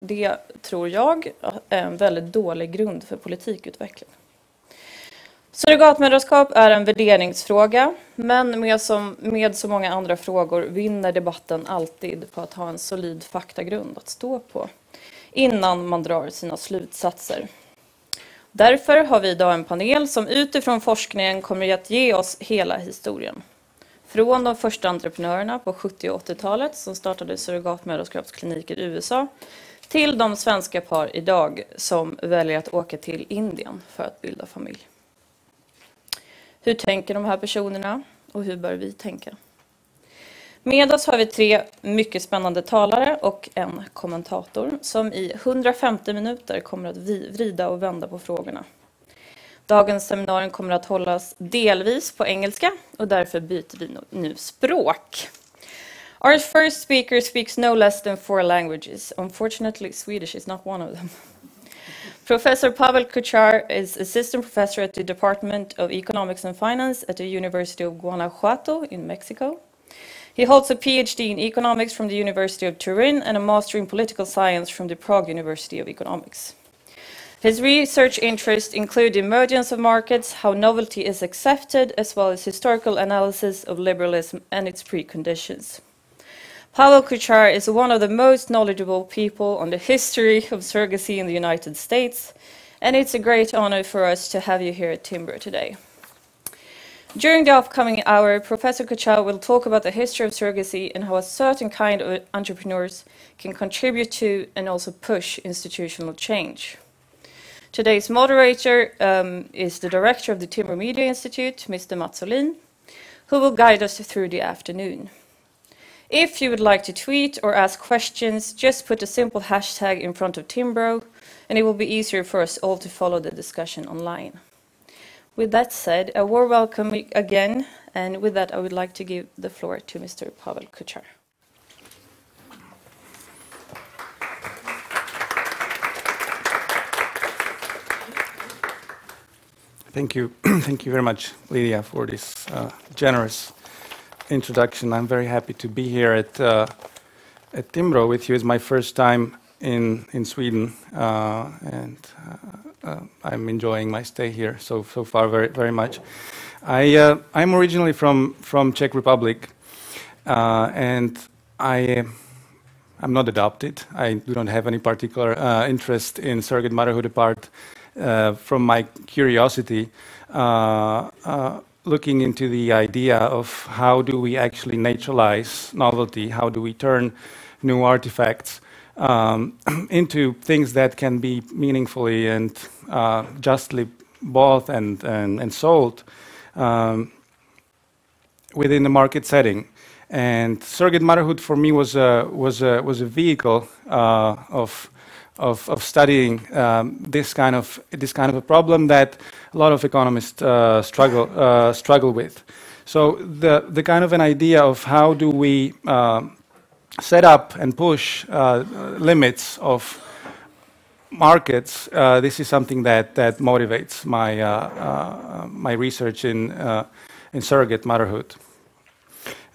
Det tror jag är en väldigt dålig grund för politikutveckling. Surrogatmödraskap är en värderingsfråga, men med så många andra frågor vinner debatten alltid på att ha en solid faktagrund att stå på innan man drar sina slutsatser. Därför har vi idag en panel som utifrån forskningen kommer att ge oss hela historien. Från de första entreprenörerna på 70- och 80-talet som startade surrogatmödraskapskliniker i USA till de svenska par idag som väljer att åka till Indien för att bilda familj. Hur tänker de här personerna och hur bör vi tänka? Med oss har vi 3 mycket spännande talare och en kommentator som i 150 minuter kommer att vrida och vända på frågorna. Dagens seminarium kommer att hållas delvis på engelska och därför byter vi nu språk. Our first speaker speaks no less than 4 languages. Unfortunately, Swedish is not one of them. Professor Pavel Kuchar is assistant professor at the Department of Economics and Finance at the University of Guanajuato in Mexico. He holds a PhD in economics from the University of Turin and a master in political science from the Prague University of Economics. His research interests include the emergence of markets, how novelty is accepted, as well as historical analysis of liberalism and its preconditions. Pavel Kuchar is one of the most knowledgeable people on the history of surrogacy in the United States, and it's a great honor for us to have you here at Timbro today. During the upcoming hour, Professor Kuchar will talk about the history of surrogacy and how a certain kind of entrepreneurs can contribute to and also push institutional change. Today's moderator is the director of the Timbro Media Institute, Mr. Mats Olin, who will guide us through the afternoon. If you would like to tweet or ask questions, just put a simple hashtag in front of Timbro, and it will be easier for us all to follow the discussion online. With that said, a warm welcome again, and with that I would like to give the floor to Mr. Pavel Kuchar. Thank you. Thank you very much, Lydia, for this generous introduction. I'm very happy to be here at Timbro with you. It's my first time in Sweden, and I'm enjoying my stay here so far very much. I'm originally from Czech Republic, and I'm not adopted. I do not have any particular interest in surrogate motherhood apart from my curiosity, looking into the idea of how do we actually naturalize novelty, how do we turn new artifacts into things that can be meaningfully and justly bought and sold within the market setting. And surrogate motherhood for me was a vehicle of studying this kind of a problem that a lot of economists struggle with. So the kind of an idea of how do we set up and push limits of markets. This is something that motivates my research in surrogate motherhood.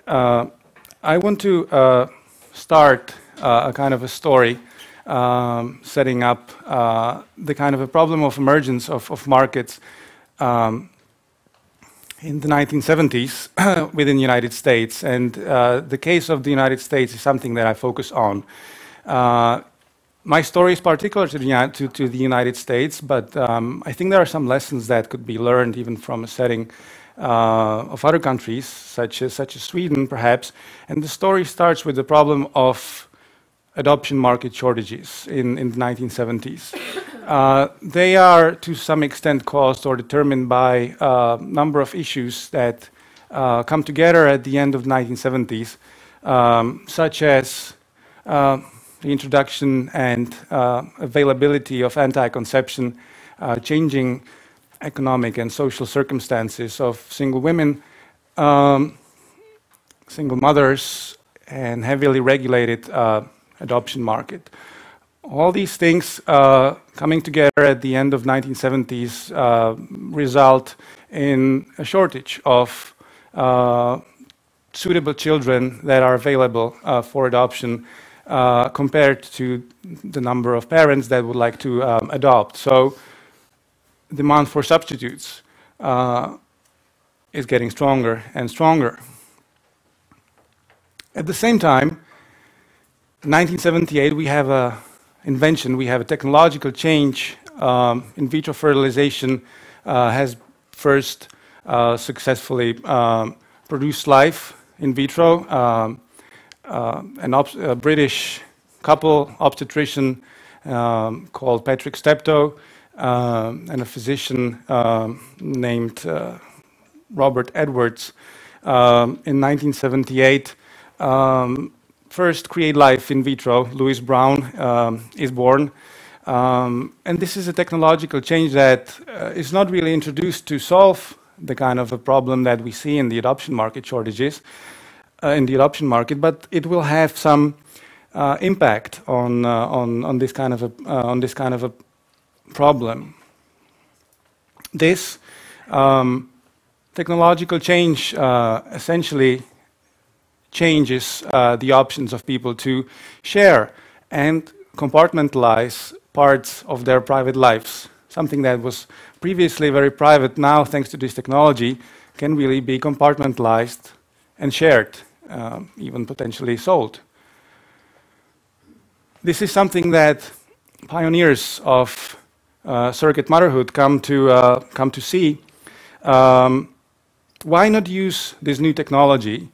I want to start a kind of a story. Setting up the kind of a problem of emergence of markets in the 1970s within the United States. And the case of the United States is something that I focus on. My story is particular to the United States, but I think there are some lessons that could be learned even from a setting of other countries, such as Sweden, perhaps. And the story starts with the problem of adoption market shortages in the 1970s. They are to some extent caused or determined by a number of issues that come together at the end of the 1970s, such as the introduction and availability of anti-conception, changing economic and social circumstances of single women, single mothers, and heavily regulated adoption market. All these things coming together at the end of 1970s result in a shortage of suitable children that are available for adoption compared to the number of parents that would like to adopt. So demand for substitutes is getting stronger and stronger. At the same time, in 1978, we have a invention, we have a technological change. In vitro fertilization has first successfully produced life in vitro. A British couple, obstetrician called Patrick Steptoe, and a physician named Robert Edwards in 1978 first create life in vitro. Louis Brown is born. And this is a technological change that is not really introduced to solve the kind of a problem that we see in the adoption market, shortages in the adoption market, but it will have some impact on this kind of a problem. This technological change essentially changes the options of people to share and compartmentalize parts of their private lives. Something that was previously very private now, thanks to this technology, can really be compartmentalized and shared, even potentially sold. This is something that pioneers of surrogate motherhood come to see. Why not use this new technology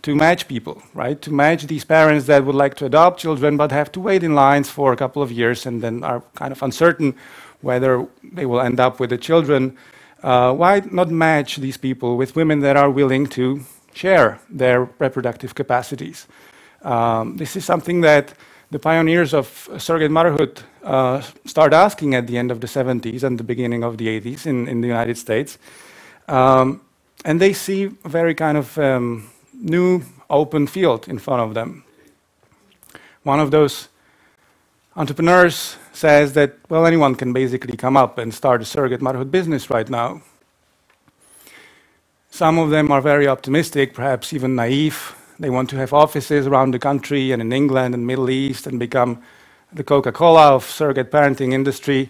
to match people, right? To match these parents that would like to adopt children but have to wait in lines for a couple of years and then are kind of uncertain whether they will end up with the children. Why not match these people with women that are willing to share their reproductive capacities? This is something that the pioneers of surrogate motherhood start asking at the end of the 70s and the beginning of the 80s in the United States. And they see a very kind of new open field in front of them. One of those entrepreneurs says that, well, anyone can basically come up and start a surrogate motherhood business right now. Some of them are very optimistic, perhaps even naive. They want to have offices around the country and in England and Middle East and become the Coca-Cola of surrogate parenting industry.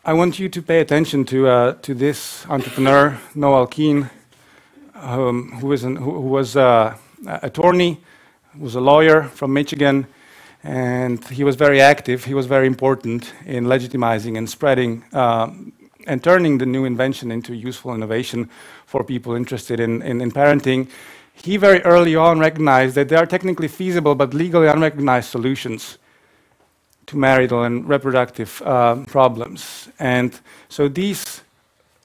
I want you to pay attention to this entrepreneur, Noel Keane, who was an attorney, was a lawyer from Michigan, and he was very active. He was very important in legitimizing and spreading and turning the new invention into useful innovation for people interested in parenting. He very early on recognized that there are technically feasible but legally unrecognized solutions to marital and reproductive problems. And so these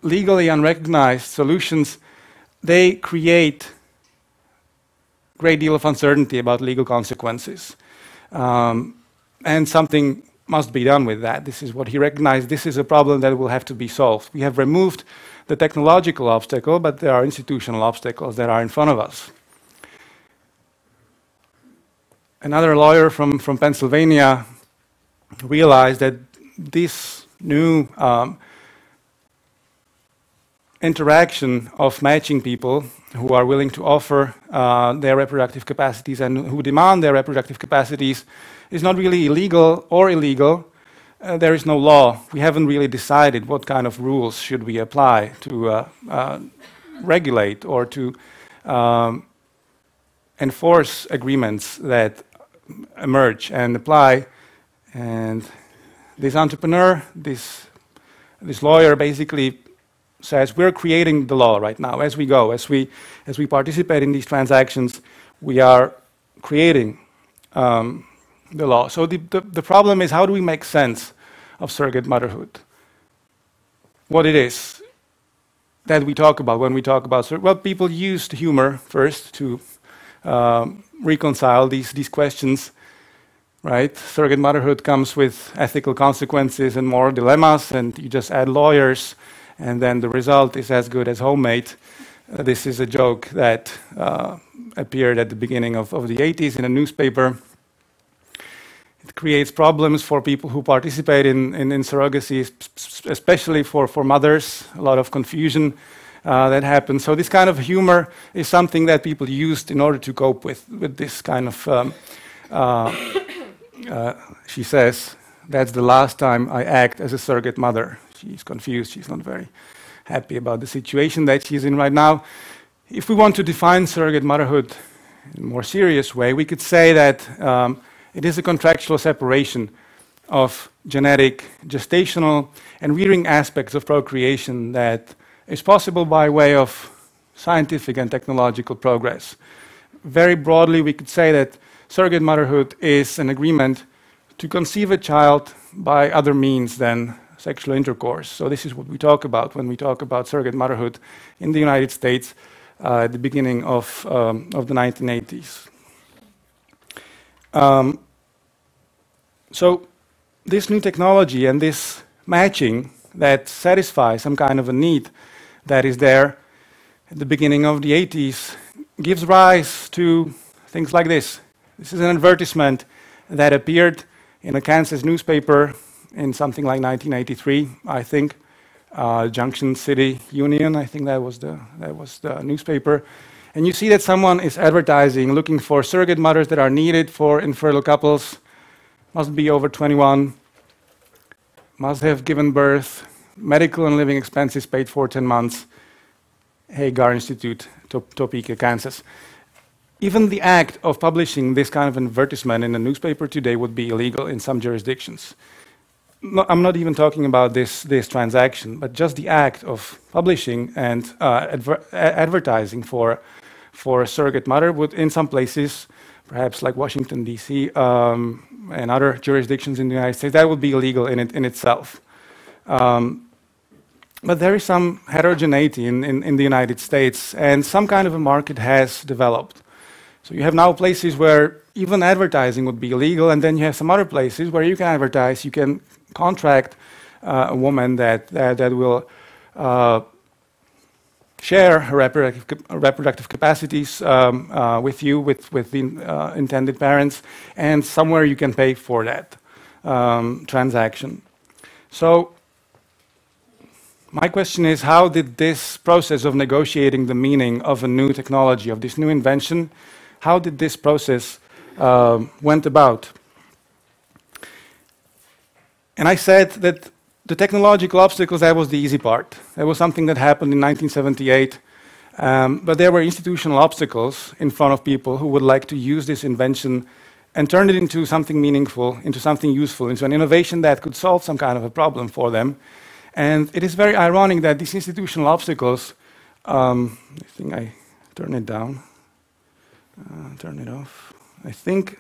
legally unrecognized solutions, they create a great deal of uncertainty about legal consequences. And something must be done with that. This is what he recognized. This is a problem that will have to be solved. We have removed the technological obstacle, but there are institutional obstacles that are in front of us. Another lawyer from Pennsylvania realized that this new interaction of matching people who are willing to offer their reproductive capacities and who demand their reproductive capacities is not really illegal or illegal. There is no law. We haven't really decided what kind of rules should we apply to regulate or to enforce agreements that emerge and apply. And this entrepreneur, this lawyer basically says we're creating the law right now as we go, as we participate in these transactions, we are creating the law. So the problem is, how do we make sense of surrogate motherhood? What it is that we talk about when we talk about well, people used humor first to reconcile these questions, right? Surrogate motherhood comes with ethical consequences and moral dilemmas, and you just add lawyers, and then the result is as good as homemade. This is a joke that appeared at the beginning of the 80s in a newspaper. It creates problems for people who participate in surrogacy, especially for mothers, a lot of confusion that happens. So this kind of humor is something that people used in order to cope with this kind of Uh, she says, that's the last time I act as a surrogate mother. She's confused. She's not very happy about the situation that she's in right now. If we want to define surrogate motherhood in a more serious way, we could say that it is a contractual separation of genetic, gestational, and rearing aspects of procreation that is possible by way of scientific and technological progress. Very broadly, we could say that surrogate motherhood is an agreement to conceive a child by other means than sexual intercourse. So this is what we talk about when we talk about surrogate motherhood in the United States at the beginning of the 1980s. So this new technology and this matching that satisfies some kind of a need that is there at the beginning of the 80s gives rise to things like this. This is an advertisement that appeared in a Kansas newspaper in something like 1983, I think. Junction City Union, I think that was the newspaper. And you see that someone is advertising, looking for surrogate mothers that are needed for infertile couples, must be over 21, must have given birth, medical and living expenses paid for 10 months, Hagar Institute, Topeka, Kansas. Even the act of publishing this kind of advertisement in a newspaper today would be illegal in some jurisdictions. No, I'm not even talking about this transaction, but just the act of publishing and advertising for a surrogate mother would, in some places, perhaps like Washington, D.C., and other jurisdictions in the United States, that would be illegal in itself. But there is some heterogeneity in the United States, and some kind of a market has developed. So you have now places where even advertising would be illegal, and then you have some other places where you can advertise, you can contract a woman that will share her reproductive capacities with you, with the intended parents, and somewhere you can pay for that transaction. So my question is, how did this process of negotiating the meaning of a new technology, of this new invention, how did this process went about? And I said that the technological obstacles, that was the easy part. That was something that happened in 1978. But there were institutional obstacles in front of people who would like to use this invention and turn it into something meaningful, into something useful, into an innovation that could solve some kind of a problem for them. And it is very ironic that these institutional obstacles, I think I turn it down, turn it off. I think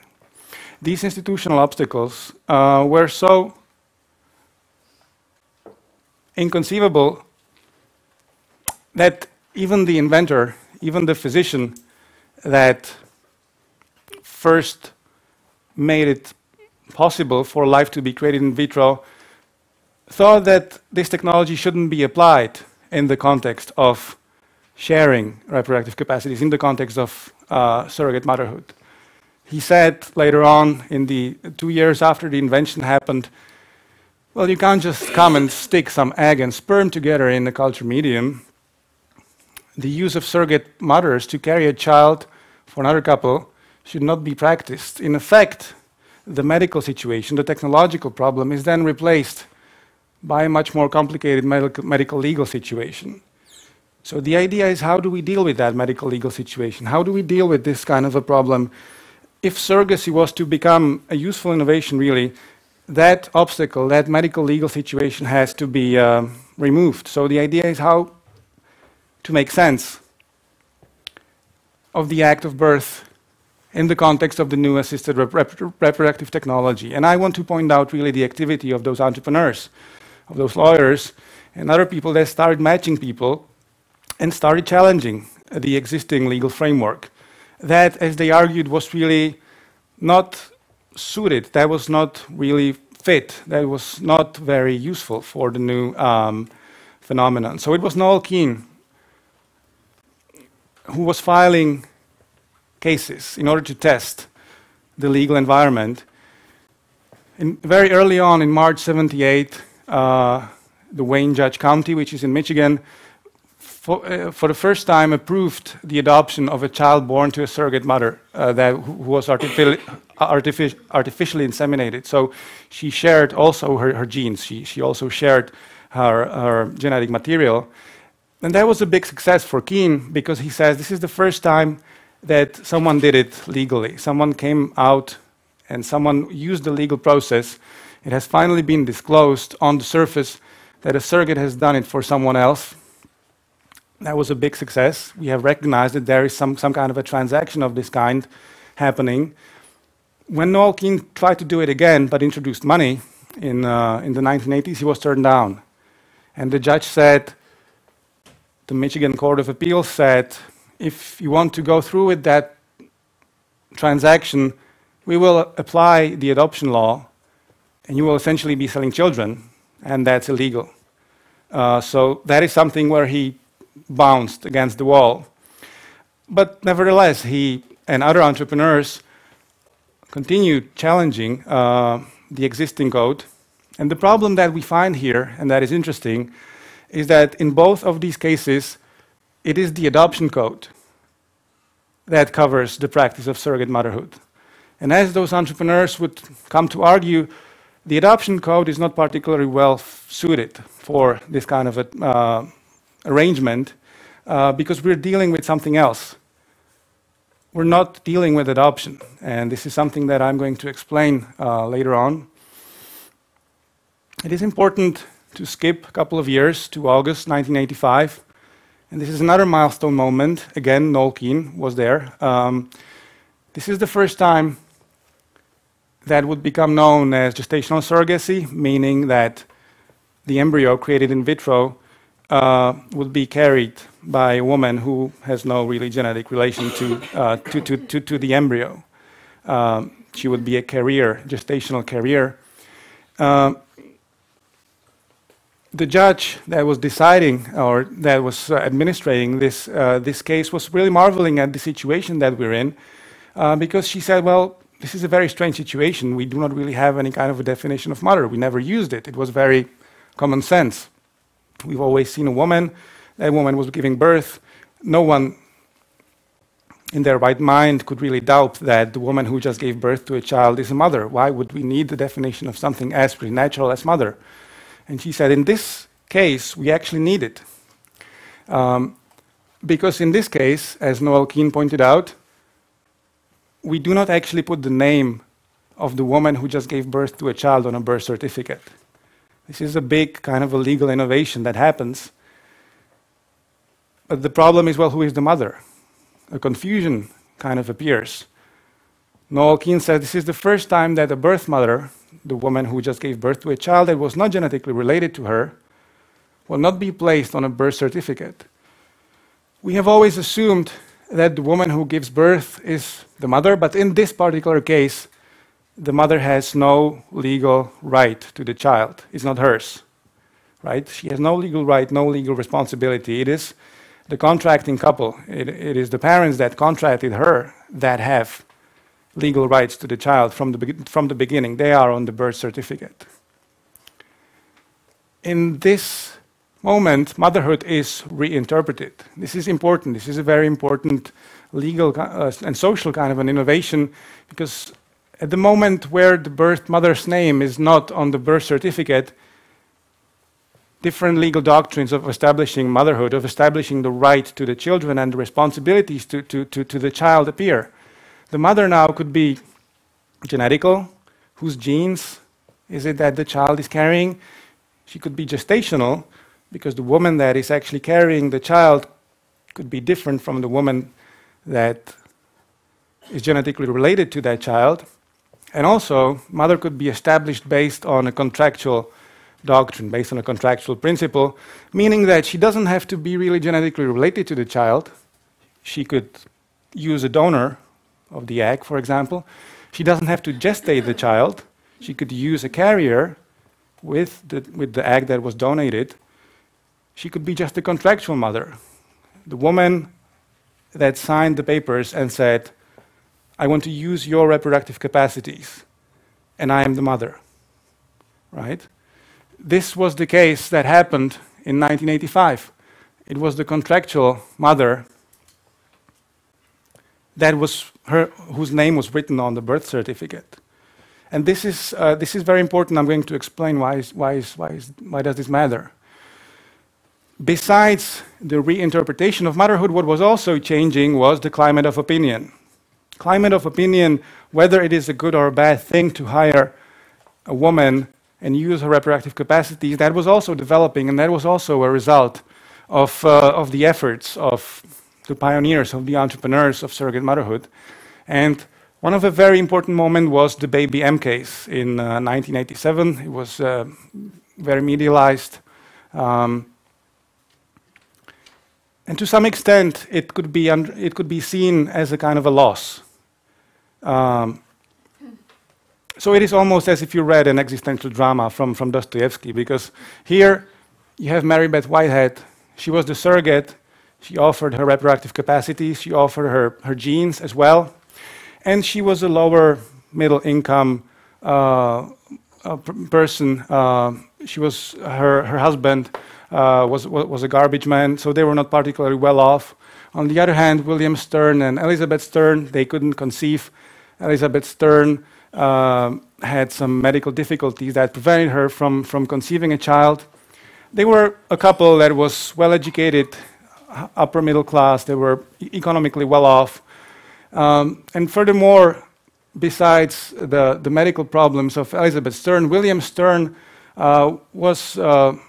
these institutional obstacles were so inconceivable that even the inventor, even the physician that first made it possible for life to be created in vitro thought that this technology shouldn't be applied in the context of sharing reproductive capacities, in the context of surrogate motherhood. He said later on, in the 2 years after the invention happened, well, you can't just come and stick some egg and sperm together in the culture medium. The use of surrogate mothers to carry a child for another couple should not be practiced. In effect, the medical situation, the technological problem, is then replaced by a much more complicated medical legal situation. So the idea is, how do we deal with that medical legal situation? How do we deal with this kind of a problem? If surrogacy was to become a useful innovation, really, that obstacle, that medical legal situation has to be removed. So the idea is how to make sense of the act of birth in the context of the new assisted reproductive technology. And I want to point out really the activity of those entrepreneurs, of those lawyers, and other people that started matching people and started challenging the existing legal framework. That, as they argued, was really not suited, that was not really fit, that was not very useful for the new phenomenon. So it was Noel Keane who was filing cases in order to test the legal environment. Very early on, in March '78, the Wayne Judge County, which is in Michigan, for the first time approved the adoption of a child born to a surrogate mother who was artificially inseminated. So she shared also her genes. She also shared her genetic material. And that was a big success for Keane because he says this is the first time that someone did it legally. Someone came out and someone used the legal process. It has finally been disclosed on the surface that a surrogate has done it for someone else. That was a big success. We have recognized that there is some kind of a transaction of this kind happening. When Noel Keane tried to do it again, but introduced money in the 1980s, he was turned down. And the judge said, the Michigan Court of Appeals said, if you want to go through with that transaction, we will apply the adoption law, and you will essentially be selling children, and that's illegal. So that is something where he bounced against the wall. But nevertheless, he and other entrepreneurs continued challenging the existing code. And the problem that we find here, and that is interesting, is that in both of these cases, it is the adoption code that covers the practice of surrogate motherhood. And as those entrepreneurs would come to argue, the adoption code is not particularly well suited for this kind of arrangement because we're dealing with something else. We're not dealing with adoption, and this is something that I'm going to explain later on. It is important to skip a couple of years to August 1985, and this is another milestone moment. Again, Noel Keane was there. This is the first time that would become known as gestational surrogacy, meaning that the embryo created in vitro would be carried by a woman who has no really genetic relation to the embryo. She would be a carrier, gestational carrier. The judge that was deciding or that was administrating this case was really marveling at the situation that we're in because she said, well, this is a very strange situation. We do not really have any kind of a definition of mother. We never used it. It was very common sense. We've always seen a woman. That woman was giving birth. No one in their right mind could really doubt that the woman who just gave birth to a child is a mother. Why would we need the definition of something as preternatural as mother? And she said, in this case, we actually need it. Because in this case, as Noel Keane pointed out, we do not actually put the name of the woman who just gave birth to a child on a birth certificate. This is a big kind of a legal innovation that happens. But the problem is, well, who is the mother? A confusion kind of appears. Noel Keane said this is the first time that a birth mother, the woman who just gave birth to a child that was not genetically related to her, will not be placed on a birth certificate. We have always assumed that the woman who gives birth is the mother, but in this particular case, the mother has no legal right to the child. It's not hers, right? She has no legal right, no legal responsibility. It is the contracting couple. It is the parents that contracted her that have legal rights to the child from the beginning. They are on the birth certificate. In this moment, motherhood is reinterpreted. This is important. This is a very important legal and social kind of an innovation because at the moment where the birth mother's name is not on the birth certificate, different legal doctrines of establishing motherhood, of establishing the right to the children and the responsibilities to the child appear. The mother now could be genetical. Whose genes is it that the child is carrying? She could be gestational, because the woman that is actually carrying the child could be different from the woman that is genetically related to that child. And also, mother could be established based on a contractual doctrine, based on a contractual principle, meaning that she doesn't have to be really genetically related to the child. She could use a donor of the egg, for example. She doesn't have to gestate the child. She could use a carrier with the egg that was donated. She could be just a contractual mother. The woman that signed the papers and said, I want to use your reproductive capacities, and I am the mother, right? This was the case that happened in 1985. it was the contractual mother that was whose name was written on the birth certificate. And this is very important. I'm going to explain why does this matter. Besides the reinterpretation of motherhood, what was also changing was the climate of opinion. Climate of opinion, whether it is a good or a bad thing to hire a woman and use her reproductive capacities, that was also developing, and that was also a result of the efforts of the pioneers, of the entrepreneurs of surrogate motherhood. And one of the very important moments was the Baby M case in 1987. It was very medialized. And to some extent, it could be seen as a kind of a loss. So it is almost as if you read an existential drama from Dostoevsky, because here you have Mary Beth Whitehead. She was the surrogate. She offered her reproductive capacity. She offered her genes as well. And she was a lower middle income person. Her husband was a garbage man, so they were not particularly well off. On the other hand, William Stern and Elizabeth Stern, they couldn't conceive. Elizabeth Stern had some medical difficulties that prevented her from conceiving a child. They were a couple that was well educated, upper middle class. They were economically well off. And furthermore, besides the medical problems of Elizabeth Stern, William Stern was the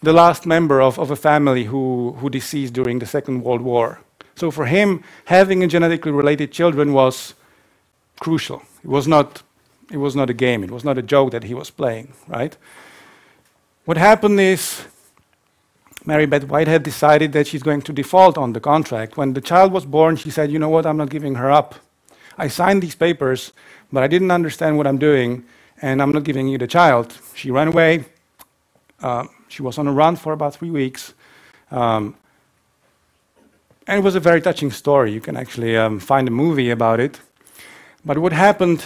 last member of a family who deceased during the Second World War. So for him, having a genetically related children was crucial. It was not a game. It was not a joke that he was playing, right? What happened is Mary Beth Whitehead decided that she's going to default on the contract. When the child was born, she said, you know what, I'm not giving her up. I signed these papers, but I didn't understand what I'm doing, and I'm not giving you the child. She ran away. She was on a run for about 3 weeks. And it was a very touching story. You can actually find a movie about it. But what happened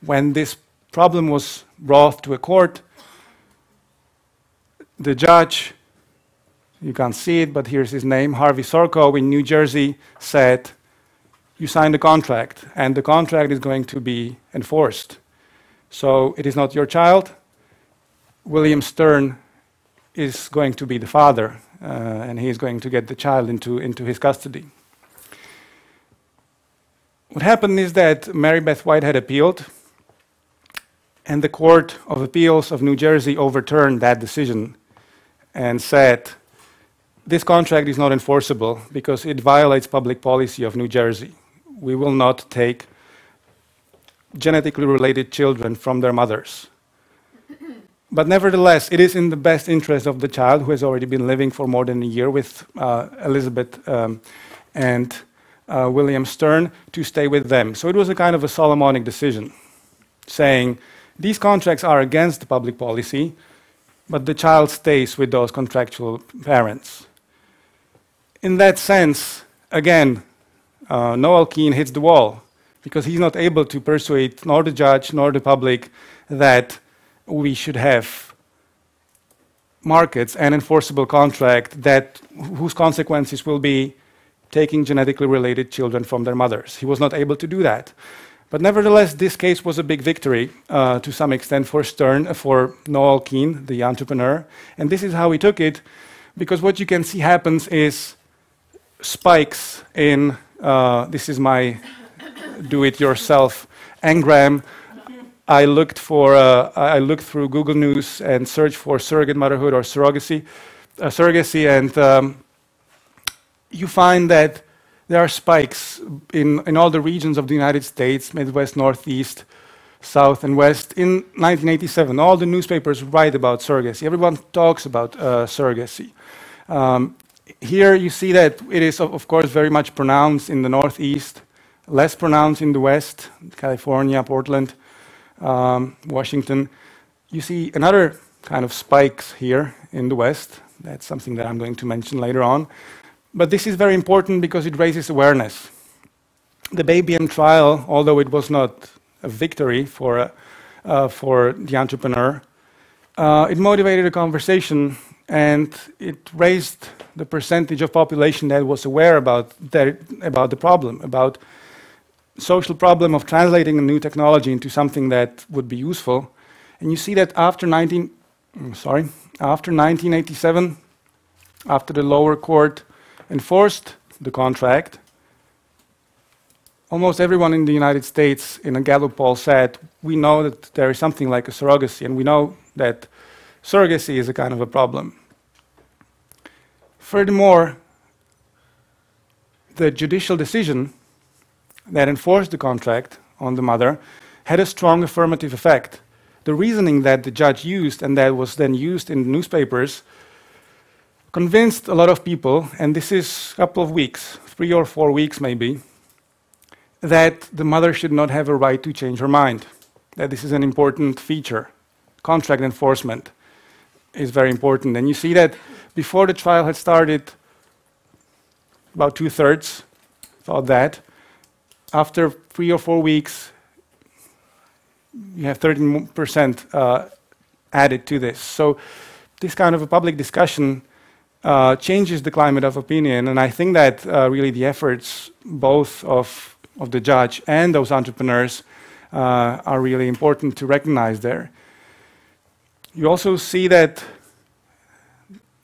when this problem was brought to a court, the judge, you can't see it, but here's his name, Harvey Sorko in New Jersey, said, you signed a contract, and the contract is going to be enforced. So it is not your child. William Stern is going to be the father, and he is going to get the child into his custody. What happened is that Mary Beth Whitehead appealed, and the Court of Appeals of New Jersey overturned that decision and said, this contract is not enforceable because it violates public policy of New Jersey. We will not take genetically related children from their mothers. But nevertheless, it is in the best interest of the child, who has already been living for more than a year with Elizabeth and William Stern, to stay with them. So it was a kind of a Solomonic decision, saying these contracts are against the public policy, but the child stays with those contractual parents. In that sense, again, Noel Keane hits the wall, because he's not able to persuade nor the judge nor the public that we should have markets and enforceable contract whose consequences will be taking genetically related children from their mothers. He was not able to do that. But nevertheless, this case was a big victory to some extent for Stern, for Noel Keane, the entrepreneur. And this is how he took it, because what you can see happens is spikes in, this is my do-it-yourself engram. I looked through Google News and searched for surrogate motherhood or surrogacy, and you find that there are spikes in all the regions of the United States, Midwest, Northeast, South, and West. In 1987, all the newspapers write about surrogacy. Everyone talks about surrogacy. Here you see that it is, of course, very much pronounced in the Northeast, less pronounced in the West, California, Portland, Washington. You see another kind of spikes here in the West. That's something that I'm going to mention later on. But this is very important because it raises awareness. The Baby M trial, although it was not a victory for the entrepreneur, it motivated a conversation and it raised the percentage of population that was aware about the problem, about social problem of translating a new technology into something that would be useful. And you see that after 1987, after the lower court enforced the contract, almost everyone in the United States in a Gallup poll said, we know that there is something like a surrogacy, and we know that surrogacy is a kind of a problem. Furthermore, the judicial decision that enforced the contract on the mother had a strong affirmative effect. The reasoning that the judge used, and that was then used in the newspapers, convinced a lot of people, and this is a couple of weeks, 3 or 4 weeks maybe, that the mother should not have a right to change her mind, that this is an important feature. Contract enforcement is very important. And you see that before the trial had started, about 2/3 thought that. After 3 or 4 weeks, you have 13% added to this. So this kind of a public discussion changes the climate of opinion, and I think that really the efforts both of the judge and those entrepreneurs are really important to recognize there. You also see that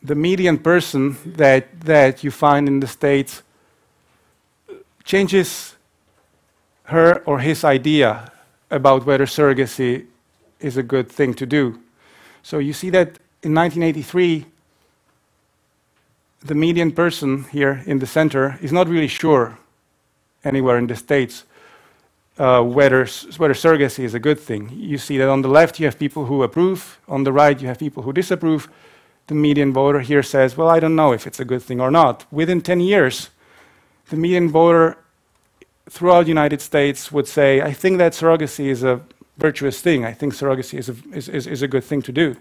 the median person that you find in the States changes her or his idea about whether surrogacy is a good thing to do. So you see that in 1983, the median person here in the center is not really sure anywhere in the States whether surrogacy is a good thing. You see that on the left you have people who approve, on the right you have people who disapprove. The median voter here says, well, I don't know if it's a good thing or not. Within 10 years, the median voter throughout the United States would say, I think that surrogacy is a virtuous thing. I think surrogacy is a good thing to do.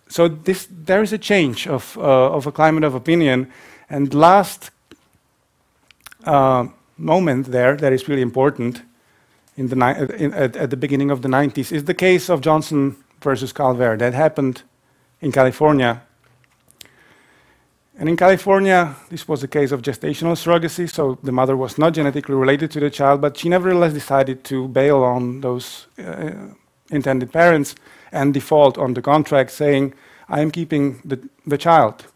So there is a change of a climate of opinion. And last moment there that is really important at the beginning of the 90s is the case of Johnson versus Calvert that happened in California. And in California, this was a case of gestational surrogacy, so the mother was not genetically related to the child, but she nevertheless decided to bail on those intended parents and default on the contract, saying, I am keeping the child.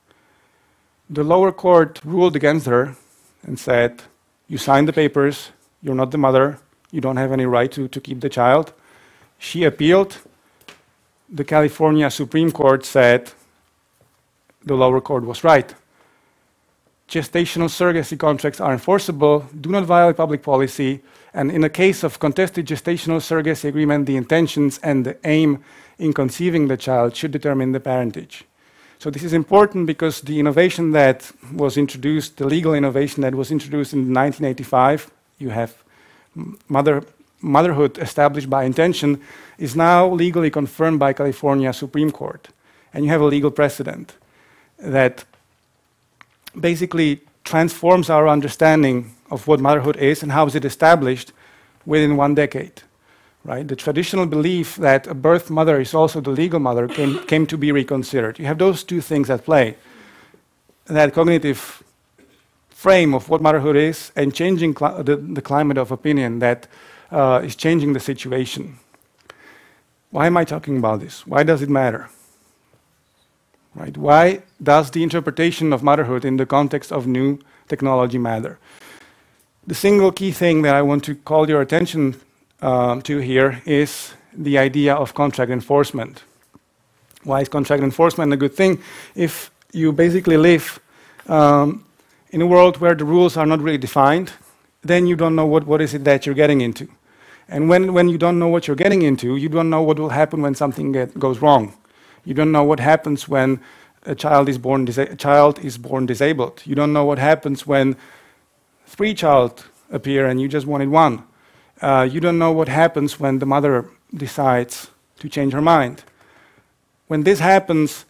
The lower court ruled against her and said, you signed the papers, you're not the mother, you don't have any right to keep the child. She appealed. The California Supreme Court said the lower court was right. Gestational surrogacy contracts are enforceable, do not violate public policy, and in a case of contested gestational surrogacy agreement, the intentions and the aim in conceiving the child should determine the parentage. So this is important because the innovation that was introduced, the legal innovation that was introduced in 1985, you have motherhood established by intention, is now legally confirmed by California Supreme Court. And you have a legal precedent that basically transforms our understanding of what motherhood is and how is it established within 1 decade. Right? The traditional belief that a birth mother is also the legal mother came to be reconsidered. You have those two things at play. That cognitive frame of what motherhood is and changing the climate of opinion that is changing the situation. Why am I talking about this? Why does it matter? Right? Why does the interpretation of motherhood in the context of new technology matter? The single key thing that I want to call your attention to here is the idea of contract enforcement. Why is contract enforcement a good thing? If you basically live in a world where the rules are not really defined, then you don't know what is it that you're getting into. And when you don't know what you're getting into, you don't know what will happen when something goes wrong. You don't know what happens when a child is born disabled. You don't know what happens when 3 children appear and you just wanted 1. You don't know what happens when the mother decides to change her mind. When this happens,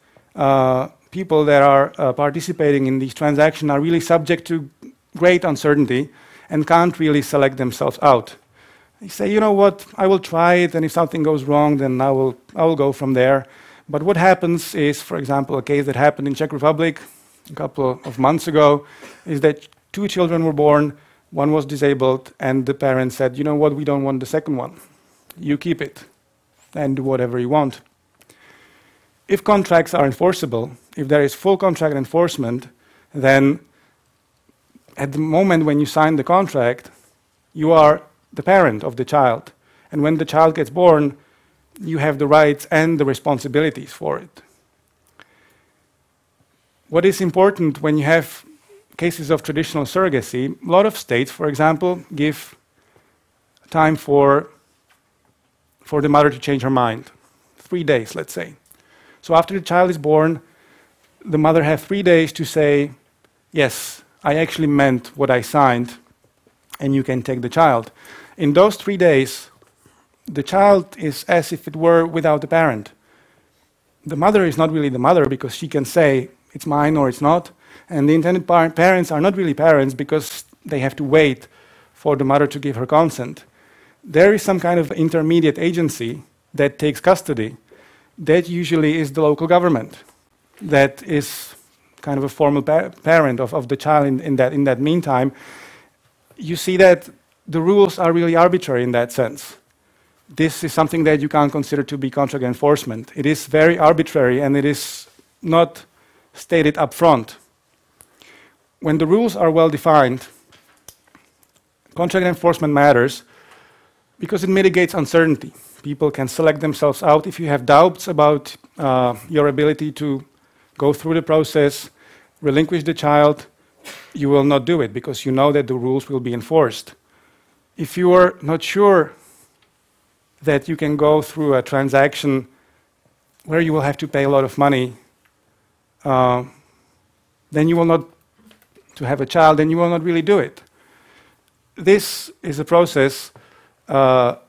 people that are participating in these transactions are really subject to great uncertainty and can't really select themselves out. They say, you know what, I will try it, and if something goes wrong, then I will go from there. But what happens is, for example, a case that happened in Czech Republic a couple of months ago, is that 2 children were born, one was disabled, and the parents said, you know what, we don't want the second one. You keep it and do whatever you want. If contracts are enforceable, if there is full contract enforcement, then at the moment when you sign the contract, you are the parent of the child. And when the child gets born, you have the rights and the responsibilities for it. What is important when you have cases of traditional surrogacy, a lot of states, for example, give time for the mother to change her mind. 3 days, let's say. So after the child is born, the mother has 3 days to say, yes, I actually meant what I signed, and you can take the child. In those 3 days, the child is as if it were without the parent. The mother is not really the mother because she can say, it's mine or it's not. And the intended parents are not really parents because they have to wait for the mother to give her consent. There is some kind of intermediate agency that takes custody. That usually is the local government. That is kind of a formal parent of the child in that meantime. You see that the rules are really arbitrary in that sense. This is something that you can't consider to be contract enforcement. It is very arbitrary and it is not stated up front. When the rules are well defined, contract enforcement matters because it mitigates uncertainty. People can select themselves out. If you have doubts about your ability to go through the process, relinquish the child, you will not do it because you know that the rules will be enforced. If you are not sure that you can go through a transaction where you will have to pay a lot of money, then you will not, to have a child, then you will not really do it. This is a process that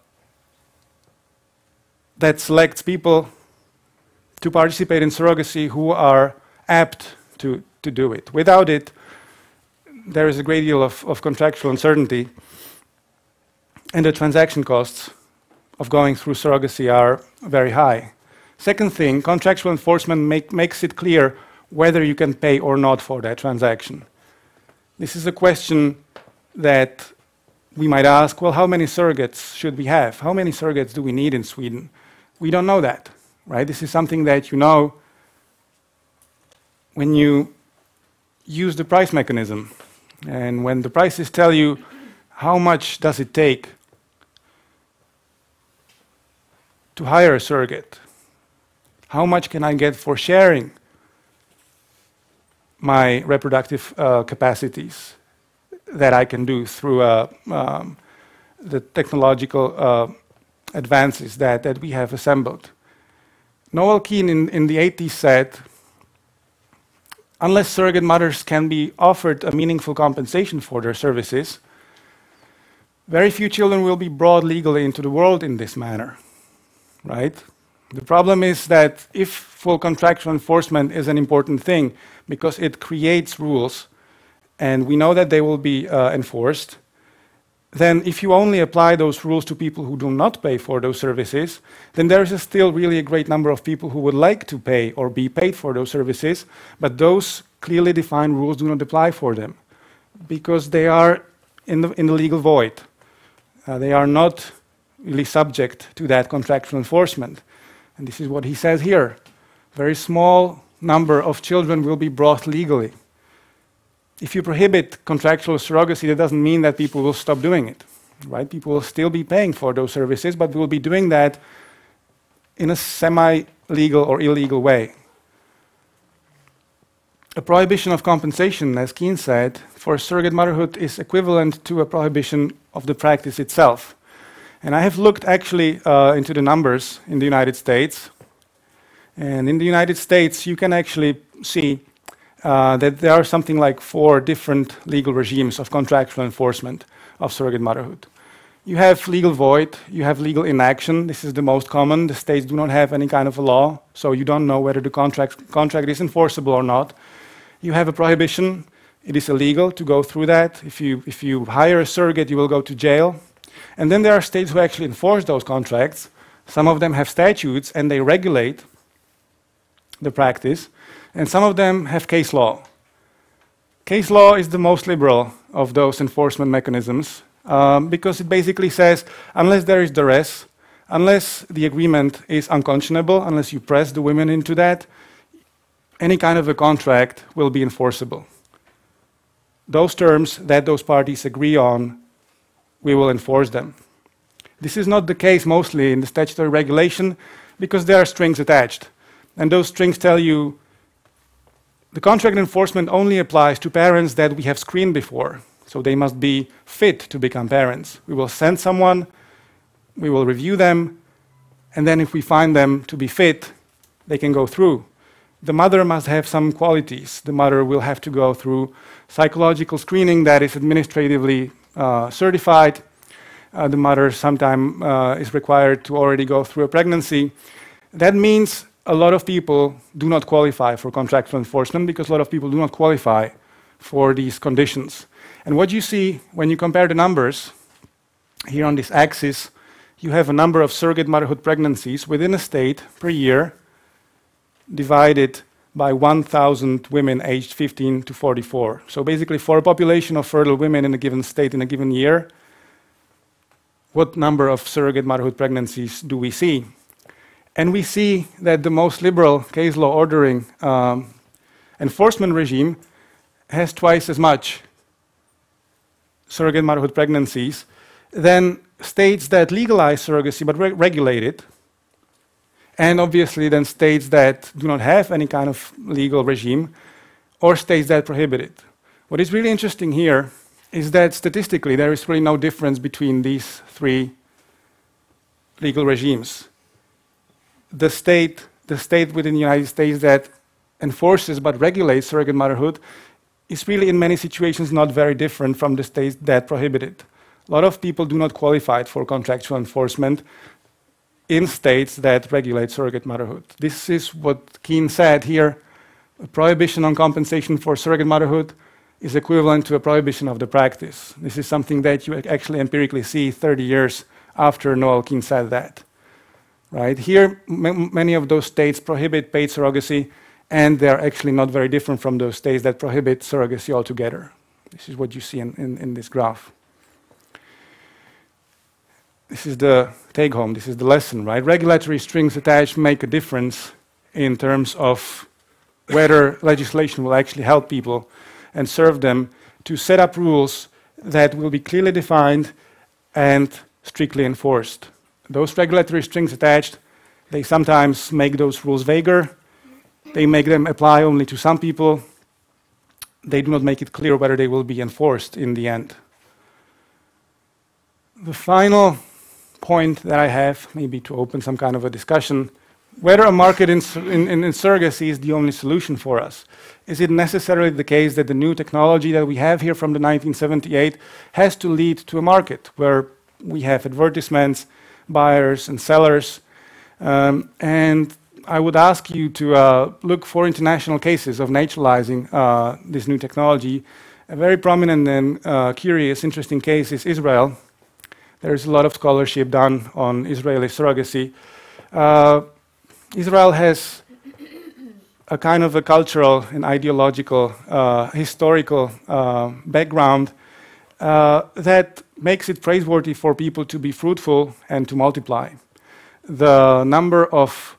selects people to participate in surrogacy who are apt to do it. Without it, there is a great deal of contractual uncertainty, and the transaction costs of going through surrogacy are very high. Second thing, contractual enforcement makes it clear whether you can pay or not for that transaction. This is a question that we might ask, well, how many surrogates should we have? How many surrogates do we need in Sweden? We don't know that, right? This is something that you know when you use the price mechanism. And when the prices tell you how much does it take to hire a surrogate, how much can I get for sharing my reproductive capacities that I can do through the technological advances that we have assembled. Noel Keane in the 80s said, unless surrogate mothers can be offered a meaningful compensation for their services, very few children will be brought legally into the world in this manner, right? The problem is that if full contractual enforcement is an important thing because it creates rules and we know that they will be enforced, then if you only apply those rules to people who do not pay for those services, then there is still really a great number of people who would like to pay or be paid for those services, but those clearly defined rules do not apply for them because they are in the legal void. They are not really subject to that contractual enforcement. And this is what he says here. Very small number of children will be brought legally. If you prohibit contractual surrogacy, that doesn't mean that people will stop doing it, right? People will still be paying for those services, but will be doing that in a semi-legal or illegal way. A prohibition of compensation, as Keane said, for surrogate motherhood is equivalent to a prohibition of the practice itself. And I have looked actually into the numbers in the United States. And in the United States, you can actually see that there are something like 4 different legal regimes of contractual enforcement of surrogate motherhood. You have legal void, you have legal inaction. This is the most common. The states do not have any kind of a law, so you don't know whether the contract is enforceable or not. You have a prohibition. It is illegal to go through that. If you hire a surrogate, you will go to jail. And then there are states who actually enforce those contracts. Some of them have statutes and they regulate the practice, and some of them have case law. Case law is the most liberal of those enforcement mechanisms because it basically says unless there is duress, unless the agreement is unconscionable, unless you press the women into that, any kind of a contract will be enforceable. Those terms that those parties agree on, we will enforce them. This is not the case mostly in the statutory regulation because there are strings attached. And those strings tell you the contract enforcement only applies to parents that we have screened before. So they must be fit to become parents. We will send someone, we will review them, and then if we find them to be fit, they can go through. The mother must have some qualities. The mother will have to go through psychological screening that is administratively certified. The mother sometimes is required to already go through a pregnancy. That means a lot of people do not qualify for contractual enforcement because a lot of people do not qualify for these conditions. And what you see when you compare the numbers, here on this axis, you have a number of surrogate motherhood pregnancies within a state per year divided by 1,000 women aged 15 to 44. So basically for a population of fertile women in a given state in a given year, what number of surrogate motherhood pregnancies do we see? And we see that the most liberal case law ordering enforcement regime has twice as much surrogate motherhood pregnancies than states that legalize surrogacy but regulate it, and obviously then states that do not have any kind of legal regime, or states that prohibit it. What is really interesting here is that statistically there is really no difference between these three legal regimes. The state within the United States that enforces but regulates surrogate motherhood is really in many situations not very different from the states that prohibit it. A lot of people do not qualify for contractual enforcement in states that regulate surrogate motherhood. This is what Keane said here. A prohibition on compensation for surrogate motherhood is equivalent to a prohibition of the practice. This is something that you actually empirically see 30 years after Noel Keane said that. Right? Here, many of those states prohibit paid surrogacy, and they're actually not very different from those states that prohibit surrogacy altogether. This is what you see in this graph. This is the take-home, this is the lesson, right? Regulatory strings attached make a difference in terms of whether legislation will actually help people and serve them to set up rules that will be clearly defined and strictly enforced. Those regulatory strings attached, they sometimes make those rules vaguer. They make them apply only to some people. They do not make it clear whether they will be enforced in the end. The final point that I have, maybe to open some kind of a discussion, whether a market in surrogacy is the only solution for us. Is it necessarily the case that the new technology that we have here from the 1978 has to lead to a market where we have advertisements, buyers and sellers? And I would ask you to look for international cases of naturalizing this new technology. A very prominent and curious, interesting case is Israel. There is a lot of scholarship done on Israeli surrogacy. Israel has a kind of a cultural and ideological, historical background that makes it praiseworthy for people to be fruitful and to multiply. The number of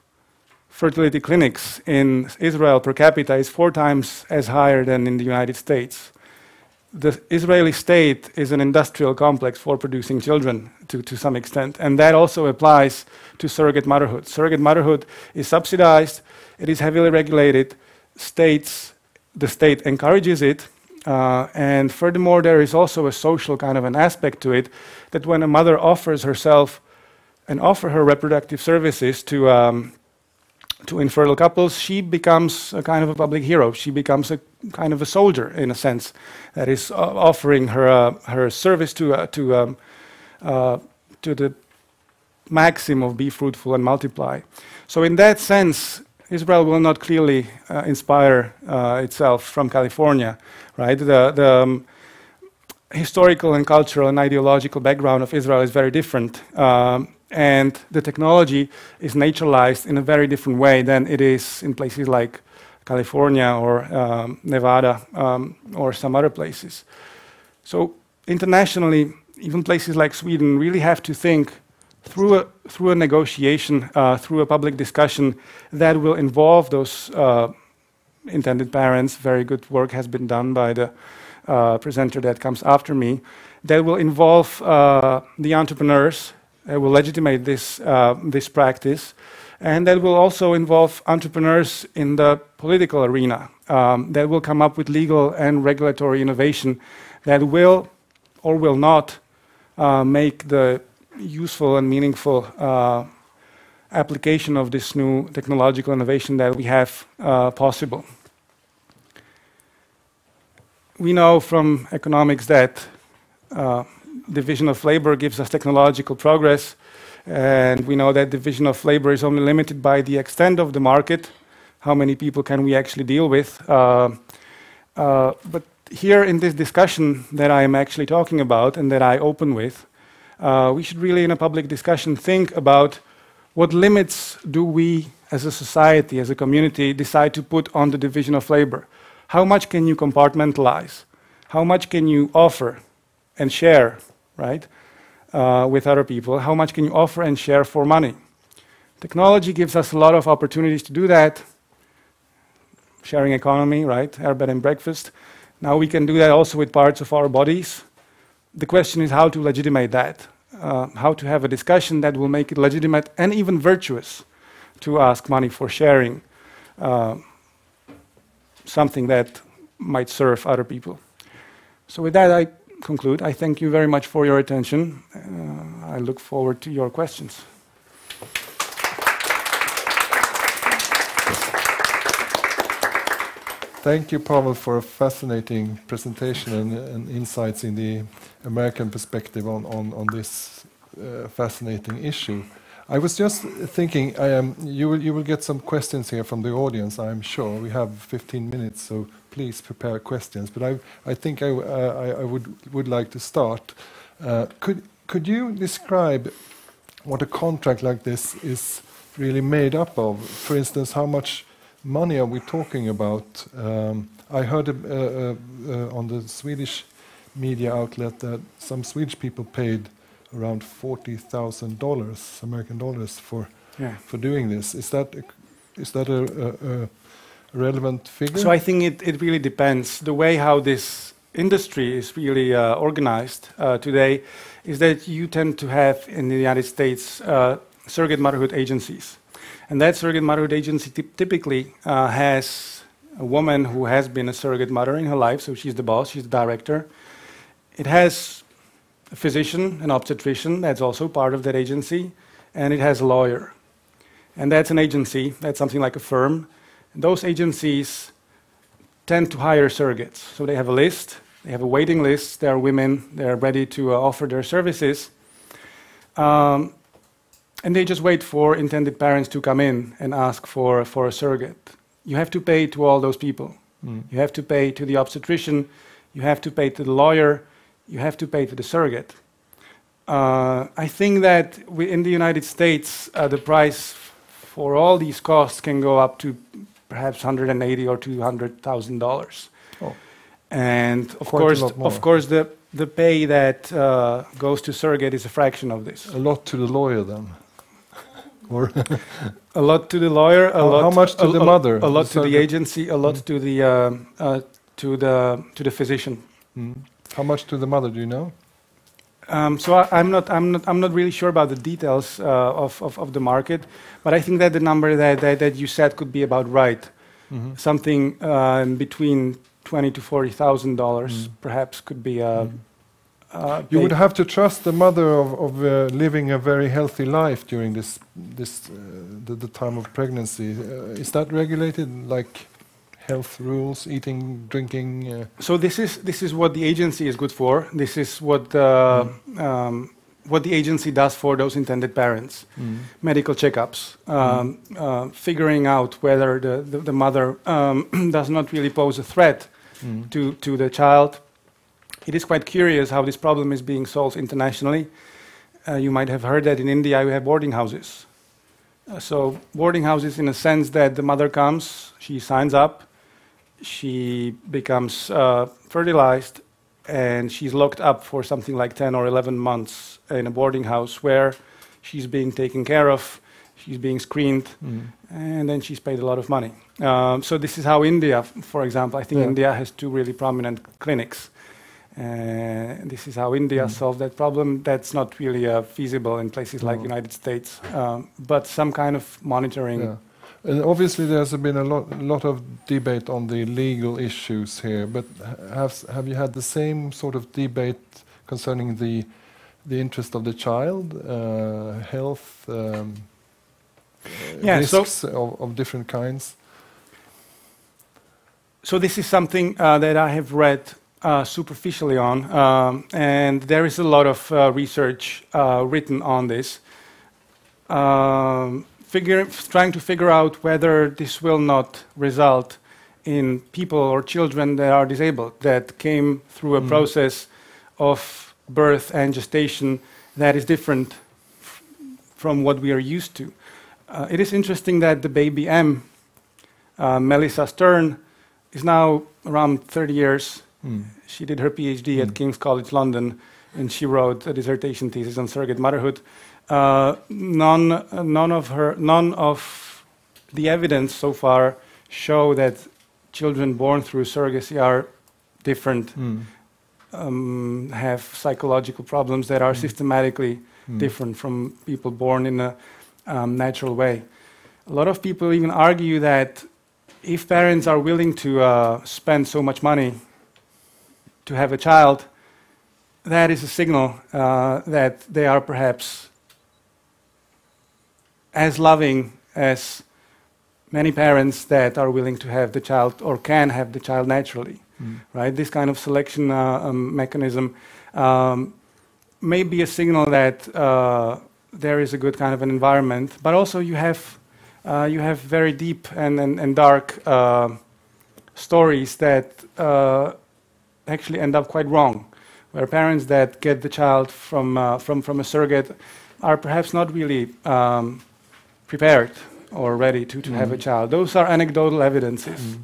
fertility clinics in Israel per capita is 4 times as higher than in the United States. The Israeli state is an industrial complex for producing children to some extent, and that also applies to surrogate motherhood. Surrogate motherhood is subsidized, it is heavily regulated, the state encourages it, and furthermore there is also a social kind of an aspect to it, that when a mother offers herself and offer her reproductive services to infertile couples, she becomes a kind of a public hero. She becomes a kind of a soldier, in a sense, that is offering her service to the maxim of be fruitful and multiply. So in that sense, Israel will not clearly inspire itself from California, right? The historical and cultural and ideological background of Israel is very different. and the technology is naturalized in a very different way than it is in places like California or Nevada or some other places. So internationally, even places like Sweden really have to think through a negotiation, through a public discussion that will involve those intended parents. Very good work has been done by the presenter that comes after me. That will involve the entrepreneurs, will legitimate this practice, and that will also involve entrepreneurs in the political arena that will come up with legal and regulatory innovation that will or will not make the useful and meaningful application of this new technological innovation that we have possible. We know from economics that division of labor gives us technological progress, and we know that division of labor is only limited by the extent of the market. How many people can we actually deal with? But here in this discussion that I am actually talking about and that I open with, we should really in a public discussion think about what limits do we as a society, as a community, decide to put on the division of labor. How much can you compartmentalize? How much can you offer and share, right, with other people? How much can you offer and share for money? Technology gives us a lot of opportunities to do that. Sharing economy, right, our bed and breakfast. Now we can do that also with parts of our bodies. The question is how to legitimate that, how to have a discussion that will make it legitimate and even virtuous to ask money for sharing something that might serve other people. So with that, I conclude. I thank you very much for your attention. I look forward to your questions. Thank you, Pavel, for a fascinating presentation and insights in the American perspective on this fascinating issue. I was just thinking, you will get some questions here from the audience, I'm sure. We have 15 minutes, so please prepare questions. But I think I would like to start. Could you describe what a contract like this is really made up of? For instance, how much money are we talking about? I heard on the Swedish media outlet that some Swedish people paid around $40,000 American dollars for doing this. Is that a relevant figure? So I think it really depends. The way how this industry is really organized today is that you tend to have in the United States surrogate motherhood agencies. And that surrogate motherhood agency typically has a woman who has been a surrogate mother in her life, so she's the boss, she's the director. It has a physician, an obstetrician, that's also part of that agency, and it has a lawyer. And that's an agency, that's something like a firm. And those agencies tend to hire surrogates. So they have a list, they have a waiting list, there are women, they're ready to offer their services. And they just wait for intended parents to come in and ask for a surrogate. You have to pay to all those people. You have to pay to the obstetrician, you have to pay to the lawyer, you have to pay to the surrogate. I think that in the United States, the price for all these costs can go up to perhaps $180,000 or $200,000. Oh. And of course, the pay that goes to surrogate is a fraction of this. A lot to the lawyer, then. Or a lot to the lawyer. How much to the mother? A lot to the agency. A lot to the physician. How much to the mother? Do you know? So I'm not really sure about the details of the market, but I think that the number that you said could be about right. Something between $20,000 to $40,000 perhaps could be. You would have to trust the mother of living a very healthy life during the time of pregnancy. Is that regulated, like health rules, eating, drinking? So this is what the agency is good for. This is what the agency does for those intended parents. Medical checkups, figuring out whether the mother does not really pose a threat to the child. It is quite curious how this problem is being solved internationally. You might have heard that in India we have boarding houses. So boarding houses in a sense that the mother comes, she signs up, she becomes fertilized, and she's locked up for something like 10 or 11 months in a boarding house where she's being taken care of, she's being screened, and then she's paid a lot of money. So this is how India, for example, I think India has 2 really prominent clinics. This is how India solved that problem. That's not really feasible in places like United States, but some kind of monitoring. Yeah. And obviously there's been a lot of debate on the legal issues here, but have you had the same sort of debate concerning the interest of the child, health, risks of different kinds? So this is something that I have read superficially on, and there is a lot of research written on this, trying to figure out whether this will not result in people or children that are disabled, that came through a process of birth and gestation that is different from what we are used to. It is interesting that the baby M, Melissa Stern, is now around 30 years. She did her PhD at King's College London, and she wrote a dissertation thesis on surrogate motherhood. None of the evidence so far show that children born through surrogacy are different, have psychological problems that are systematically different from people born in a natural way. A lot of people even argue that if parents are willing to spend so much money to have a child, that is a signal that they are perhaps as loving as many parents that are willing to have the child or can have the child naturally, right? This kind of selection mechanism may be a signal that there is a good kind of an environment, but also you have very deep and dark stories that actually end up quite wrong, where parents that get the child from a surrogate are perhaps not really prepared or ready to have a child. Those are anecdotal evidences.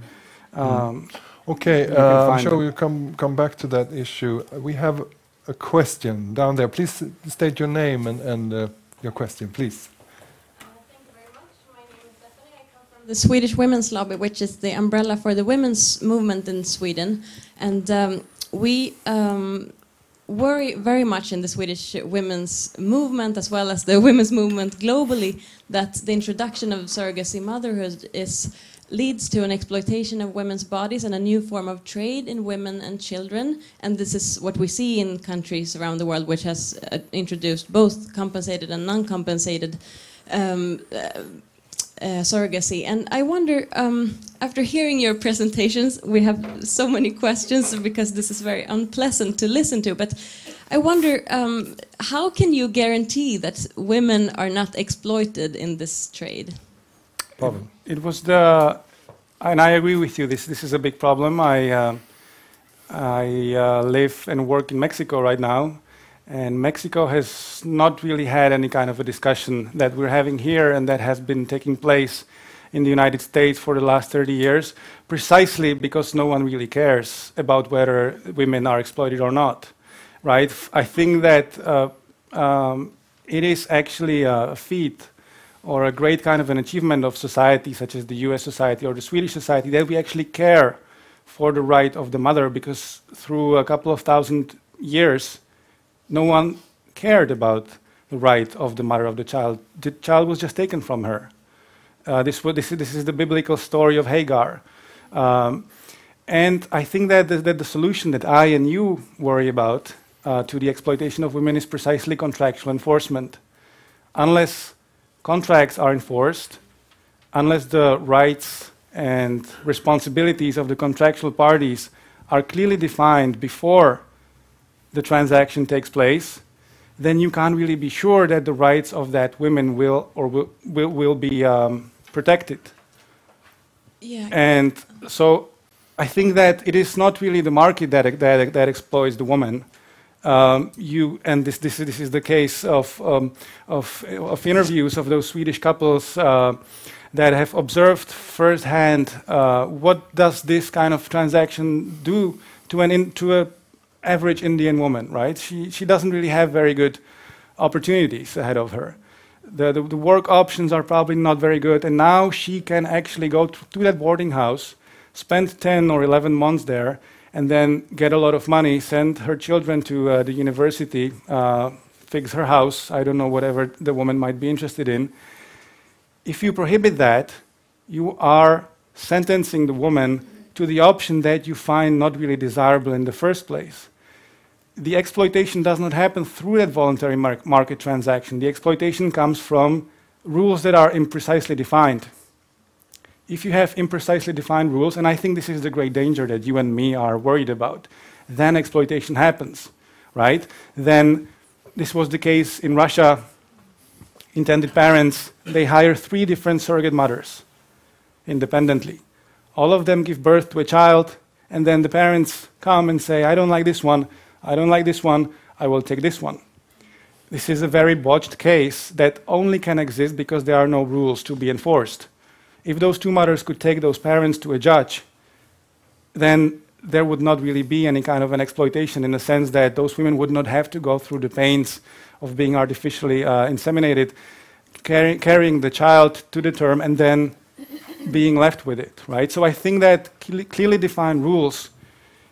Okay, I'm sure we'll come back to that issue. We have a question down there. Please state your name and your question, please. Thank you very much. My name is Stephanie. I come from the Swedish Women's Lobby, which is the umbrella for the women's movement in Sweden. And we worry very much in the Swedish women's movement, as well as the women's movement globally, that the introduction of surrogacy motherhood leads to an exploitation of women's bodies and a new form of trade in women and children. And this is what we see in countries around the world, which has introduced both compensated and non-compensated surrogacy. And I wonder, after hearing your presentations, we have so many questions because this is very unpleasant to listen to, but I wonder, how can you guarantee that women are not exploited in this trade? It was and I agree with you, this is a big problem. I live and work in Mexico right now, and Mexico has not really had any kind of a discussion that we're having here and that has been taking place in the United States for the last 30 years, precisely because no one really cares about whether women are exploited or not, right? I think that it is actually a feat or a great kind of an achievement of society, such as the US society or the Swedish society, that we actually care for the right of the mother, because through a couple of thousand years, no one cared about the right of the mother of the child. The child was just taken from her. This is the biblical story of Hagar. And I think that the solution that I and you worry about to the exploitation of women is precisely contractual enforcement. Unless contracts are enforced, unless the rights and responsibilities of the contractual parties are clearly defined before the transaction takes place, then you can't really be sure that the rights of that women will be protected. Yeah. And so I think that it is not really the market that exploits the woman. This is the case of interviews of those Swedish couples that have observed firsthand what does this kind of transaction do to an average Indian woman, right? She doesn't really have very good opportunities ahead of her. The work options are probably not very good, and now she can actually go to that boarding house, spend 10 or 11 months there, and then get a lot of money, send her children to the university, fix her house, I don't know, whatever the woman might be interested in. If you prohibit that, you are sentencing the woman to the option that you find not really desirable in the first place. The exploitation does not happen through that voluntary market transaction. The exploitation comes from rules that are imprecisely defined. If you have imprecisely defined rules, and I think this is the great danger that you and me are worried about, then exploitation happens, right? Then this was the case in Russia. Intended parents, they hire 3 different surrogate mothers independently. All of them give birth to a child, and then the parents come and say, I don't like this one, I don't like this one, I will take this one. This is a very botched case that only can exist because there are no rules to be enforced. If those 2 mothers could take those parents to a judge, then there would not really be any kind of an exploitation, in the sense that those women would not have to go through the pains of being artificially inseminated, carrying the child to the term, and then being left with it, right? So I think that clearly defined rules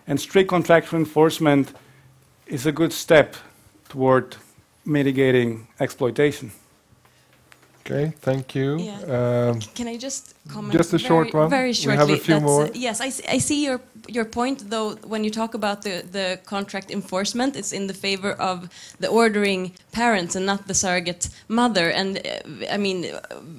and strict contractual enforcement is a good step toward mitigating exploitation. Okay, thank you. Yeah. Can I just comment? Just a short one. Very shortly. We have a few more. Yes, I see your point, though. When you talk about the contract enforcement, it's in the favor of the ordering parents and not the surrogate mother. And I mean,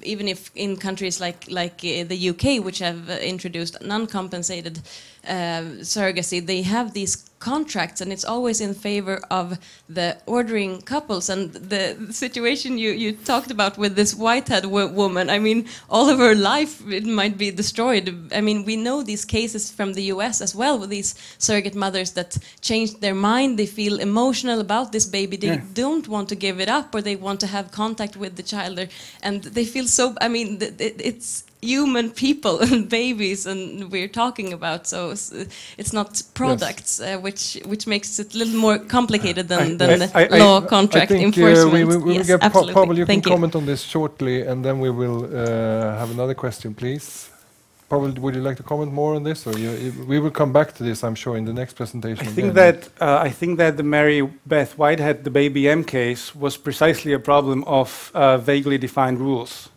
even if in countries like the UK, which have introduced non-compensated surrogacy, they have these contracts, and it's always in favor of the ordering couples. And the situation you talked about with this whitehead woman, I mean, all of her life it might be destroyed. I mean, we know these cases from the US as well, with these surrogate mothers that changed their mind. They feel emotional about this baby. They don't want to give it up, or they want to have contact with the child, and they feel so, I mean, it's human people and babies, and we're talking about, so it's not products, which makes it a little more complicated than the law contract enforcement. We will yes, get absolutely. Pavel, you Thank can comment on this shortly, and then we will have another question, please. Pavel, would you like to comment more on this, or we will come back to this, I'm sure, in the next presentation. I think that the Mary Beth Whitehead, the baby M case, was precisely a problem of vaguely defined rules.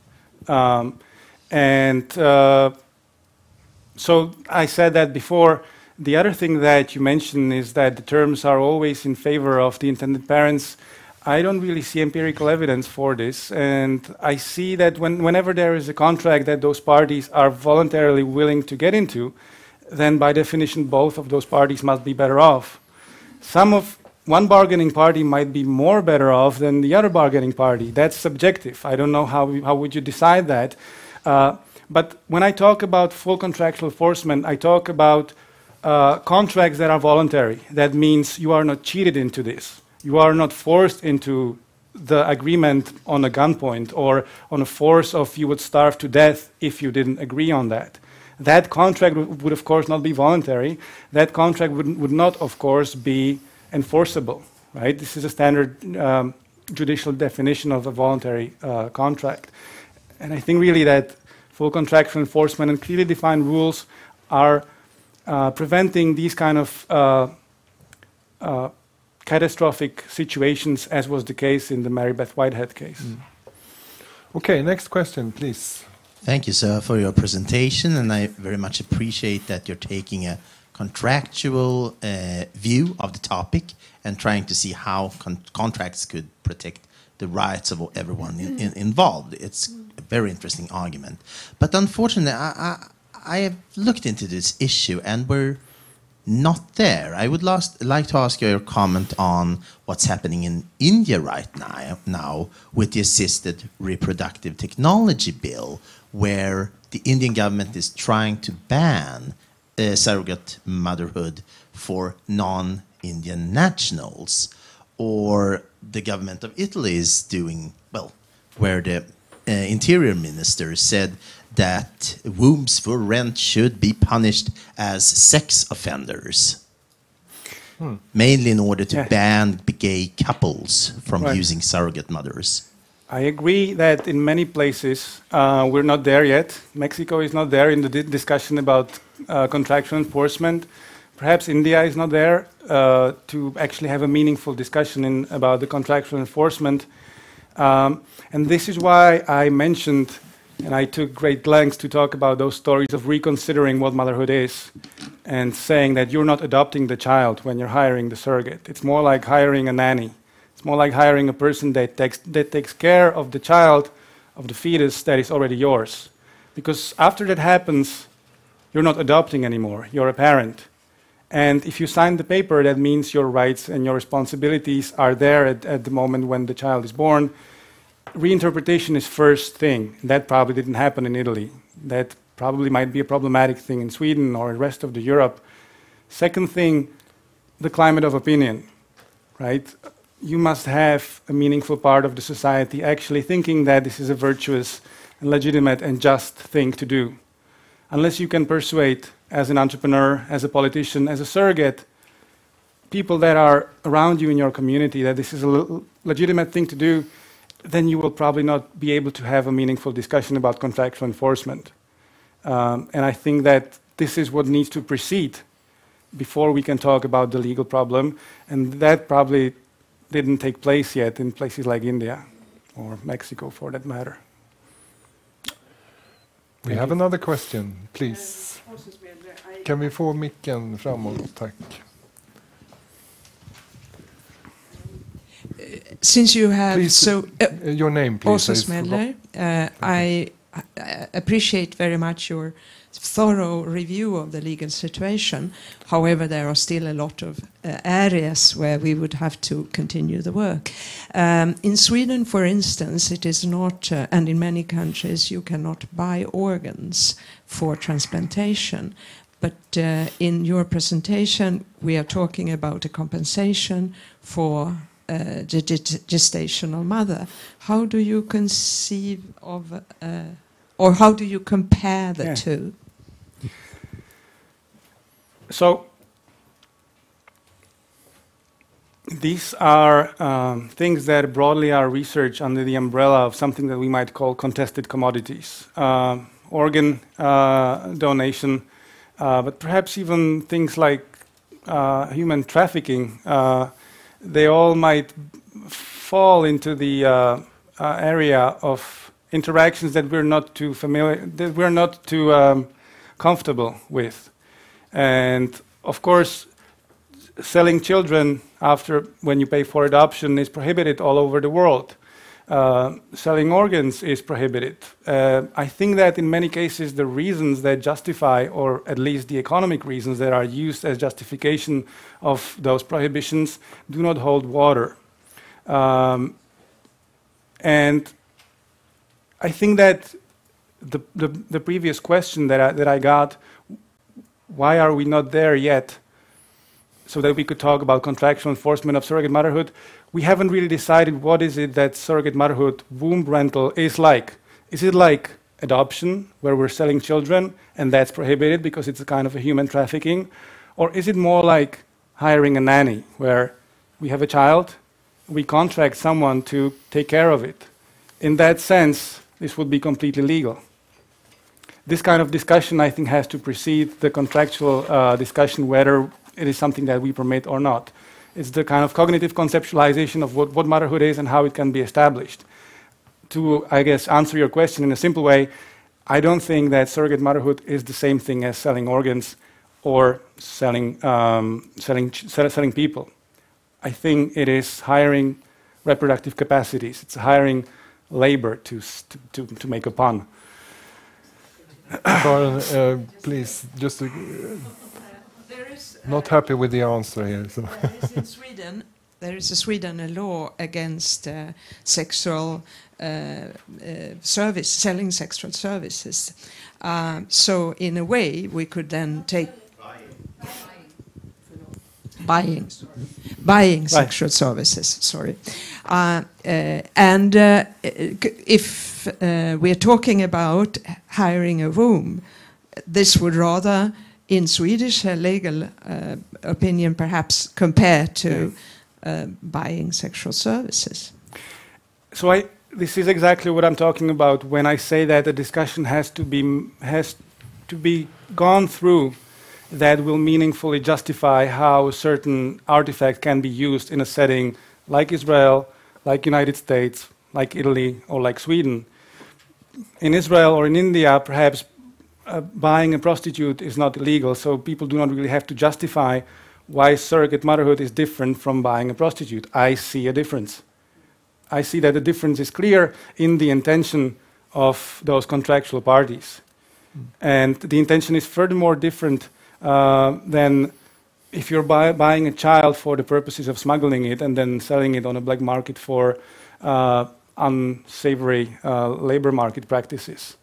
So I said that before. The other thing that you mentioned is that the terms are always in favor of the intended parents. I don't really see empirical evidence for this, and I see that whenever there is a contract that those parties are voluntarily willing to get into, then by definition both of those parties must be better off. One bargaining party might be more better off than the other bargaining party. That's subjective. I don't know how would you decide that. But when I talk about full contractual enforcement, I talk about contracts that are voluntary. That means you are not cheated into this. You are not forced into the agreement on a gunpoint, or on a force of you would starve to death if you didn't agree on that. That contract would of course not be voluntary. That contract would not, of course, be enforceable, right? This is a standard judicial definition of a voluntary contract. And I think really that full contractual enforcement and clearly defined rules are preventing these kind of catastrophic situations, as was the case in the Mary Beth Whitehead case. Okay, next question, please. Thank you, sir, for your presentation, and I very much appreciate that you're taking a contractual view of the topic and trying to see how contracts could protect the rights of everyone involved. It's a very interesting argument. But unfortunately, I have looked into this issue and we're not there. I would like to ask your comment on what's happening in India right now with the assisted reproductive technology bill, where the Indian government is trying to ban surrogate motherhood for Indian nationals, or the government of Italy is doing, well, where the interior minister said that wombs for rent should be punished as sex offenders, mainly in order to ban gay couples from using surrogate mothers. I agree that in many places we're not there yet. Mexico is not there in the discussion about contractual enforcement. Perhaps India is not there to actually have a meaningful discussion about the contractual enforcement. And this is why I mentioned, and I took great lengths to talk about those stories of reconsidering what motherhood is and saying that you're not adopting the child when you're hiring the surrogate. It's more like hiring a nanny. It's more like hiring a person that takes care of the child, of the fetus that is already yours. Because after that happens, you're not adopting anymore. You're a parent. And if you sign the paper, that means your rights and your responsibilities are there at the moment when the child is born. Reinterpretation is first thing. That probably didn't happen in Italy. That probably might be a problematic thing in Sweden or the rest of the Europe. Second thing, the climate of opinion, right? You must have a meaningful part of the society actually thinking that this is a virtuous and legitimate and just thing to do. Unless you can persuade, as an entrepreneur, as a politician, as a surrogate, people that are around you in your community that this is a legitimate thing to do, then you will probably not be able to have a meaningful discussion about contractual enforcement. And I think that this is what needs to precede before we can talk about the legal problem. And that probably didn't take place yet in places like India or Mexico, for that matter. We have another question, please. Kan vi få micken framåt, tack. Since you have please, your name, please. I appreciate very much your thorough review of the legal situation. However, there are still a lot of areas where we would have to continue the work. In Sweden, for instance, it is not, and in many countries, you cannot buy organs for transplantation. But in your presentation, we are talking about a compensation for the gestational mother. How do you conceive of, or how do you compare the two? So these are things that broadly are researched under the umbrella of something that we might call contested commodities. Organ donation, but perhaps even things like human trafficking, they all might fall into the area of interactions that we're not too familiar, that we're not too comfortable with. And of course, selling children after when you pay for adoption is prohibited all over the world. Selling organs is prohibited. I think that in many cases the reasons that justify, or at least the economic reasons that are used as justification of those prohibitions, do not hold water. And I think that the previous question that I got, why are we not there yet, so that we could talk about contractual enforcement of surrogate motherhood, we haven't really decided what is it that surrogate motherhood, womb rental, is like. Is it like adoption, where we're selling children, and that's prohibited because it's a kind of a human trafficking? Or is it more like hiring a nanny, where we have a child, we contract someone to take care of it? In that sense, this would be completely legal. This kind of discussion, I think, has to precede the contractual discussion, whether it is something that we permit or not. It's the kind of cognitive conceptualization of what motherhood is and how it can be established. To, I guess, answer your question in a simple way, I don't think that surrogate motherhood is the same thing as selling organs or selling people. I think it is hiring reproductive capacities. It's hiring labor to make a pun. Karen, please, just not happy with the answer here. So. In Sweden, there is a law against sexual selling sexual services. So in a way, we could then take buying sexual services. Sorry, and if we're talking about hiring a room, this would rather, in Swedish legal opinion, perhaps compare to buying sexual services. So this is exactly what I'm talking about when I say that the discussion has to be gone through that will meaningfully justify how a certain artifact can be used in a setting like Israel, like United States, like Italy, or like Sweden. In Israel or in India, perhaps buying a prostitute is not illegal, so people do not really have to justify why surrogate motherhood is different from buying a prostitute. I see a difference. I see that the difference is clear in the intention of those contractual parties. And the intention is furthermore different than if you're buying a child for the purposes of smuggling it and then selling it on a black market for unsavory labor market practices.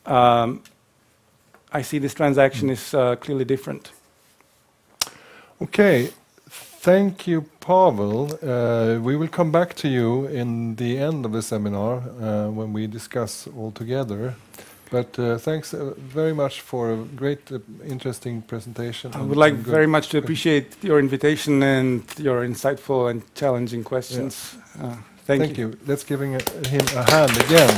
I see this transaction is clearly different. Okay, thank you, Pavel. We will come back to you in the end of the seminar when we discuss all together. But thanks very much for a great, interesting presentation. I would like very much to appreciate your invitation and your insightful and challenging questions. Yeah. Thank you. Let's give him a hand again.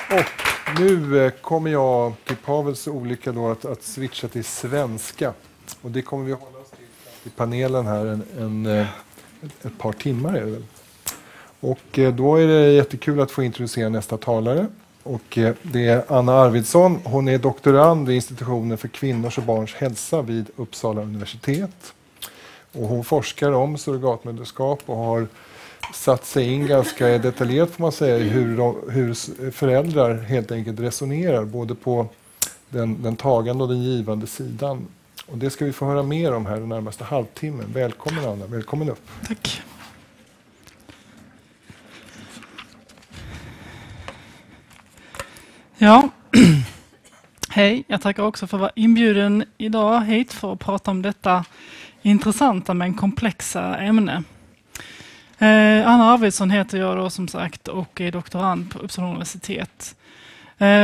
Och nu kommer jag till Pavels olycka då att switcha till svenska. Och det kommer vi att hålla oss till i panelen här ett par timmar är det väl. Och då är det jättekul att få introducera nästa talare. Och det är Anna Arvidsson. Hon är doktorand vid institutionen för kvinnors och barns hälsa vid Uppsala universitet. Och hon forskar om surrogatmödraskap och har satt sig in ganska detaljerat får man säga hur föräldrar helt enkelt resonerar både på den tagande och den givande sidan. Och det ska vi få höra mer om här den närmaste halvtimmen. Välkommen Anna, välkommen upp. Tack. Ja, hej. Jag tackar också för att vara inbjuden idag hit för att prata om detta intressanta men komplexa ämne. Anna Arvidsson heter jag då som sagt och är doktorand på Uppsala universitet.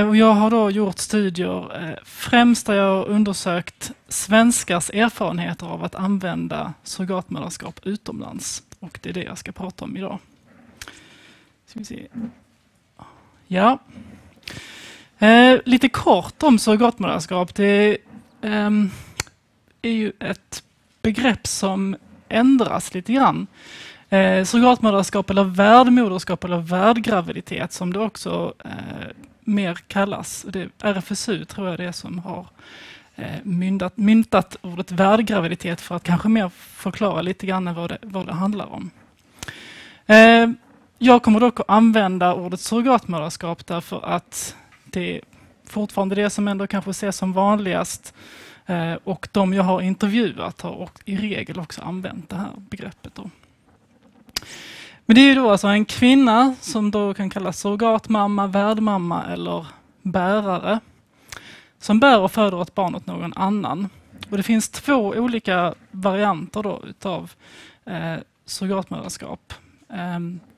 Och jag har då gjort studier främst där jag har undersökt svenskars erfarenheter av att använda surrogatmödraskap utomlands. Och det är det jag ska prata om idag. Ska vi se. Ja. Lite kort om surrogatmödraskap. Det är ju ett begrepp som ändras lite grann. Surrogatmödraskap eller värdmoderskap eller värdgraviditet som det också mer kallas. Det är RFSU tror jag det är som har myntat ordet värdgraviditet för att kanske mer förklara lite grann vad det handlar om. Jag kommer dock att använda ordet surrogatmödraskap därför att det är fortfarande det som ändå kanske ses som vanligast och de jag har intervjuat har i regel också använt det här begreppet då. Men det är ju då alltså en kvinna som då kan kallas surrogatmamma, värdmamma eller bärare som bär och föder ett barn åt någon annan. Och det finns två olika varianter då utav surrogatmödraskap.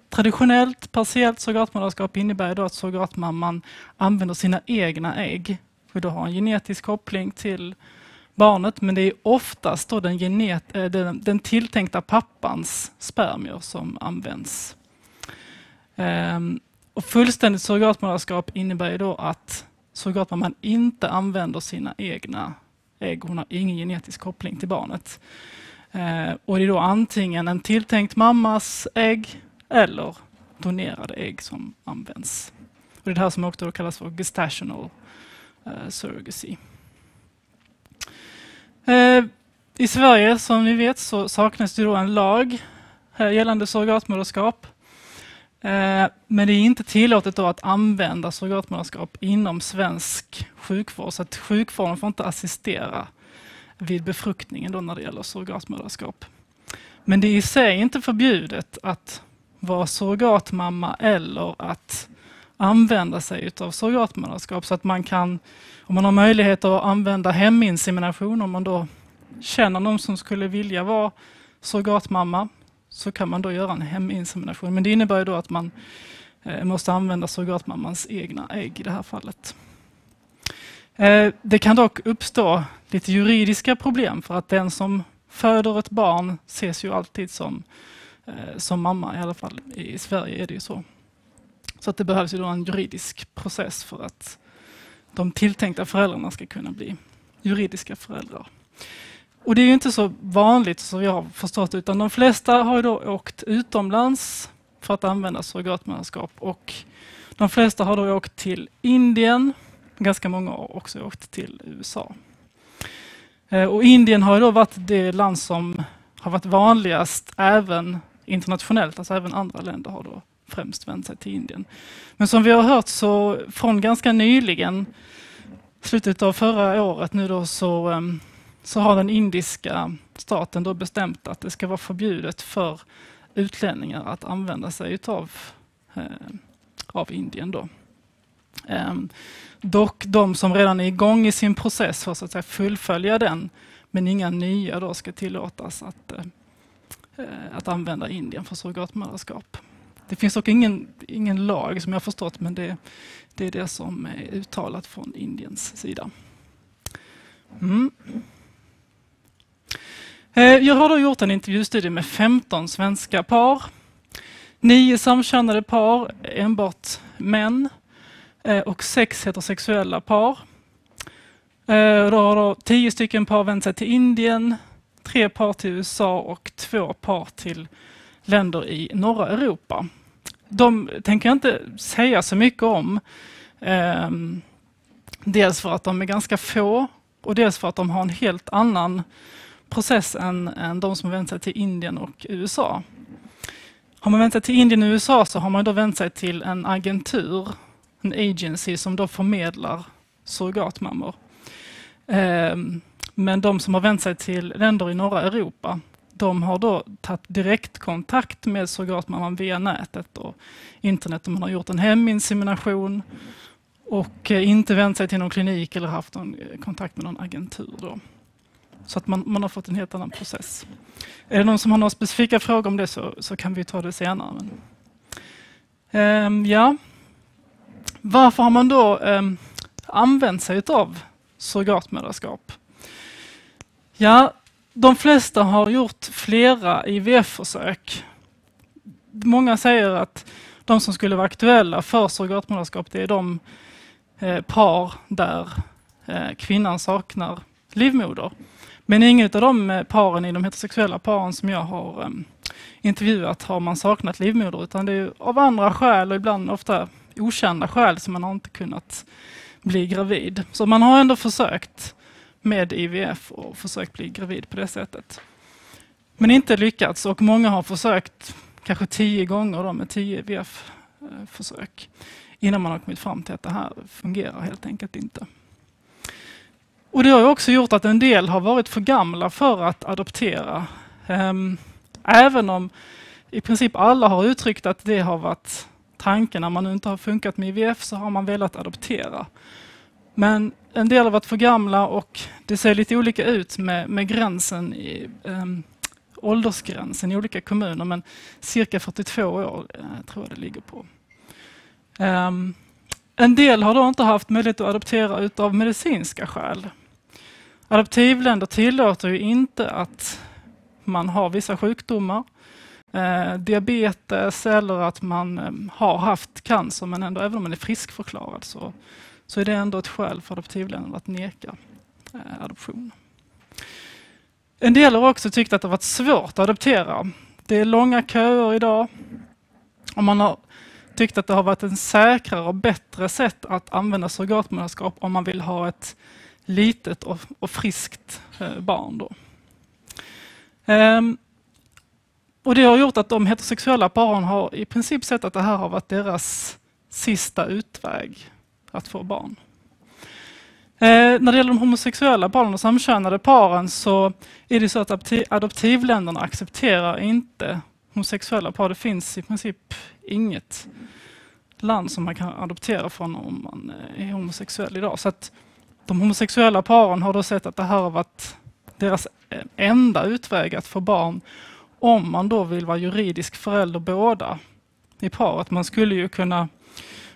Traditionellt partiellt surrogatmödraskap innebär då att surrogatmamman använder sina egna ägg och då har en genetisk koppling till barnet, men det är oftast då den tilltänkta pappans spermier som används. Och fullständigt surrogatmödraskap innebär ju då att surrogatmamman inte använder sina egna ägg. Hon har ingen genetisk koppling till barnet. Och det är då antingen en tilltänkt mammas ägg eller donerade ägg som används. Och det är det här som också då kallas för gestational surrogacy. I Sverige som ni vet så saknas det då en lag gällande surrogatmödraskap. Men det är inte tillåtet då att använda surrogatmödraskap inom svensk sjukvård. Så att sjukvården får inte assistera vid befruktningen då när det gäller surrogatmödraskap. Men det är i sig inte förbjudet att vara surrogatmamma eller att använda sig av surrogatmödraskap, så att man kan, om man har möjlighet att använda heminsemination, om man då känner någon som skulle vilja vara surrogatmamma, så kan man då göra en heminsemination. Men det innebär ju då att man måste använda surrogatmammans egna ägg i det här fallet. Det kan dock uppstå lite juridiska problem, för att den som föder ett barn ses ju alltid som mamma, i alla fall i Sverige är det ju så. Så att det behövs ju då en juridisk process för att de tilltänkta föräldrarna ska kunna bli juridiska föräldrar. Och det är ju inte så vanligt som jag har förstått, utan de flesta har ju då åkt utomlands för att använda surrogatmödraskap, och de flesta har då åkt till Indien, ganska många har också åkt till USA. Och Indien har ju då varit det land som har varit vanligast även internationellt, alltså även andra länder har då främst vänt sig till Indien. Men som vi har hört så från ganska nyligen, slutet av förra året nu då, så har den indiska staten då bestämt att det ska vara förbjudet för utlänningar att använda sig av Indien då. Dock de som redan är igång i sin process för så att säga fullfölja den, men inga nya då ska tillåtas att använda Indien för surrogatmödraskap. Det finns dock ingen lag som jag har förstått, men det är det som är uttalat från Indiens sida. Jag har då gjort en intervjustudie med 15 svenska par, 9 samkönade par, enbart män, och 6 heterosexuella par. Då har 10 stycken par vänt sig till Indien, 3 par till USA och 2 par till länder i norra Europa. De tänker jag inte säga så mycket om. Dels för att de är ganska få, och dels för att de har en helt annan process än de som vänt sig till Indien och USA. Har man vänt sig till Indien och USA så har man då vänt sig till en agentur, en agency som då förmedlar surrogatmammor. Men de som har vänt sig till länder i norra Europa, de har då tagit direktkontakt med surrogatmamman via nätet och internet. Man har gjort en heminsemination och inte vänt sig till någon klinik eller haft någon kontakt med någon agentur då. Så att man har fått en helt annan process. Är det någon som har några specifika frågor om det så kan vi ta det senare. Ja. Varför har man då använt sig av surrogatmödraskap? Ja, de flesta har gjort flera IVF-försök. Många säger att de som skulle vara aktuella för surrogatmödraskap, det är de par där kvinnan saknar livmoder. Men inget av de paren i de heterosexuella paren som jag har intervjuat har man saknat livmoder, utan det är av andra skäl och ibland ofta okända skäl som man har inte kunnat bli gravid. Så man har ändå försökt med IVF och försökt bli gravid på det sättet. Men inte lyckats, och många har försökt kanske 10 gånger då, med 10 IVF-försök innan man har kommit fram till att det här fungerar helt enkelt inte. Och det har ju också gjort att en del har varit för gamla för att adoptera. Även om i princip alla har uttryckt att det har varit tanken när man nu inte har funkat med IVF, så har man velat adoptera. Men en del har varit för gamla, och det ser lite olika ut med gränsen i åldersgränsen i olika kommuner, men cirka 42 år tror jag det ligger på. En del har då inte haft möjlighet att adoptera utav medicinska skäl. Adoptivländer tillåter ju inte att man har vissa sjukdomar, diabetes, eller att man har haft cancer, men ändå, även om man är friskförklarad, så är det ändå ett skäl för adoptivländer att neka adoption. En del har också tyckt att det har varit svårt att adoptera. Det är långa köer idag, och man har tyckt att det har varit en säkrare och bättre sätt att använda surrogatmödraskap om man vill ha ett litet och friskt barn då. Och det har gjort att de heterosexuella paren har i princip sett att det här har varit deras sista utväg att få barn. När det gäller de homosexuella paren och samkönade paren så är det så att adoptivländerna accepterar inte homosexuella par. Det finns i princip inget land som man kan adoptera från om man är homosexuell idag. Så att de homosexuella paren har då sett att det här har varit deras enda utväg att få barn om man då vill vara juridisk förälder båda i paret. Man skulle ju kunna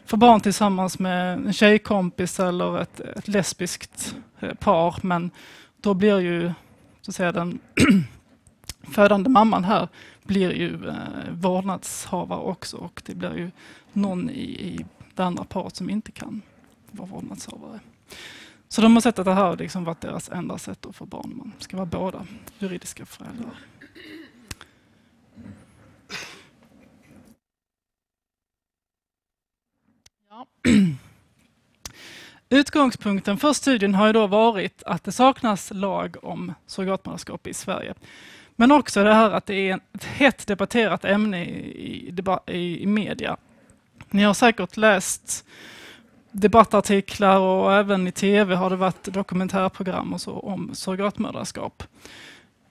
få barn tillsammans med en tjejkompis eller ett lesbiskt par, men då blir ju så att säga den födande mamman här blir ju vårdnadshavare också, och det blir ju någon i det andra paret som inte kan vara vårdnadshavare. Så de har sett att det här har liksom varit deras enda sätt att få barn. Man ska vara båda juridiska föräldrar. Ja. Utgångspunkten för studien har ju då varit att det saknas lag om surrogatmödraskap i Sverige. Men också det här att det är ett hett debatterat ämne i media. Ni har säkert läst debattartiklar och även i tv har det varit dokumentärprogram och så om surrogatmödraskap.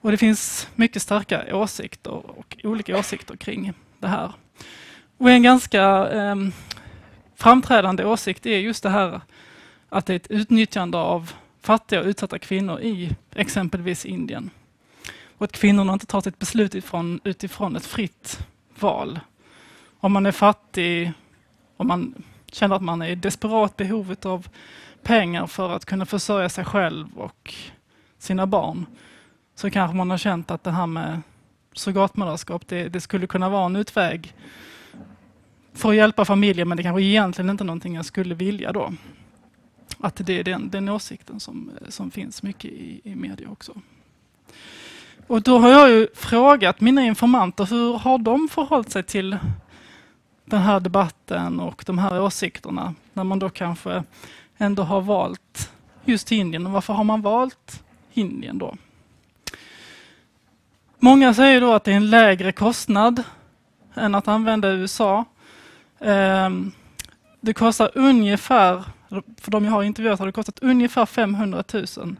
Och det finns mycket starka åsikter och olika åsikter kring det här. Och en ganska framträdande åsikt är just det här att det är ett utnyttjande av fattiga och utsatta kvinnor i exempelvis Indien. Och att kvinnorna inte tar sitt beslut utifrån ett fritt val. Om man är fattig, om man känner att man är i desperat behovet av pengar för att kunna försörja sig själv och sina barn, så kanske man har känt att det här med surrogatmödraskap, det skulle kunna vara en utväg för att hjälpa familjen, men det kanske egentligen inte är någonting jag skulle vilja då. Att det är den åsikten som finns mycket i media också. Och då har jag ju frågat mina informanter, hur har de förhållit sig till den här debatten och de här åsikterna när man då kanske ändå har valt just Indien. Och varför har man valt Indien då? Många säger då att det är en lägre kostnad än att använda USA. Det kostar ungefär, för de jag har intervjuat har det kostat ungefär 500 000.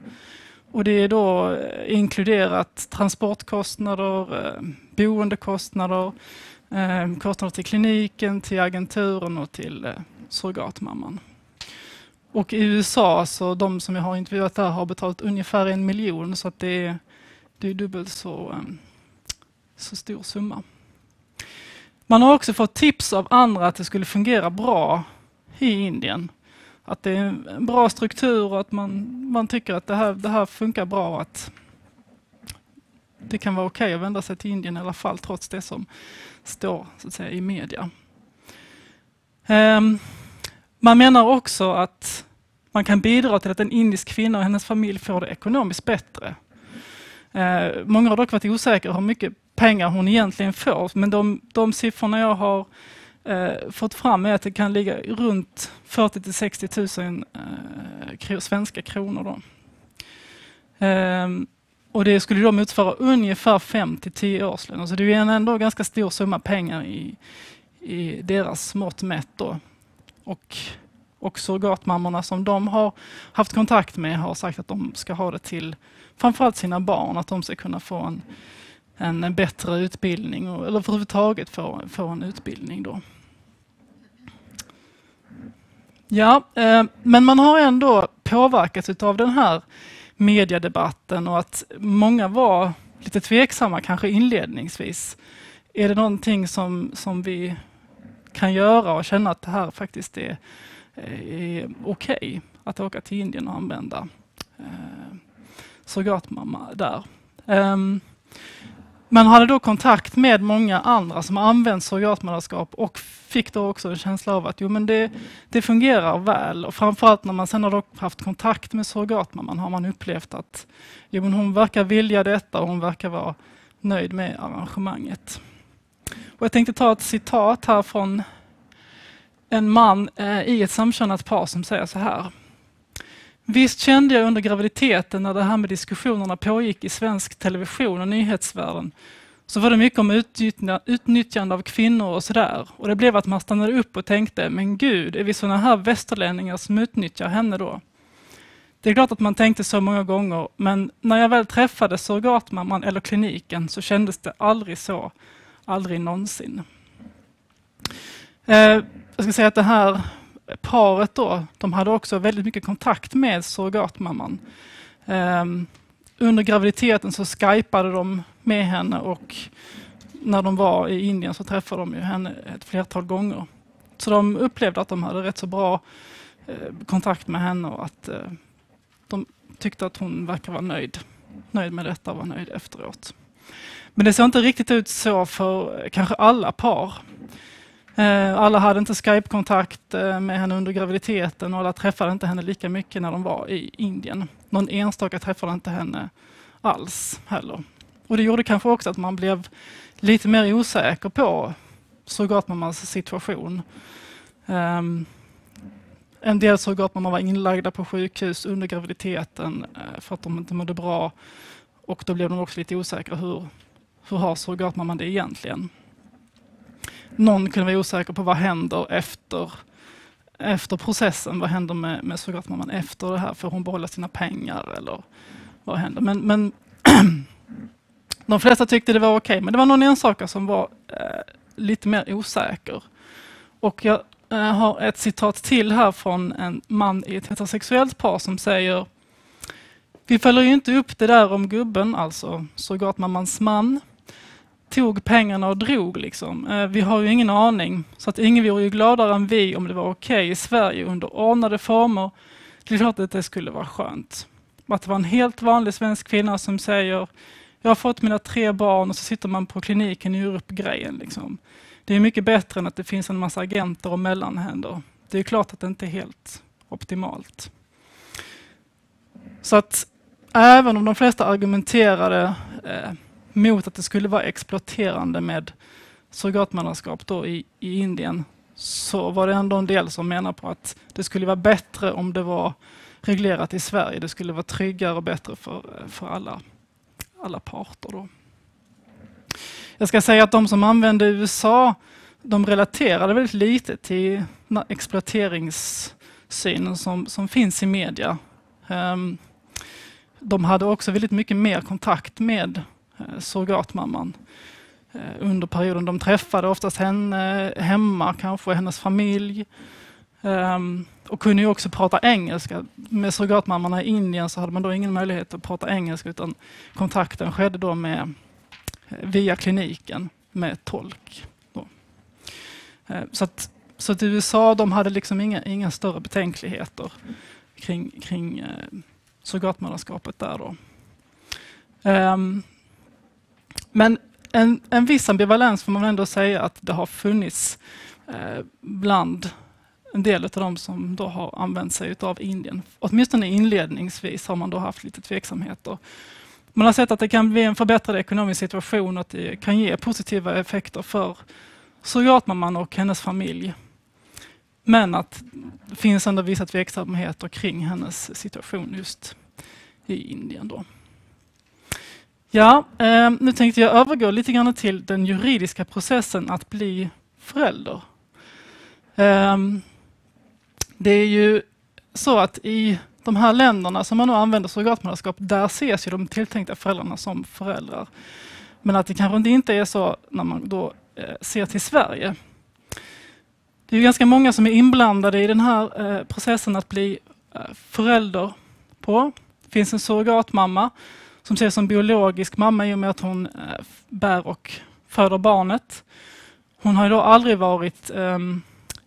Och det är då inkluderat transportkostnader, boendekostnader, kostnader till kliniken, till agenturen och till surrogatmamman. Och i USA, så de som jag har intervjuat där har betalat ungefär 1 miljon, så att det är dubbelt så stor summa. Man har också fått tips av andra att det skulle fungera bra i Indien. Att det är en bra struktur och att man tycker att det här funkar bra, att det kan vara okej att vända sig till Indien i alla fall, trots det som står så att säga i media. Man menar också att man kan bidra till att en indisk kvinna och hennes familj får det ekonomiskt bättre. Många har dock varit osäkra hur mycket pengar hon egentligen får, men de siffrorna jag har fått fram är att det kan ligga runt 40 till 60 000 svenska kronor då. Och det skulle då motsvara ungefär 5 till 10 årslön. Så det är en ändå ganska stor summa pengar i deras mått mätt då. Och surrogatmammorna som de har haft kontakt med har sagt att de ska ha det till framförallt sina barn, att de ska kunna få en bättre utbildning eller överhuvudtaget få en utbildning då. Ja, men man har ändå påverkats av den här mediedebatten och att många var lite tveksamma kanske inledningsvis. Är det någonting som vi kan göra och känna att det här faktiskt är okej att åka till Indien och använda surrogatmamma där? Man hade då kontakt med många andra som har använt surrogatmödraskap och fick då också en känsla av att det fungerar väl. Och framförallt när man sen har haft kontakt med surrogatmamman har man upplevt att men hon verkar vilja detta och hon verkar vara nöjd med arrangemanget. Och jag tänkte ta ett citat här från en man i ett samkönat par som säger så här. Visst kände jag under graviditeten när det här med diskussionerna pågick i svensk television och nyhetsvärlden, så var det mycket om utnyttjande av kvinnor och sådär. Och det blev att man stannade upp och tänkte, men gud, är vi såna här västerlänningar som utnyttjar henne då? Det är klart att man tänkte så många gånger, men när jag väl träffade surrogatmamman eller kliniken så kändes det aldrig så, aldrig någonsin. jag ska säga att det här paret då, de hade också väldigt mycket kontakt med surrogatmamman. Under graviditeten så skypade de med henne, och när de var i Indien så träffade de ju henne ett flertal gånger. Så de upplevde att de hade rätt så bra kontakt med henne, och att de tyckte att hon verkar vara nöjd med detta och var nöjd efteråt. Men det ser inte riktigt ut så för kanske alla par. Alla hade inte Skype-kontakt med henne under graviditeten, och alla träffade inte henne lika mycket när de var i Indien. Någon enstaka träffade inte henne alls heller. Och det gjorde kanske också att man blev lite mer osäker på surrogatmammans situation. En del surrogatmammor var inlagda på sjukhus under graviditeten för att de inte mådde bra, och då blev de också lite osäkra. Hur har surrogatmamman det egentligen? Någon kunde vara osäker på vad händer efter processen. Vad händer med surrogatmamman efter det här? Får hon behålla sina pengar, eller vad händer? Men de flesta tyckte det var okej. Men det var någon enstaka som var lite mer osäker. Och jag har ett citat till här från en man i ett heterosexuellt par som säger: vi följer ju inte upp det där om gubben, alltså surrogatmammans man, tog pengarna och drog liksom. Vi har ju ingen aning, så att ingen vore ju gladare än vi om det var okej i Sverige under ordnade former. Det är klart att det skulle vara skönt. Att det var en helt vanlig svensk kvinna som säger: jag har fått mina 3 barn, och så sitter man på kliniken och gör upp grejen liksom. Det är mycket bättre än att det finns en massa agenter och mellanhänder. Det är klart att det inte är helt optimalt. Så att även om de flesta argumenterade mot att det skulle vara exploaterande med surrogatmödraskap då i Indien, så var det ändå en del som menar på att det skulle vara bättre om det var reglerat i Sverige. Det skulle vara tryggare och bättre för alla parter då. Jag ska säga att de som använde USA, de relaterade väldigt lite till exploateringssynen som finns i media. De hade också väldigt mycket mer kontakt med surrogatmamman under perioden. De träffade oftast henne hemma, kanske hennes familj, och kunde ju också prata engelska. Med surrogatmammarna i Indien så hade man då ingen möjlighet att prata engelska, utan kontakten skedde då via kliniken med tolk. Då. Så att i USA, de hade liksom inga större betänkligheter kring surrogatmödraskapet där då. Men en viss ambivalens får man ändå säga att det har funnits bland en del av de som då har använt sig av Indien. Åtminstone inledningsvis har man då haft lite tveksamheter. Man har sett att det kan bli en förbättrad ekonomisk situation och att det kan ge positiva effekter för surrogatmamman och hennes familj. Men att det finns ändå vissa tveksamheter kring hennes situation just i Indien då. Ja, nu tänkte jag övergå lite grann till den juridiska processen att bli förälder. Det är ju så att i de här länderna som man nu använder surrogatmödraskap, där ses ju de tilltänkta föräldrarna som föräldrar. Men att det kanske inte är så när man då ser till Sverige. Det är ju ganska många som är inblandade i den här processen att bli förälder på. Det finns en surrogatmamma som ses som biologisk mamma i och med att hon bär och föder barnet. Hon har ju då aldrig varit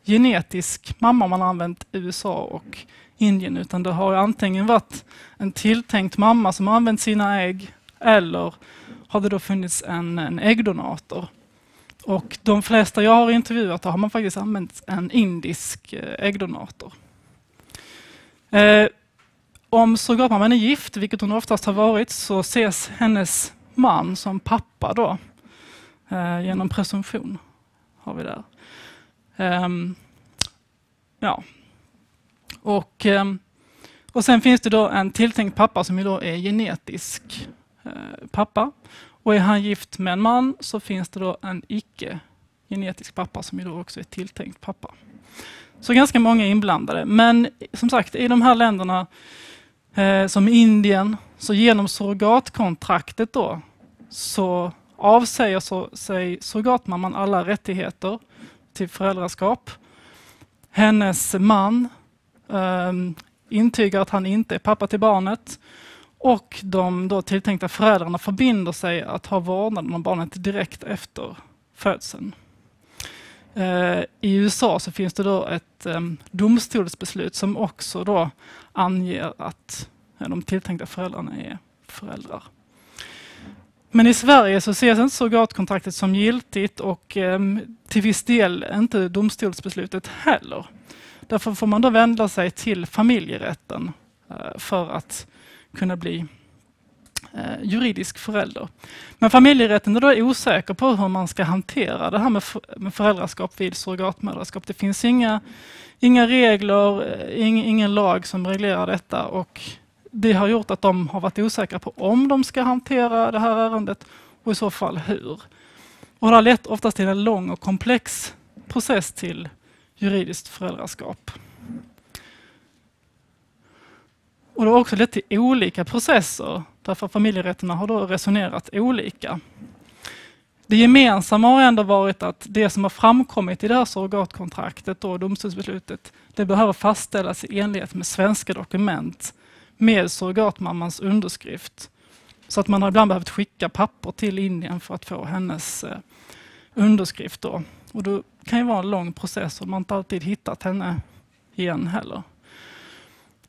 genetisk mamma om man har använt USA och Indien, utan det har ju antingen varit en tilltänkt mamma som har använt sina ägg, eller har det då funnits en äggdonator. Och de flesta jag har intervjuat har man faktiskt använt en indisk äggdonator. Om surrogatmamman är gift, vilket hon oftast har varit, så ses hennes man som pappa då. Genom presumtion har vi där. Ja. Och sen finns det då en tilltänkt pappa som ju då är genetisk pappa. Och är han gift med en man så finns det då en icke-genetisk pappa som ju då också är tilltänkt pappa. Så ganska många är inblandade. Men som sagt, i de här länderna som Indien, så genom surrogatkontraktet då så avsäger sig surrogatmamman alla rättigheter till föräldraskap. hennes man intygar att han inte är pappa till barnet, och de då tilltänkta föräldrarna förbinder sig att ha vårdnaden om barnet direkt efter födseln. I USA så finns det då ett domstolsbeslut som också då anger att de tilltänkta föräldrarna är föräldrar. Men i Sverige så ses inte surrogatkontraktet som giltigt, och till viss del inte domstolsbeslutet heller. Därför får man då vända sig till familjerätten för att kunna bli juridisk förälder. Men familjerätten är då osäker på hur man ska hantera det här med föräldraskap vid surrogatmödraskap. Det finns inga regler, ingen lag som reglerar detta, och det har gjort att de har varit osäkra på om de ska hantera det här ärendet och i så fall hur. Och det har lett oftast till en lång och komplex process till juridiskt föräldraskap. Och det har också lett till olika processer, därför att familjerätterna har då resonerat olika. Det gemensamma har ändå varit att det som har framkommit i det här surrogatkontraktet och domstolsbeslutet, det behöver fastställas i enlighet med svenska dokument med surrogatmammans underskrift. Så att man har ibland behövt skicka papper till Indien för att få hennes underskrift då. Och då kan ju vara en lång process och man har inte alltid hittat henne igen heller.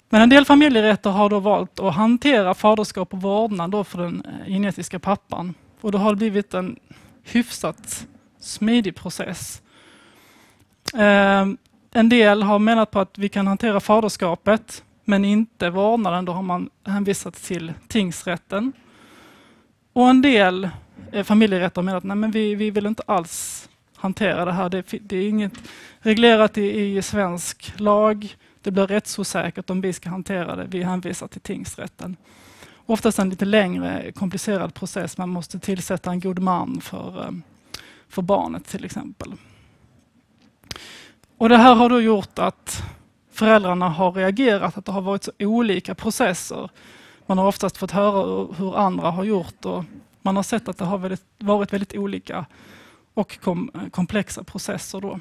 Men en del familjerätter har då valt att hantera faderskap och vårdnad då för den genetiska pappan. Och då har det blivit en hyfsat smidig process. En del har menat på att vi kan hantera faderskapet men inte vårdnaden. Då har man hänvisat till tingsrätten. Och en del familjerätter har menat att nej, men vi vill inte alls hantera det här. Det är inget reglerat i svensk lag. Det blir rättsosäkert om vi ska hantera det. Vi hänvisar till tingsrätten. Oftast en lite längre komplicerad process. Man måste tillsätta en god man för barnet till exempel. Och det här har då gjort att föräldrarna har reagerat att det har varit så olika processer. Man har oftast fått höra hur andra har gjort och man har sett att det har varit väldigt olika och komplexa processer då.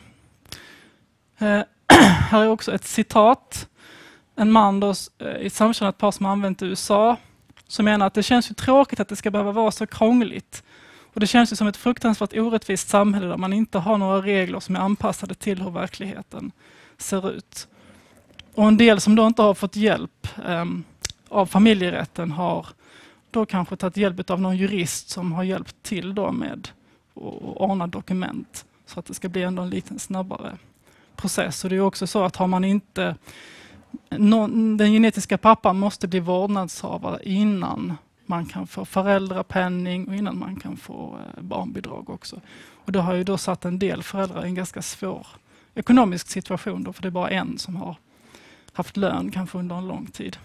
Här är också ett citat. En man då, i ett samkönat par som använt i USA, som menar att det känns ju tråkigt att det ska behöva vara så krångligt. Och det känns ju som ett fruktansvärt orättvist samhälle där man inte har några regler som är anpassade till hur verkligheten ser ut. Och en del som då inte har fått hjälp av familjerätten har då kanske tagit hjälp av någon jurist som har hjälpt till då med att ordna dokument så att det ska bli ändå en liten snabbare process. Och det är också så att har man inte den genetiska pappan måste bli vårdnadshavare innan man kan få föräldrapenning och innan man kan få barnbidrag också. Och det har ju då satt en del föräldrar i en ganska svår ekonomisk situation då, för det är bara en som har haft lön kanske under en lång tid.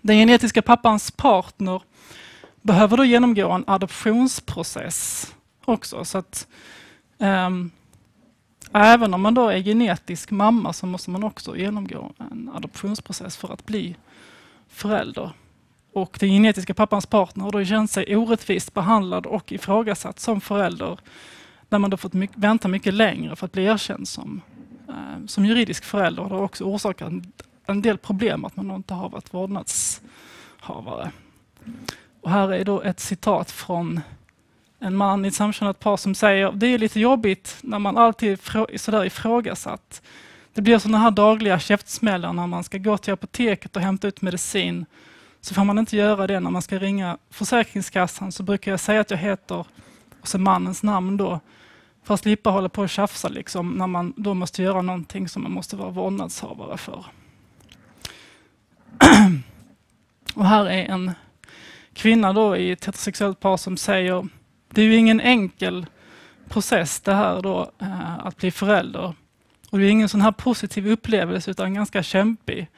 Den genetiska pappans partner behöver då genomgå en adoptionsprocess också, så att även om man då är genetisk mamma så måste man också genomgå en adoptionsprocess för att bli förälder. Och den genetiska pappans partner har då känt sig orättvist behandlad och ifrågasatt som förälder när man då fått vänta mycket längre för att bli erkänd som juridisk förälder. Det har också orsakat en del problem att man inte har varit vårdnadshavare. Och här är då ett citat från en man i ett samkönat par som säger: det är lite jobbigt när man alltid är sådär ifrågasatt. Det blir sådana här dagliga käftsmällar när man ska gå till apoteket och hämta ut medicin. Så får man inte göra det när man ska ringa Försäkringskassan, så brukar jag säga att jag heter och så mannens namn då. För att slippa hålla på och tjafsa liksom, när man då måste göra någonting som man måste vara vårdnadshavare för. Och här är en kvinna då i ett heterosexuellt par som säger: det är ju ingen enkel process det här då, att bli förälder. Och det är ingen sån här positiv upplevelse utan ganska kämpig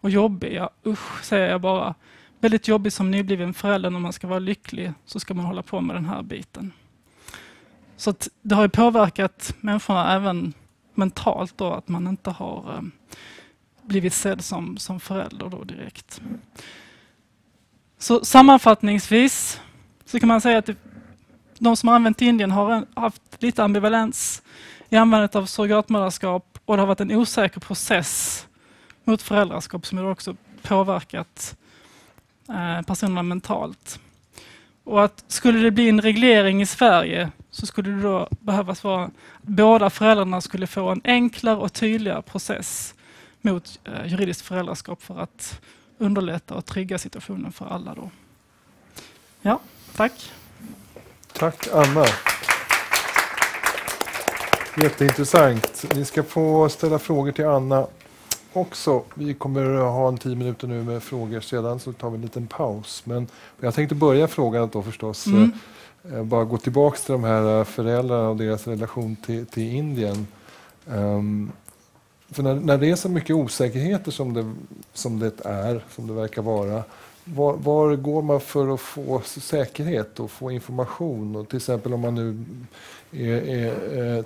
och jobbig. Ja, usch, säger jag bara. Väldigt jobbig som nybliven förälder. När man ska vara lycklig så ska man hålla på med den här biten. Så att det har ju påverkat människorna även mentalt då, att man inte har blivit sedd som förälder då direkt. Så sammanfattningsvis så kan man säga att de som har använt Indien har haft lite ambivalens i användandet av surrogatmödraskap, och det har varit en osäker process mot föräldraskap som har också påverkat personerna mentalt. Och att skulle det bli en reglering i Sverige så skulle det då behövas vara att båda föräldrarna skulle få en enklare och tydligare process mot juridiskt föräldraskap för att underlätta och trygga situationen för alla då. Ja, tack. Tack Anna. Jätteintressant. Ni ska få ställa frågor till Anna också. Vi kommer att ha 10 minuter nu med frågor, sedan så tar vi en liten paus. Men jag tänkte börja frågan då förstås. Bara gå tillbaka till de här föräldrarna och deras relation till Indien. För när det är så mycket osäkerheter som det verkar vara, var går man för att få säkerhet och få information? Och till exempel om man nu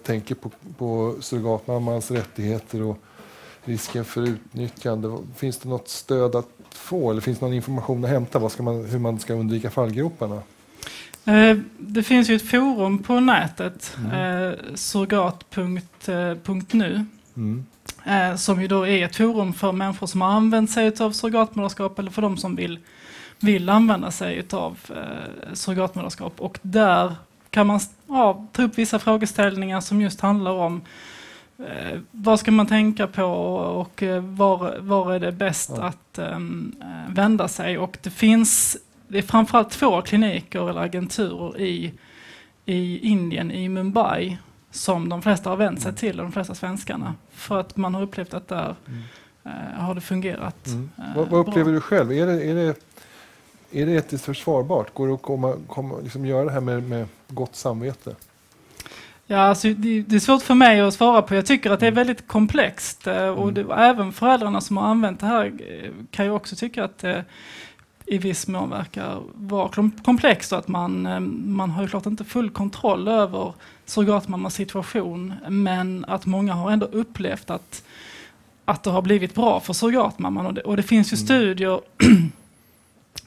tänker på surrogatmammans rättigheter och risken för utnyttjande. Finns det något stöd att få, eller finns det någon information att hämta? Hur man ska undvika fallgroparna? Det finns ju ett forum på nätet, surrogat.nu, som ju då är ett forum för människor som har använt sig av surrogatmödraskap, eller för de som vill använda sig av surrogatmödraskap. Och där kan man ta upp vissa frågeställningar som just handlar om vad ska man tänka på och var är det bäst att vända sig. Och det är framförallt 2 kliniker eller agenturer i Indien, i Mumbai, som de flesta har vänt sig till, de flesta svenskarna. För att man har upplevt att där har det fungerat. Vad upplever du själv? Är det etiskt försvarbart? Går det att liksom göra det här med gott samvete? Ja, alltså, det är svårt för mig att svara på. Jag tycker att det är väldigt komplext. Och även föräldrarna som har använt det här kan ju också tycka att i viss mån verkar vara komplext, och att man har ju klart inte full kontroll över surrogatmammas situation, men att många har ändå upplevt att det har blivit bra för surrogatmamman. Och det finns ju studier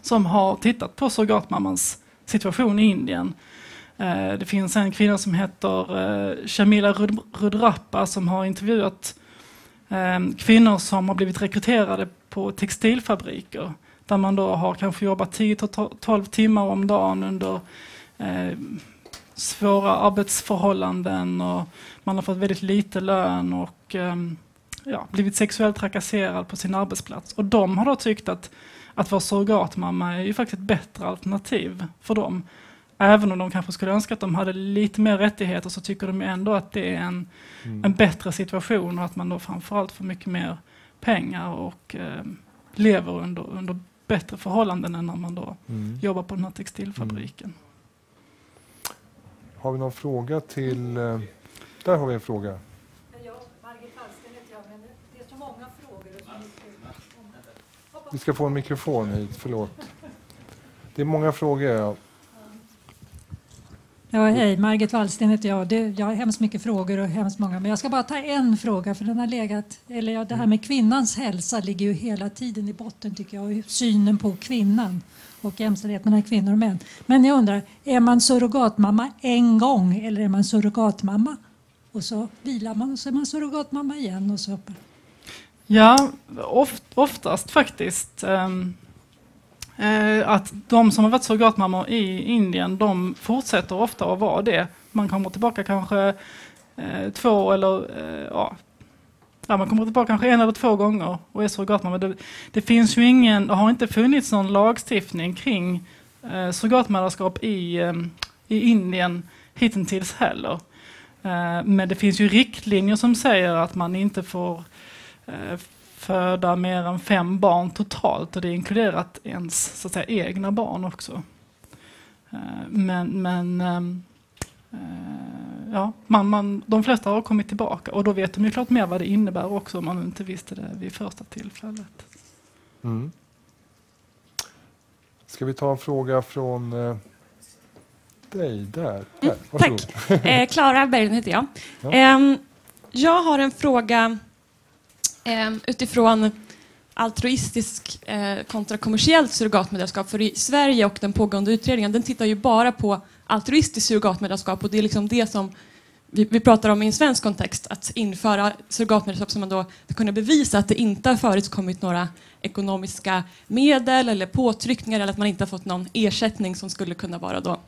som har tittat på surrogatmammans situation i Indien. Det finns en kvinna som heter Shamila Rudrappa som har intervjuat kvinnor som har blivit rekryterade på textilfabriker, där man då har kanske jobbat 10-12 timmar om dagen under svåra arbetsförhållanden, och man har fått väldigt lite lön och blivit sexuellt trakasserad på sin arbetsplats. Och de har då tyckt att vara surrogatmamma är ju faktiskt ett bättre alternativ för dem. Även om de kanske skulle önska att de hade lite mer rättigheter, så tycker de ändå att det är en bättre situation, och att man då framförallt får mycket mer pengar och lever under bättre förhållanden än när man då jobbar på den här textilfabriken. Har vi någon fråga till... Där har vi en fråga. Ja, Margit Wålsten heter jag, men det är så många frågor. Vi ska få en mikrofon hit, förlåt. Det är många frågor, ja. Ja, hej, Margit Wålsten heter jag. Jag har hemskt mycket frågor och hemskt många. Men jag ska bara ta en fråga, för den har legat... det här med kvinnans hälsa ligger ju hela tiden i botten, tycker jag. Och synen på kvinnan och jämställdhet mellan kvinnor och män. Men jag undrar, är man surrogatmamma en gång, eller är man surrogatmamma och så vilar man och så är man surrogatmamma igen och så... Ja, oftast faktiskt. Att de som har varit surrogatmammor i Indien, de fortsätter ofta att vara det. Man kommer tillbaka kanske 2 eller man kommer tillbaka kanske 1 eller 2 gånger och är surrogatmamma. Det finns ju det har inte funnits någon lagstiftning kring surrogatmödraskap i Indien hittills heller. Men det finns ju riktlinjer som säger att man inte får föda mer än 5 barn totalt, och det är inkluderat ens så att säga egna barn också. De flesta har kommit tillbaka, och då vet de ju klart mer vad det innebär också, om man inte visste det vid första tillfället. Ska vi ta en fråga från dig där? Tack. Klara Berglund heter jag. Ja. Jag har en fråga utifrån altruistisk kontra kommersiellt surrogatmödraskap. För i Sverige och den pågående utredningen, den tittar ju bara på altruistiskt surrogatmödraskap, och det är liksom det som vi pratar om i en svensk kontext, att införa surrogatmödraskap som man då kunna bevisa att det inte har förekommit några ekonomiska medel eller påtryckningar, eller att man inte har fått någon ersättning som skulle kunna vara då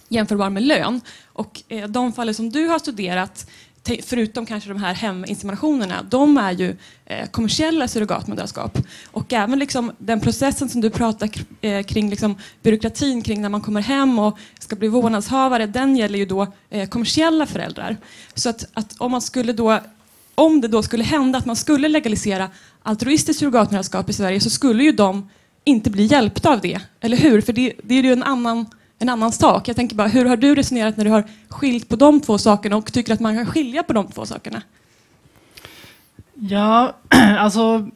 jämförbar med lön. Och de fall som du har studerat, förutom kanske de här heminseminationerna, de är ju kommersiella surrogatmödraskap. Och även liksom den processen som du pratar kring, liksom byråkratin kring när man kommer hem och ska bli vårdnadshavare, den gäller ju då kommersiella föräldrar. Så att om det då skulle hända att man skulle legalisera altruistiskt surrogatmödraskap i Sverige, så skulle ju de inte bli hjälpta av det, eller hur? För det är ju en annan sak. Jag tänker bara, hur har du resonerat när du har skilt på de två sakerna och tycker att man kan skilja på de två sakerna? Ja, alltså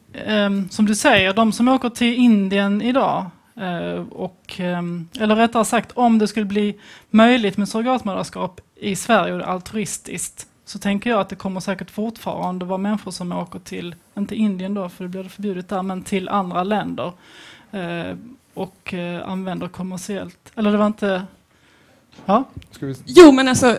som du säger, de som åker till Indien idag eller rättare sagt, om det skulle bli möjligt med surrogatmödraskap i Sverige och altruistiskt, så tänker jag att det kommer säkert fortfarande vara människor som åker till, inte Indien då, för det blir det förbjudet där, men till andra länder och använder kommersiellt. Eller det var inte... Ja? Jo, men alltså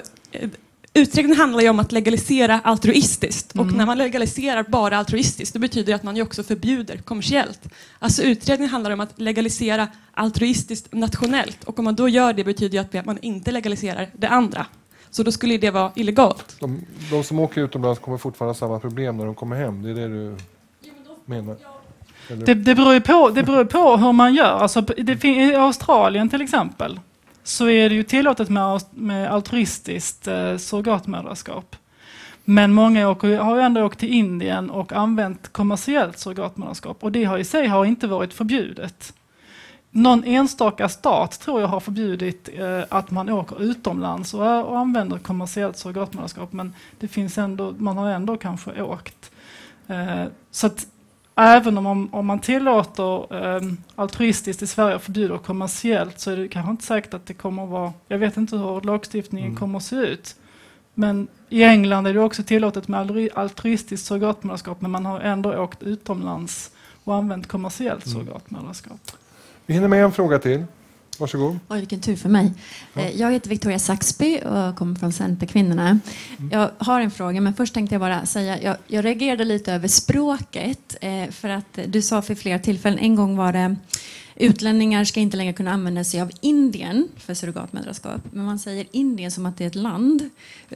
utredningen handlar ju om att legalisera altruistiskt. Och när man legaliserar bara altruistiskt, det betyder att man ju också förbjuder kommersiellt. Alltså utredningen handlar om att legalisera altruistiskt nationellt. Och om man då gör det, betyder det att man inte legaliserar det andra. Så då skulle det vara illegalt. De som åker utomlands kommer fortfarande ha samma problem när de kommer hem. Det är det du menar? Det beror på hur man gör. Alltså, i Australien till exempel så är det ju tillåtet med altruistiskt surrogatmödraskap. Men många har ju ändå åkt till Indien och använt kommersiellt surrogatmödraskap. Och det har i sig inte varit förbjudet. Någon enstaka stat tror jag har förbjudit att man åker utomlands och använder kommersiellt surrogatmödraskap. Men det finns ändå, man har ändå kanske åkt. Så att även om man tillåter altruistiskt i Sverige och förbjuder kommersiellt, så är det kanske inte säkert att det kommer att vara... Jag vet inte hur lagstiftningen kommer att se ut. Men i England är det också tillåtet med altruistiskt surrogatmödraskap, men man har ändå åkt utomlands och använt kommersiellt surrogatmödraskap. Vi hinner med en fråga till. Varsågod. Oj, vilken tur för mig. Jag heter Victoria Saxby och kommer från Centerkvinnorna. Jag har en fråga, men först tänkte jag bara säga, jag reagerade lite över språket, för att du sa för flera tillfällen, en gång var det utlänningar ska inte längre kunna använda sig av Indien för surrogatmödraskap, men man säger Indien som att det är ett land,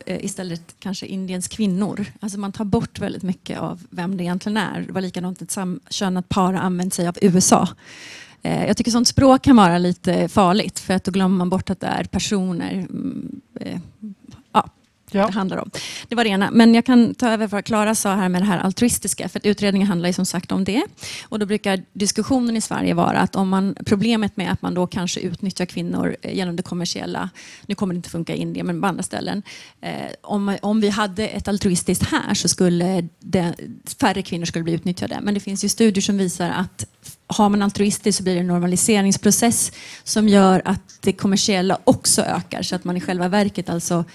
istället kanske Indiens kvinnor. Alltså man tar bort väldigt mycket av vem det egentligen är. Det var likadant ett samkönat par använt sig av USA. Jag tycker sånt språk kan vara lite farligt, för att då glömmer man bort att det är personer det handlar om. Det var det ena. Men jag kan ta över vad Klara sa här med det här altruistiska, för att utredningen handlar ju som sagt om det. Och då brukar diskussionen i Sverige vara att problemet med att man då kanske utnyttjar kvinnor genom det kommersiella, nu kommer det inte funka i Indien men på andra ställen, om vi hade ett altruistiskt här så skulle färre kvinnor skulle bli utnyttjade. Men det finns ju studier som visar att har man altruistiskt så blir det en normaliseringsprocess som gör att det kommersiella också ökar, så att man i själva verket alltså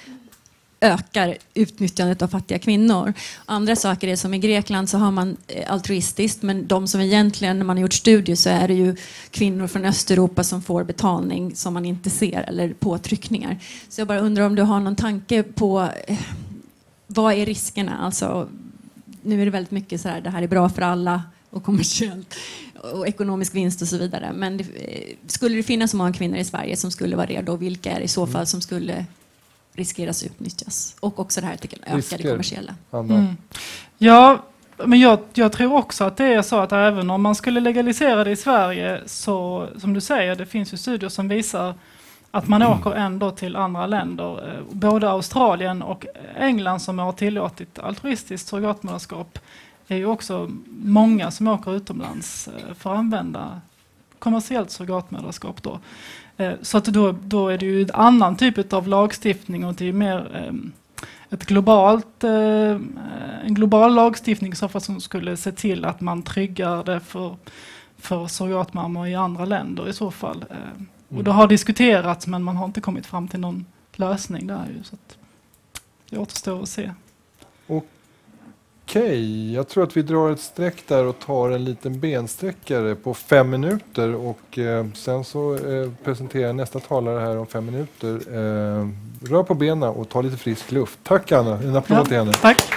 ökar utnyttjandet av fattiga kvinnor. Andra saker är som i Grekland så har man altruistiskt, men de som egentligen, när man har gjort studier, så är det ju kvinnor från Östeuropa som får betalning som man inte ser, eller påtryckningar. Så jag bara undrar om du har någon tanke på vad är riskerna? Alltså, nu är det väldigt mycket så här, det här är bra för alla och kommersiellt och ekonomisk vinst och så vidare. Men skulle det finnas så många kvinnor i Sverige som skulle vara redo, vilka är det i så fall som skulle riskeras utnyttjas? Och också det här tycker jag ökar det kommersiella. Ja, men jag tror också att det är så att även om man skulle legalisera det i Sverige, så som du säger, det finns ju studier som visar att man åker ändå till andra länder. Både Australien och England som har tillåtit altruistiskt surrogatmödraskap är ju också många som åker utomlands för att använda kommersiellt surrogatmödraskap då. Så att då är det ju en annan typ av lagstiftning, och det är mer en global lagstiftning som skulle se till att man tryggar det för surrogatmammor i andra länder i så fall. Och det har diskuterats, men man har inte kommit fram till någon lösning där ju, så att det återstår att se. Okej, jag tror att vi drar ett streck där och tar en liten bensträckare på 5 minuter och sen så presenterar jag nästa talare här om 5 minuter. Rör på benen och ta lite frisk luft. Tack Anna, en applåd till henne. Tack.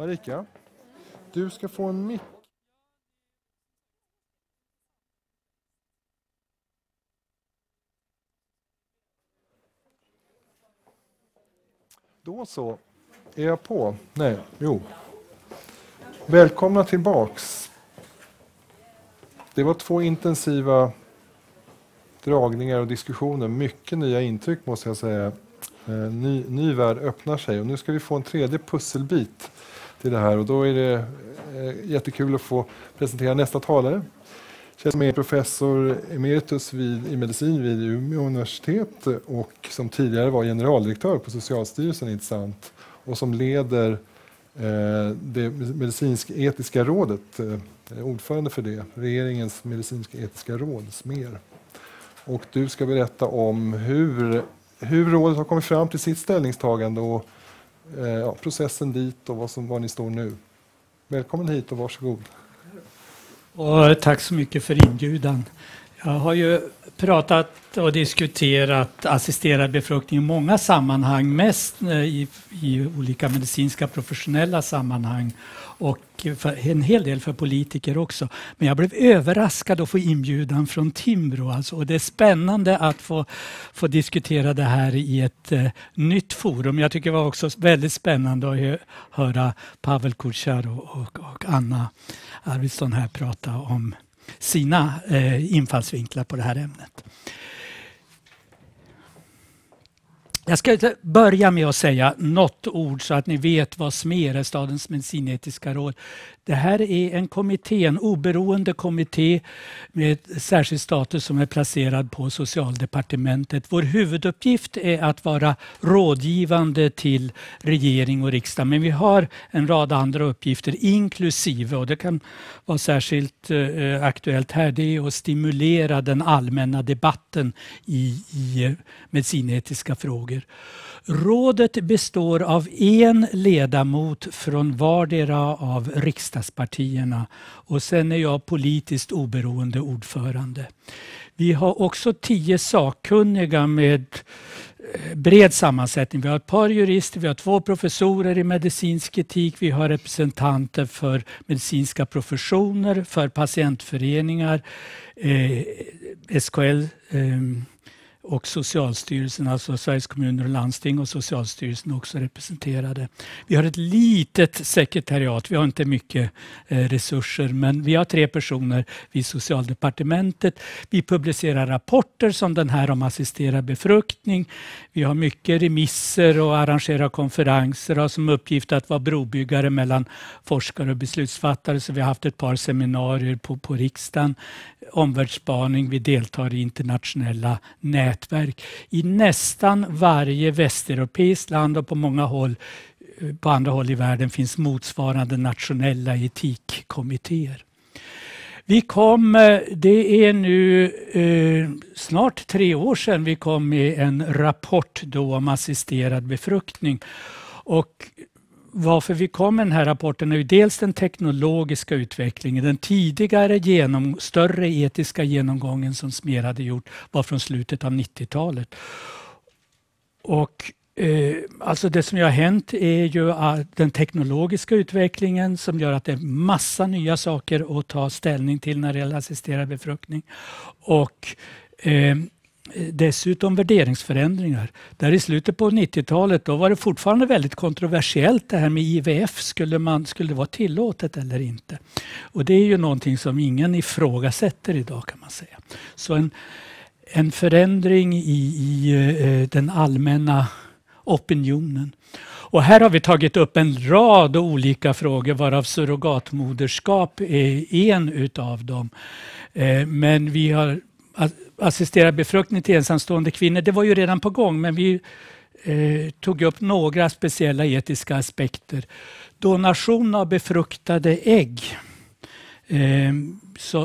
Marika, du ska få en mick. Då så. Är jag på? Nej, jo. Välkomna tillbaks. Det var 2 intensiva dragningar och diskussioner. Mycket nya intryck måste jag säga. Ny värld öppnar sig. Och nu ska vi få en 3:e pusselbit till det här. Och då är det jättekul att få presentera nästa talare. Som är professor emeritus i medicin vid Umeå universitet och som tidigare var generaldirektör på Socialstyrelsen, intressant. Och som leder det medicinsk-etiska rådet, ordförande för det, regeringens medicinsk-etiska råd, SMER. Och du ska berätta om hur rådet har kommit fram till sitt ställningstagande och processen dit och var ni står nu. Välkommen hit och varsågod. Och tack så mycket för inbjudan. Jag har ju pratat och diskuterat assisterad befruktning i många sammanhang, mest i olika medicinska professionella sammanhang och en hel del för politiker också. Men jag blev överraskad att få inbjudan från Timbro. Alltså, och det är spännande att få diskutera det här i ett nytt forum. Jag tycker det var också väldigt spännande att höra Pavel Kurchar och Anna Arvidsson här prata om sina infallsvinklar på det här ämnet. Jag ska börja med att säga något ord så att ni vet vad SMER är, Stadens medicinetiska råd. Det här är en kommitté, en oberoende kommitté med särskild status som är placerad på Socialdepartementet. Vår huvuduppgift är att vara rådgivande till regering och riksdag, men vi har en rad andra uppgifter inklusive, och det kan vara särskilt aktuellt här, det är att stimulera den allmänna debatten i medicinetiska frågor. Rådet består av en ledamot från vardera av riksdagspartierna och sen är jag politiskt oberoende ordförande. Vi har också 10 sakkunniga med bred sammansättning. Vi har ett par jurister, vi har 2 professorer i medicinsk etik, vi har representanter för medicinska professioner, för patientföreningar, SKL och Socialstyrelsen, alltså Sveriges kommuner och landsting och Socialstyrelsen också representerade. Vi har ett litet sekretariat, vi har inte mycket resurser, men vi har 3 personer vid Socialdepartementet. Vi publicerar rapporter som den här om assisterad befruktning. Vi har mycket remisser och arrangerar konferenser och har som uppgift att vara brobyggare mellan forskare och beslutsfattare. Så vi har haft ett par seminarier på riksdagen. Omvärldsspaning, vi deltar i internationella nätverk. I nästan varje västeuropeiskt land och på många håll, på andra håll i världen finns motsvarande nationella etikkommittéer. Det är nu snart 3 år sedan vi kom med en rapport då om assisterad befruktning. Och varför vi kom med den här rapporten är ju dels den teknologiska utvecklingen. Den tidigare större etiska genomgången som SMER hade gjort var från slutet av 90-talet. Och alltså det som har hänt är ju den teknologiska utvecklingen som gör att det är massa nya saker att ta ställning till när det gäller assisterad befruktning. Och dessutom värderingsförändringar. Där i slutet på 90-talet då var det fortfarande väldigt kontroversiellt det här med IVF. Skulle det vara tillåtet eller inte? Och det är ju någonting som ingen ifrågasätter idag kan man säga. Så en förändring i den allmänna opinionen. Och här har vi tagit upp en rad olika frågor varav surrogatmödraskap är en utav dem. Men vi har assisterad befruktning till ensamstående kvinnor, det var ju redan på gång, men vi tog upp några speciella etiska aspekter. Donation av befruktade ägg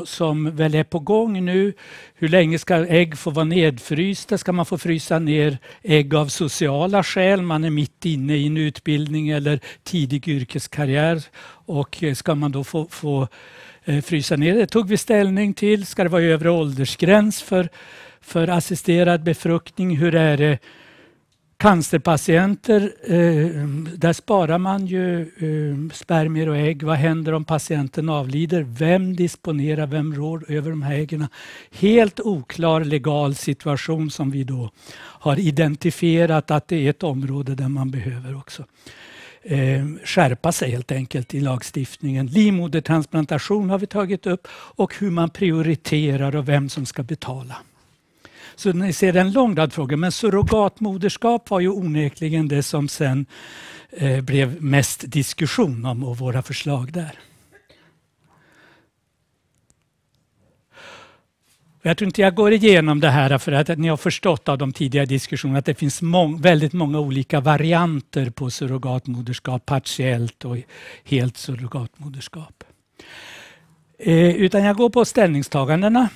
som väl är på gång nu. Hur länge ska ägg få vara nedfrysta? Ska man få frysa ner ägg av sociala skäl? Man är mitt inne i en utbildning eller tidig yrkeskarriär och ska man då få frysa ner? Det tog vi ställning till. Ska det vara övre åldersgräns för assisterad befruktning? Hur är det Cancerpatienter, där sparar man ju spermier och ägg. Vad händer om patienten avlider? Vem disponerar, vem rår över de här äggen? Helt oklar legal situation som vi då har identifierat att det är ett område där man behöver också skärpa sig helt enkelt i lagstiftningen. Livmodertransplantation har vi tagit upp och hur man prioriterar och vem som ska betala. Så ni ser en lång rad frågor, men surrogatmoderskap var ju onekligen det som sen blev mest diskussion om och våra förslag där. Jag tror inte jag går igenom det här för att ni har förstått av de tidigare diskussionerna att det finns väldigt många olika varianter på surrogatmoderskap, partiellt och helt surrogatmoderskap. Utan jag går på ställningstagandena.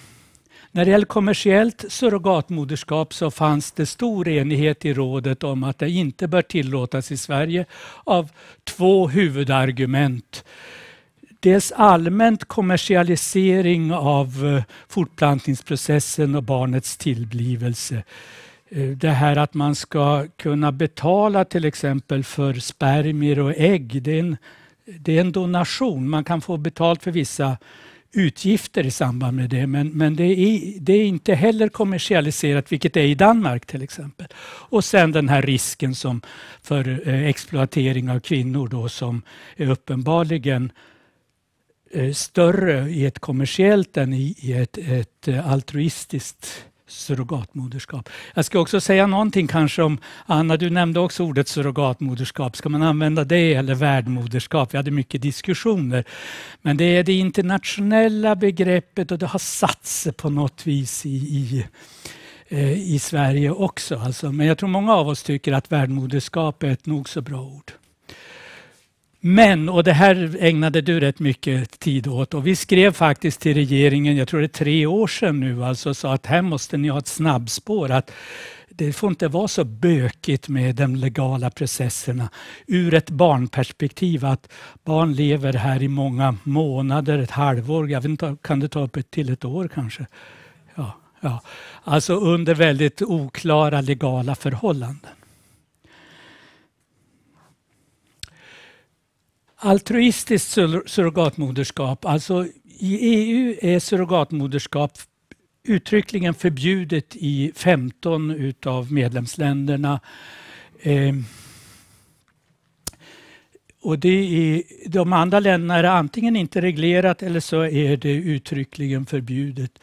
När det gäller kommersiellt surrogatmoderskap så fanns det stor enighet i rådet om att det inte bör tillåtas i Sverige av 2 huvudargument. Dels allmänt kommersialisering av fortplantningsprocessen och barnets tillblivelse. Det här att man ska kunna betala till exempel för spermier och ägg, det är en donation. Man kan få betalt för vissa utgifter i samband med det, men det är inte heller kommersialiserat, vilket är i Danmark till exempel. Och sen den här risken som för exploatering av kvinnor då, som är uppenbarligen större i ett kommersiellt än i ett altruistiskt surrogatmoderskap. Jag ska också säga någonting kanske om, Anna, du nämnde också ordet surrogatmoderskap. Ska man använda det eller värdmoderskap? Vi hade mycket diskussioner. Men det är det internationella begreppet och det har satt sig på något vis i Sverige också. Alltså, men jag tror många av oss tycker att värdmoderskap är ett nog så bra ord. Men, och det här ägnade du rätt mycket tid åt, och vi skrev faktiskt till regeringen, jag tror det är 3 år sedan nu, alltså sa att här måste ni ha ett snabbspår, att det får inte vara så bökigt med de legala processerna ur ett barnperspektiv, att barn lever här i många månader, ett halvår, jag vet inte, kan det ta upp till ett år kanske? Ja. Alltså under väldigt oklara legala förhållanden. Altruistiskt surrogatmoderskap, alltså i EU är surrogatmoderskap uttryckligen förbjudet i 15 utav medlemsländerna. Och de andra länderna är antingen inte reglerat eller så är det uttryckligen förbjudet.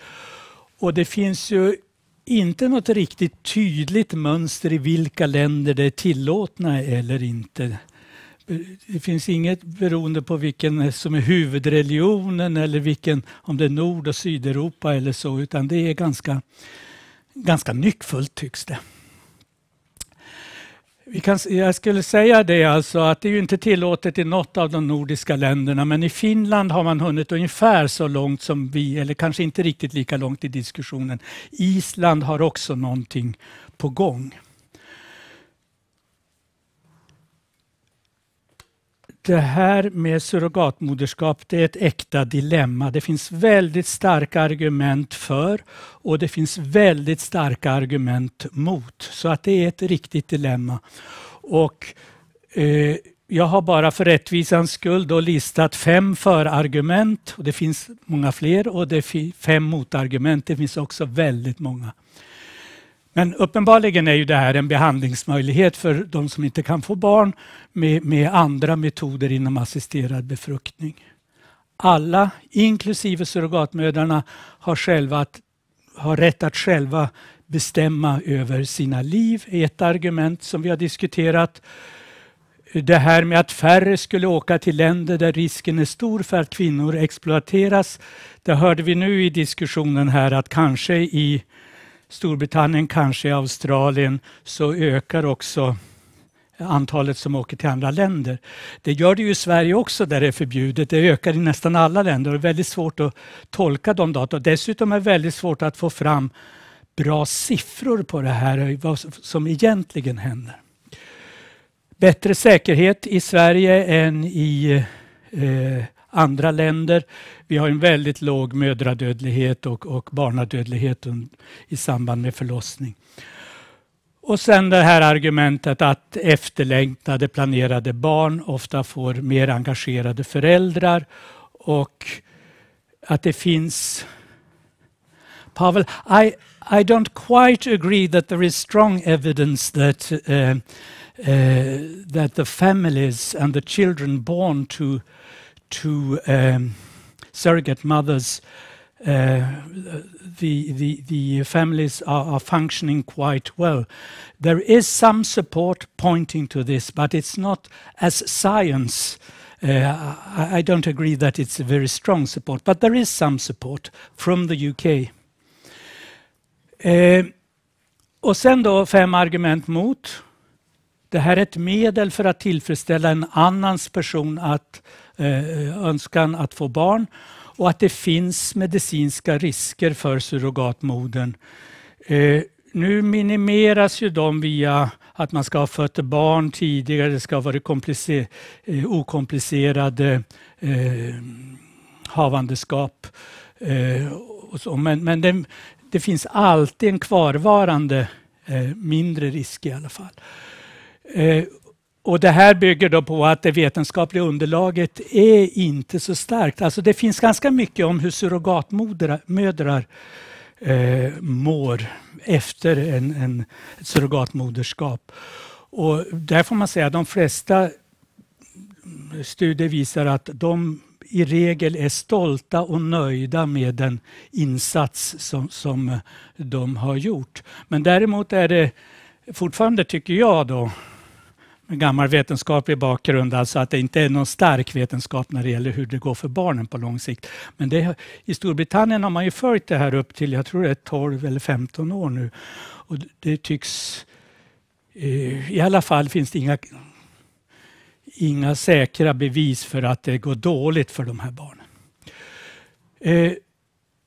Och det finns ju inte något riktigt tydligt mönster i vilka länder det är tillåtna eller inte. Det finns inget beroende på vilken som är huvudreligionen eller vilken, om det är Nord- och Sydeuropa eller så, utan det är ganska nyckfullt tycks det. Jag skulle säga det alltså att det är ju inte tillåtet i något av de nordiska länderna, men i Finland har man hunnit ungefär så långt som vi, eller kanske inte riktigt lika långt i diskussionen. Island har också någonting på gång. Det här med surrogatmoderskap, det är ett äkta dilemma. Det finns väldigt starka argument för och det finns väldigt starka argument mot. Så att det är ett riktigt dilemma. Och jag har bara för rättvisans skull då listat 5 förargument, och det finns många fler, och det är 5 motargument. Det finns också väldigt många. Men uppenbarligen är ju det här en behandlingsmöjlighet för de som inte kan få barn med andra metoder inom assisterad befruktning. Alla, inklusive surrogatmödrarna, har rätt att själva bestämma över sina liv. Ett argument som vi har diskuterat. Det här med att färre skulle åka till länder där risken är stor för att kvinnor exploateras. Det hörde vi nu i diskussionen här att kanske i Storbritannien, kanske i Australien, så ökar också antalet som åker till andra länder. Det gör det ju i Sverige också där det är förbjudet. Det ökar i nästan alla länder och det är väldigt svårt att tolka de data. Dessutom är det väldigt svårt att få fram bra siffror på det här, vad som egentligen händer. Bättre säkerhet i Sverige än i andra länder. Vi har en väldigt låg mödradödlighet och barnadödlighet i samband med förlossning. Och sen det här argumentet att efterlängtade planerade barn ofta får mer engagerade föräldrar och att det finns... Pavel, I don't quite agree that there is strong evidence that that the families and the children born to surrogate mothers, the families are functioning quite well. There is some support pointing to this, but it's not as science. I don't agree that it's a very strong support, but there is some support from the UK. Och sen då 5 argument mot. Det här är ett medel för att tillfredsställa en annans person att önskan att få barn och att det finns medicinska risker för surrogatmodern. Nu minimeras ju de via att man ska ha fött barn tidigare, det ska vara okomplicerade havandeskap. Och så. Men det finns alltid en kvarvarande mindre risk i alla fall. Och det här bygger då på att det vetenskapliga underlaget är inte så starkt. Alltså det finns ganska mycket om hur surrogatmödrar mår efter ett surrogatmoderskap. Och där får man säga att de flesta studier visar att de i regel är stolta och nöjda med den insats som de har gjort. Men däremot är det fortfarande, tycker jag då, med gammal vetenskaplig bakgrund, alltså att det inte är någon stark vetenskap när det gäller hur det går för barnen på lång sikt. Men i Storbritannien har man ju följt det här upp till, jag tror det är 12 eller 15 år nu. Och det tycks, i alla fall finns det inga säkra bevis för att det går dåligt för de här barnen.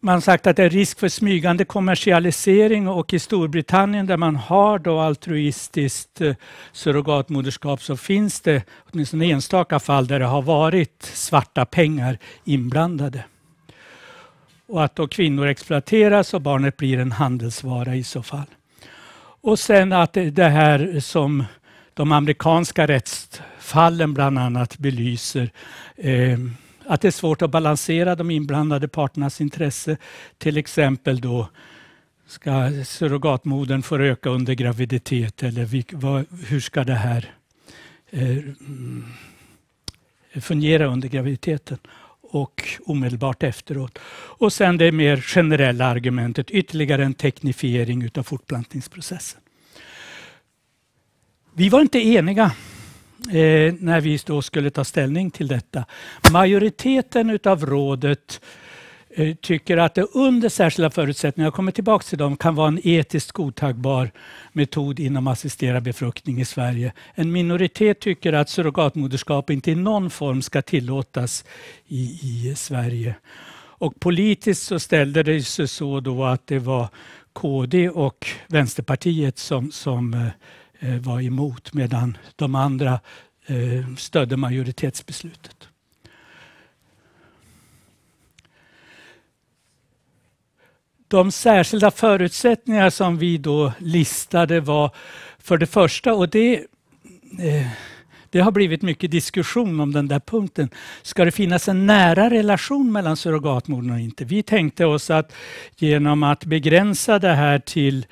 Man har sagt att det är risk för smygande kommersialisering, och i Storbritannien där man har då altruistiskt surrogatmoderskap så finns det åtminstone enstaka fall där det har varit svarta pengar inblandade. Och att då kvinnor exploateras och barnet blir en handelsvara i så fall. Och sen att det här som de amerikanska rättsfallen bland annat belyser, att det är svårt att balansera de inblandade parternas intresse. Till exempel då ska surrogatmodern få röka under graviditet, eller hur ska det här fungera under graviditeten och omedelbart efteråt. Och sen det mer generella argumentet, ytterligare en teknifiering utav fortplantningsprocessen. Vi var inte eniga när vi då skulle ta ställning till detta. Majoriteten utav rådet tycker att det under särskilda förutsättningar, jag kommer tillbaka till dem, kan vara en etiskt godtagbar metod inom assisterad befruktning i Sverige. En minoritet tycker att surrogatmoderskap inte i någon form ska tillåtas i Sverige. Och politiskt så ställde det sig så då att det var KD och Vänsterpartiet som var emot, medan de andra stödde majoritetsbeslutet. De särskilda förutsättningar som vi då listade var för det första, och det har blivit mycket diskussion om den där punkten. Ska det finnas en nära relation mellan surrogatmodern och inte? Vi tänkte oss att genom att begränsa det här till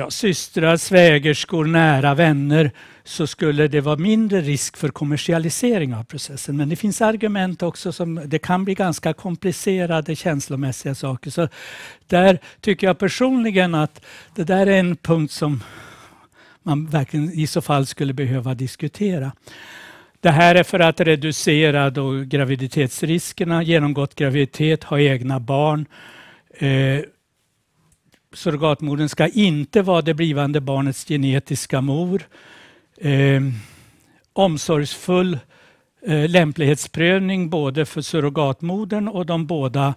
systrar, svägerskor, nära vänner, så skulle det vara mindre risk för kommersialisering av processen. Men det finns argument också som det kan bli ganska komplicerade känslomässiga saker. Så där tycker jag personligen att det där är en punkt som man verkligen i så fall skulle behöva diskutera. Det här är för att reducera då graviditetsriskerna, genomgått graviditet, ha egna barn. Surrogatmodern ska inte vara det blivande barnets genetiska mor. Omsorgsfull lämplighetsprövning både för surrogatmodern och de båda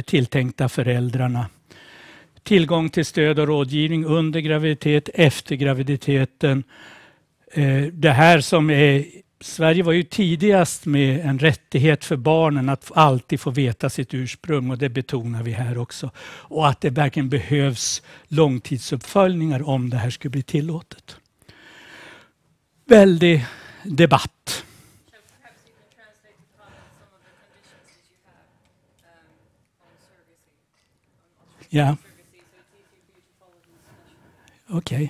tilltänkta föräldrarna. Tillgång till stöd och rådgivning under graviditet, efter graviditeten. Det här som är Sverige var ju tidigast med en rättighet för barnen att alltid få veta sitt ursprung, och det betonar vi här också. Och att det verkligen behövs långtidsuppföljningar om det här skulle bli tillåtet. Väldig debatt. Yeah. Okay.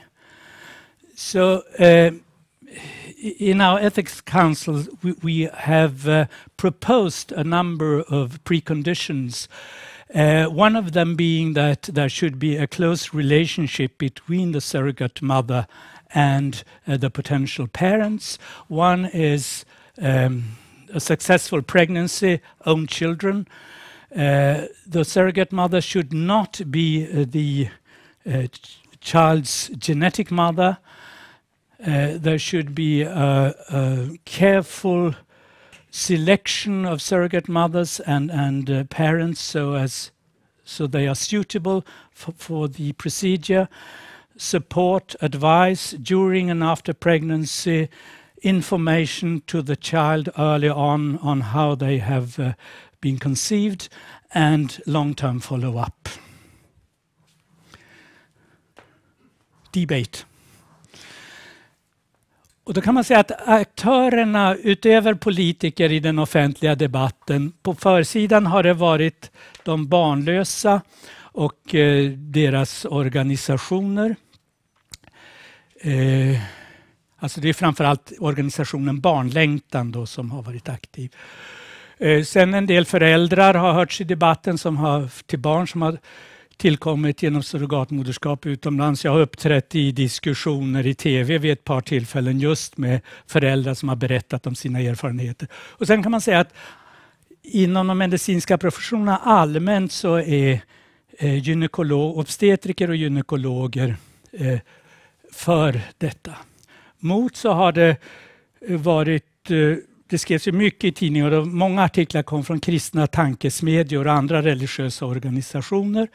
So in our ethics council, we have proposed a number of preconditions. One of them being that there should be a close relationship between the surrogate mother and the potential parents. One is a successful pregnancy, own children. The surrogate mother should not be the child's genetic mother. There should be a careful selection of surrogate mothers and parents so they are suitable for the procedure. Support, advice during and after pregnancy, information to the child early on how they have been conceived, and long-term follow-up. Debate. Och då kan man säga att aktörerna utöver politiker i den offentliga debatten, på försidan har det varit de barnlösa och deras organisationer. Alltså det är framförallt organisationen Barnlängtan då som har varit aktiv. Sen en del föräldrar har hörts i debatten till barn som har tillkommit genom surrogatmoderskap utomlands. Jag har uppträtt i diskussioner i tv vid ett par tillfällen just med föräldrar som har berättat om sina erfarenheter. Och sen kan man säga att inom de medicinska professionerna allmänt så är obstetriker och gynekologer för detta. Mot så har det varit, det skrevs ju mycket i tidningar och många artiklar kom från kristna tankesmedjor och andra religiösa organisationer.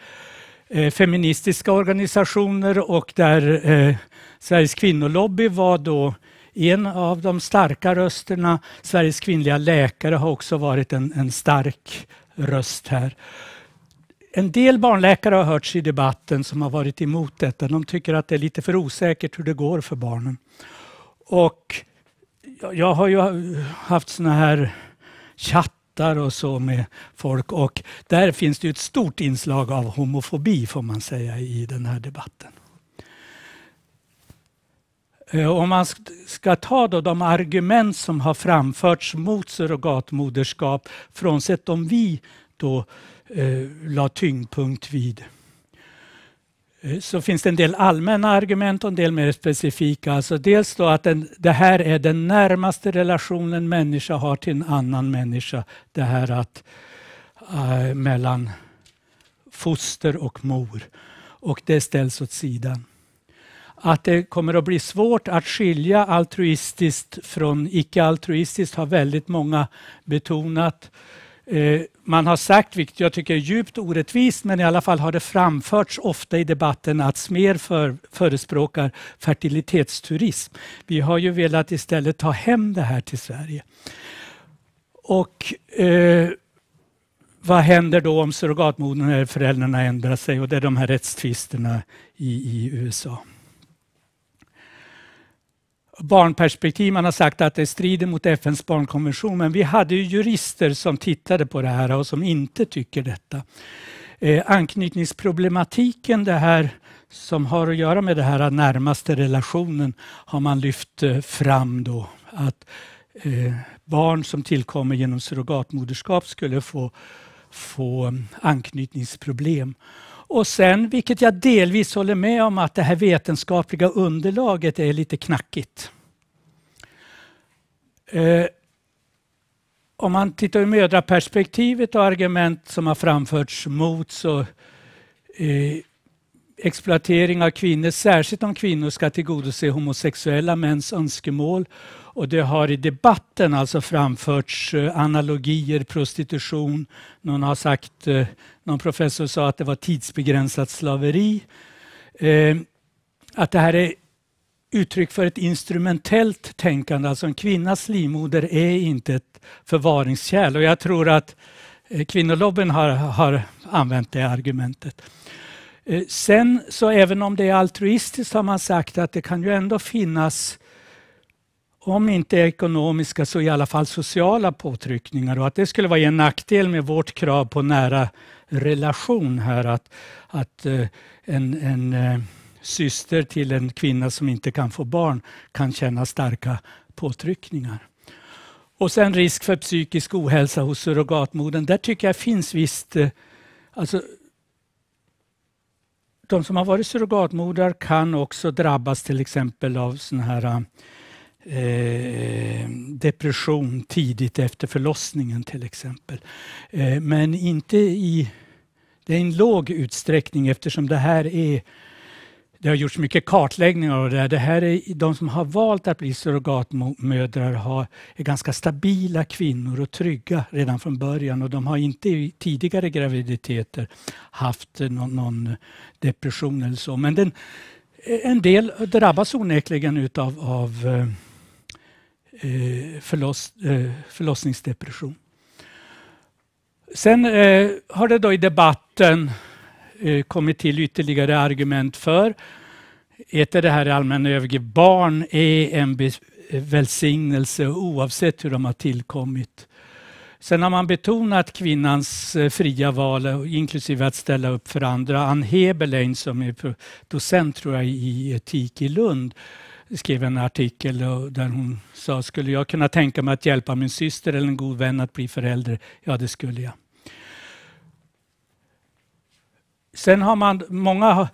Feministiska organisationer, och där Sveriges kvinnolobby var då en av de starka rösterna. Sveriges kvinnliga läkare har också varit en stark röst här. En del barnläkare har hörts i debatten som har varit emot detta. De tycker att det är lite för osäkert hur det går för barnen. Och jag har ju haft såna här chattar och så med folk, och där finns det ett stort inslag av homofobi får man säga i den här debatten. Om man ska ta då de argument som har framförts mot surrogatmoderskap, frånsett om vi då la tyngdpunkt vid, så finns det en del allmänna argument och en del mer specifika. Alltså dels då att det här är den närmaste relationen människa har till en annan människa. Det här att mellan foster och mor. Och det ställs åt sidan. Att det kommer att bli svårt att skilja altruistiskt från icke-altruistiskt har väldigt många betonat. Man har sagt, vilket jag tycker är djupt orättvist, men i alla fall har det framförts ofta i debatten att SMER förespråkar fertilitetsturism. Vi har ju velat istället ta hem det här till Sverige. Och vad händer då om surrogatmodern eller föräldrarna ändrar sig? Och det är de här rättstvisterna i USA. Barnperspektiv, man har sagt att det strider mot FNs barnkonvention, men vi hade ju jurister som tittade på det här och som inte tycker detta. Anknytningsproblematiken, det här som har att göra med det här närmaste relationen, har man lyft fram då. Att barn som tillkommer genom surrogatmoderskap skulle få anknytningsproblem. Och sen, vilket jag delvis håller med om, att det här vetenskapliga underlaget är lite knackigt. Om man tittar i mödraperspektivet och argument som har framförts mot, så exploatering av kvinnor, särskilt om kvinnor ska tillgodose homosexuella mäns önskemål. Och det har i debatten alltså framförts analogier, prostitution. Någon professor sa att det var tidsbegränsat slaveri. Att det här är uttryck för ett instrumentellt tänkande. Alltså en kvinnas livmoder är inte ett förvaringskärl. Och jag tror att kvinnolobbyn har använt det argumentet. Sen så även om det är altruistiskt har man sagt att det kan ju ändå finnas, om inte ekonomiska så i alla fall sociala påtryckningar, och att det skulle vara en nackdel med vårt krav på nära relation här, att en syster till en kvinna som inte kan få barn kan känna starka påtryckningar. Och sen risk för psykisk ohälsa hos surrogatmodern. Där tycker jag finns visst, alltså de som har varit surrogatmodrar kan också drabbas till exempel av sån här depression tidigt efter förlossningen till exempel. Men inte det är en låg utsträckning, eftersom det har gjorts mycket kartläggningar av det. Det här är de som har valt att bli surrogatmödrar är ganska stabila kvinnor och trygga redan från början, och de har inte i tidigare graviditeter haft någon depression eller så. Men en del drabbas onekligen av förlossningsdepression. Sen har det då i debatten kommit till ytterligare argument för. Ett är det här allmänna övergrepp. Barn är en välsignelse oavsett hur de har tillkommit. Sen har man betonat kvinnans fria val, inklusive att ställa upp för andra. Ann Heberlein, som är docent tror jag i etik i Lund, skrev en artikel där hon sa: skulle jag kunna tänka mig att hjälpa min syster eller en god vän att bli förälder? Ja, det skulle jag. Sen har många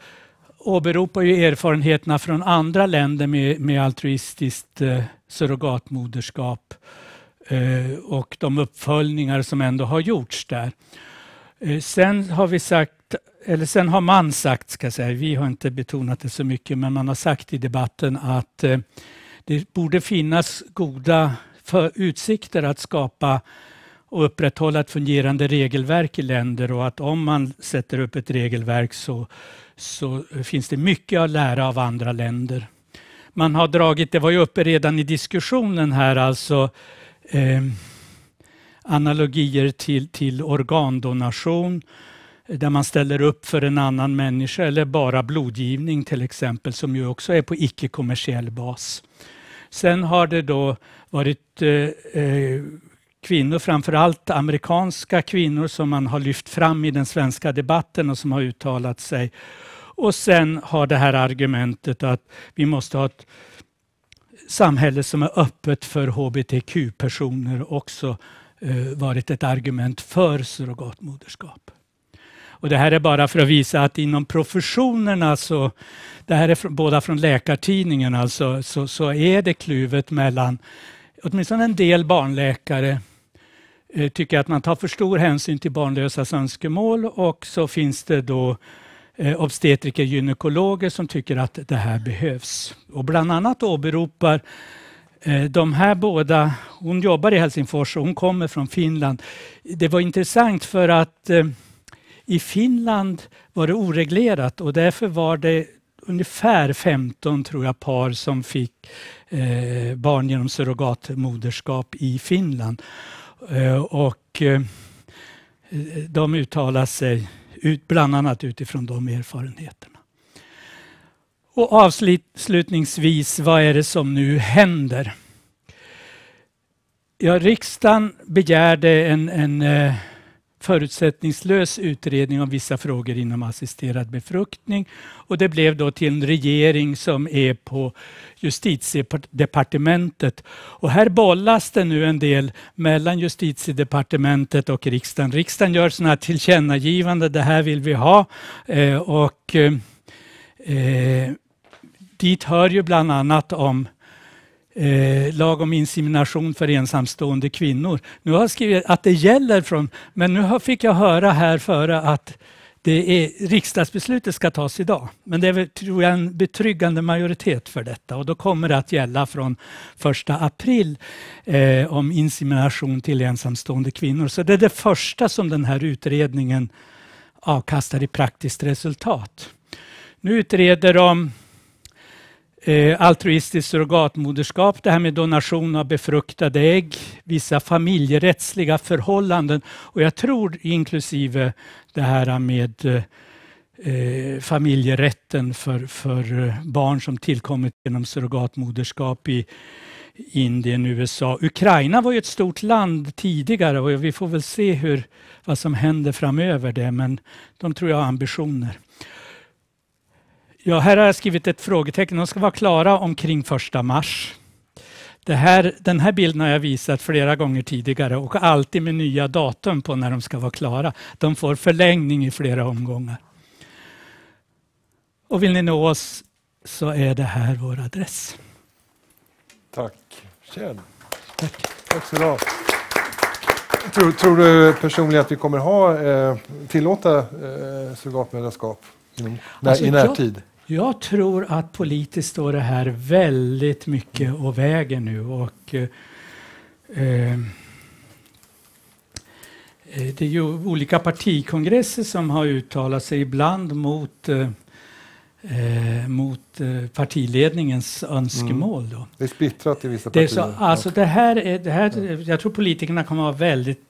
åberopar ju erfarenheterna från andra länder med altruistiskt surrogatmoderskap och de uppföljningar som ändå har gjorts där. Sen har man sagt, ska jag säga, vi har inte betonat det så mycket, men man har sagt i debatten att det borde finnas goda utsikter att skapa och upprätthålla ett fungerande regelverk i länder, och att om man sätter upp ett regelverk så finns det mycket att lära av andra länder. Man har dragit, det var ju uppe redan i diskussionen här, alltså analogier till organdonation där man ställer upp för en annan människa, eller bara blodgivning till exempel, som ju också är på icke-kommersiell bas. Sen har det då varit kvinnor, framförallt amerikanska kvinnor, som man har lyft fram i den svenska debatten och som har uttalat sig. Och sen har det här argumentet att vi måste ha ett samhälle som är öppet för hbtq-personer också varit ett argument för surrogatmoderskap. Och det här är bara för att visa att inom professionerna, så det här är båda från Läkartidningen, alltså, så är det kluvet mellan, åtminstone en del barnläkare tycker att man tar för stor hänsyn till barnlösas önskemål, och så finns det då obstetriker, gynekologer som tycker att det här behövs. Och bland annat åberopar de här båda, hon jobbar i Helsingfors och hon kommer från Finland. Det var intressant för att i Finland var det oreglerat, och därför var det ungefär 15 tror jag par som fick barn genom surrogatmoderskap i Finland. Och de uttalar sig bland annat utifrån de erfarenheterna. Och avslutningsvis, vad är det som nu händer? Ja, riksdagen begärde en förutsättningslös utredning om vissa frågor inom assisterad befruktning, och det blev då till en regering som är på justitiedepartementet. Och här bollas det nu en del mellan justitiedepartementet och riksdagen. Riksdagen gör sådana här tillkännagivanden, det här vill vi ha, och dit hör ju bland annat om lag om insemination för ensamstående kvinnor. Nu har jag skrivit att det gäller men nu fick jag höra här före att riksdagsbeslutet ska tas idag. Men det är, tror jag, en betryggande majoritet för detta, och då kommer det att gälla från 1 april om insemination till ensamstående kvinnor. Så det är det första som den här utredningen avkastar i praktiskt resultat. Nu utreder de altruistiskt surrogatmoderskap, det här med donation av befruktade ägg, vissa familjerättsliga förhållanden och jag tror inklusive det här med familjerätten för barn som tillkommit genom surrogatmoderskap i Indien, USA. Ukraina var ju ett stort land tidigare och vi får väl se vad som händer framöver det, men de tror jag har ambitioner. Ja, här har jag skrivit ett frågetecken. De ska vara klara omkring 1 mars. Den här bilden har jag visat flera gånger tidigare och alltid med nya datum på när de ska vara klara. De får förlängning i flera omgångar. Och vill ni nå oss så är det här vår adress. Tack. Kjell. Tack så bra. Tror du personligen att vi kommer tillåta surrogatmödraskap i närtid? Jag tror att politiskt står det här väldigt mycket och väger nu. Och, det är ju olika partikongresser som har uttalat sig ibland mot partiledningens önskemål. Då. Det är splittrat i vissa partier. Alltså det här, jag tror politikerna kommer att vara väldigt...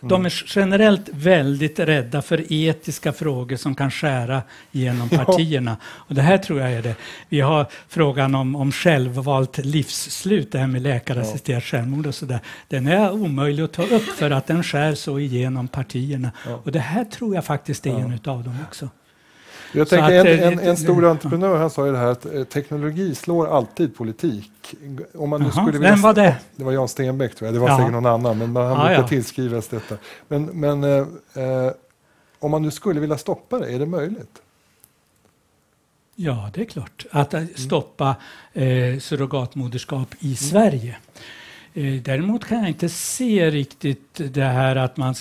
De är generellt väldigt rädda för etiska frågor som kan skära genom partierna. Och det här tror jag är det. Vi har frågan om självvalt livsslut, det här med läkarassisterat självmord och sådär. Den är omöjlig att ta upp för att den skär så igenom partierna. Och det här tror jag faktiskt är en av dem också. Jag tänker en stor entreprenör, han sa ju det här att teknologi slår alltid politik. Om man nu skulle vilja, vem var det? Det var Jan Stenbeck tror jag, det var säkert någon annan, men han brukar tillskrivas detta. Men om man nu skulle vilja stoppa det, är det möjligt? Ja, det är klart. Att stoppa surrogatmoderskap i Sverige. Däremot kan jag inte se riktigt det här att man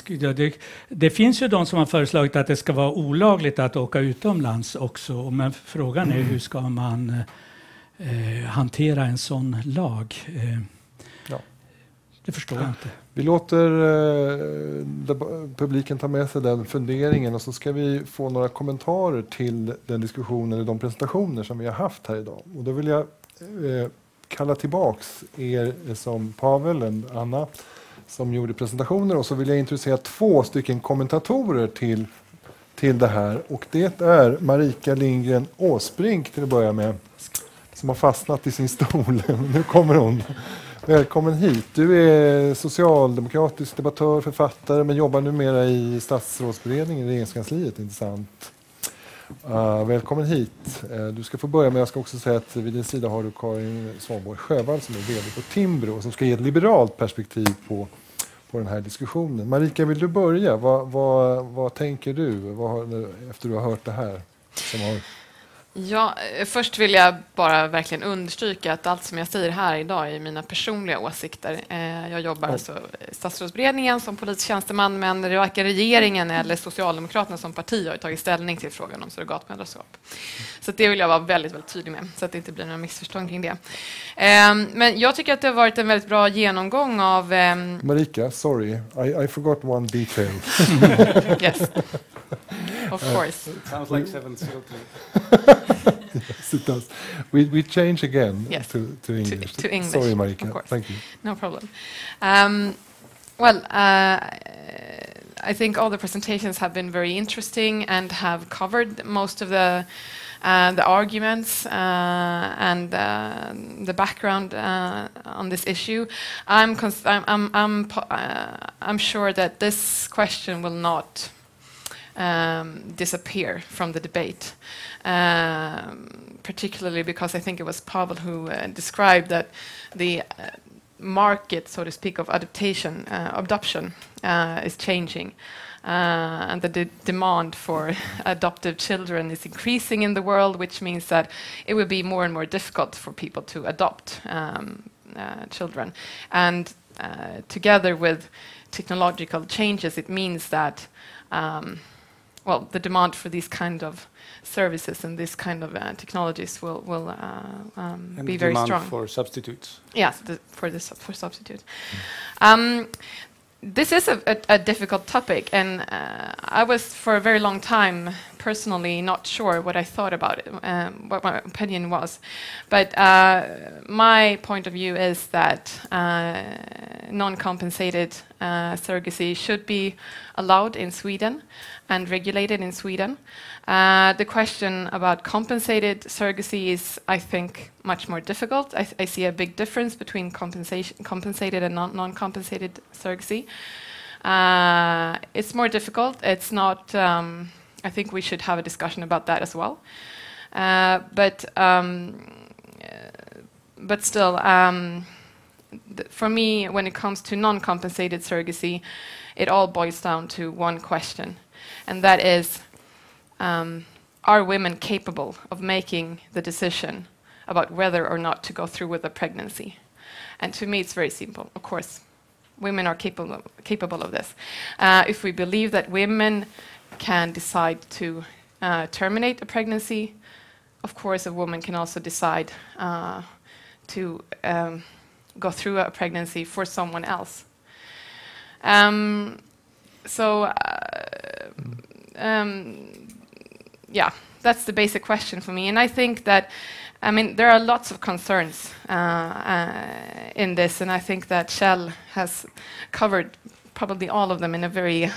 det finns ju de som har föreslagit att det ska vara olagligt att åka utomlands också. Men frågan är hur ska man hantera en sån lag? Det förstår jag inte. Vi låter publiken ta med sig den funderingen och så ska vi få några kommentarer till den diskussionen eller de presentationer som vi har haft här idag. Och då vill jag kalla tillbaks er som Pavel och Anna som gjorde presentationer och så vill jag introducera 2 stycken kommentatorer till det här och det är Marika Lindgren Åsbrink till att börja med som har fastnat i sin stol. Nu kommer hon. Välkommen hit. Du är socialdemokratisk debattör, författare men jobbar numera i statsrådsberedningen i regeringskansliet, intressant. Välkommen hit. Du ska få börja med, jag ska också säga att vid din sida har du Karin Svanborg Sjövall som är vd på Timbro som ska ge ett liberalt perspektiv på den här diskussionen. Marika, vill du börja? Vad tänker du efter du har hört det här? Ja, först vill jag bara verkligen understryka att allt som jag säger här idag är mina personliga åsikter. Jag jobbar alltså i statsrådsberedningen som politisk tjänsteman, men varken regeringen eller Socialdemokraterna som parti har tagit ställning till frågan om surrogatmödraskap. Så det vill jag vara väldigt, väldigt tydlig med, så att det inte blir några missförstånd kring det. Men jag tycker att det har varit en väldigt bra genomgång av... Marika, sorry, I forgot one detail. Yes, of course. It sounds like 7 Yes, it does. We change again to English. To English. Sorry, Marika. Of course. Thank you. No problem. I think all the presentations have been very interesting and have covered most of the arguments and the background on this issue. I'm sure that this question will not disappear from the debate, particularly because I think it was Pavel who described that the market, so to speak, of adoption is changing. And the demand for adoptive children is increasing in the world, which means that it will be more and more difficult for people to adopt children. And together with technological changes, it means that the demand for these kind of services and this kind of technologies will be very strong. And for substitutes. Yes, for substitutes. This is a difficult topic, and I was for a very long time personally not sure what I thought about it, what my opinion was. But my point of view is that non-compensated surrogacy should be allowed in Sweden and regulated in Sweden. The question about compensated surrogacy is, I think, much more difficult. I see a big difference between compensated and non-compensated surrogacy. It's more difficult. It's not. I think we should have a discussion about that as well. But still, for me, when it comes to non-compensated surrogacy, it all boils down to one question, and that is, are women capable of making the decision about whether or not to go through with a pregnancy? And to me, it's very simple. Of course, women are capable of this. If we believe that women can decide to terminate a pregnancy, of course, a woman can also decide to go through a pregnancy for someone else. Yeah, that's the basic question for me. And I think that, I mean, there are lots of concerns in this, and I think that Kjell has covered probably all of them in a very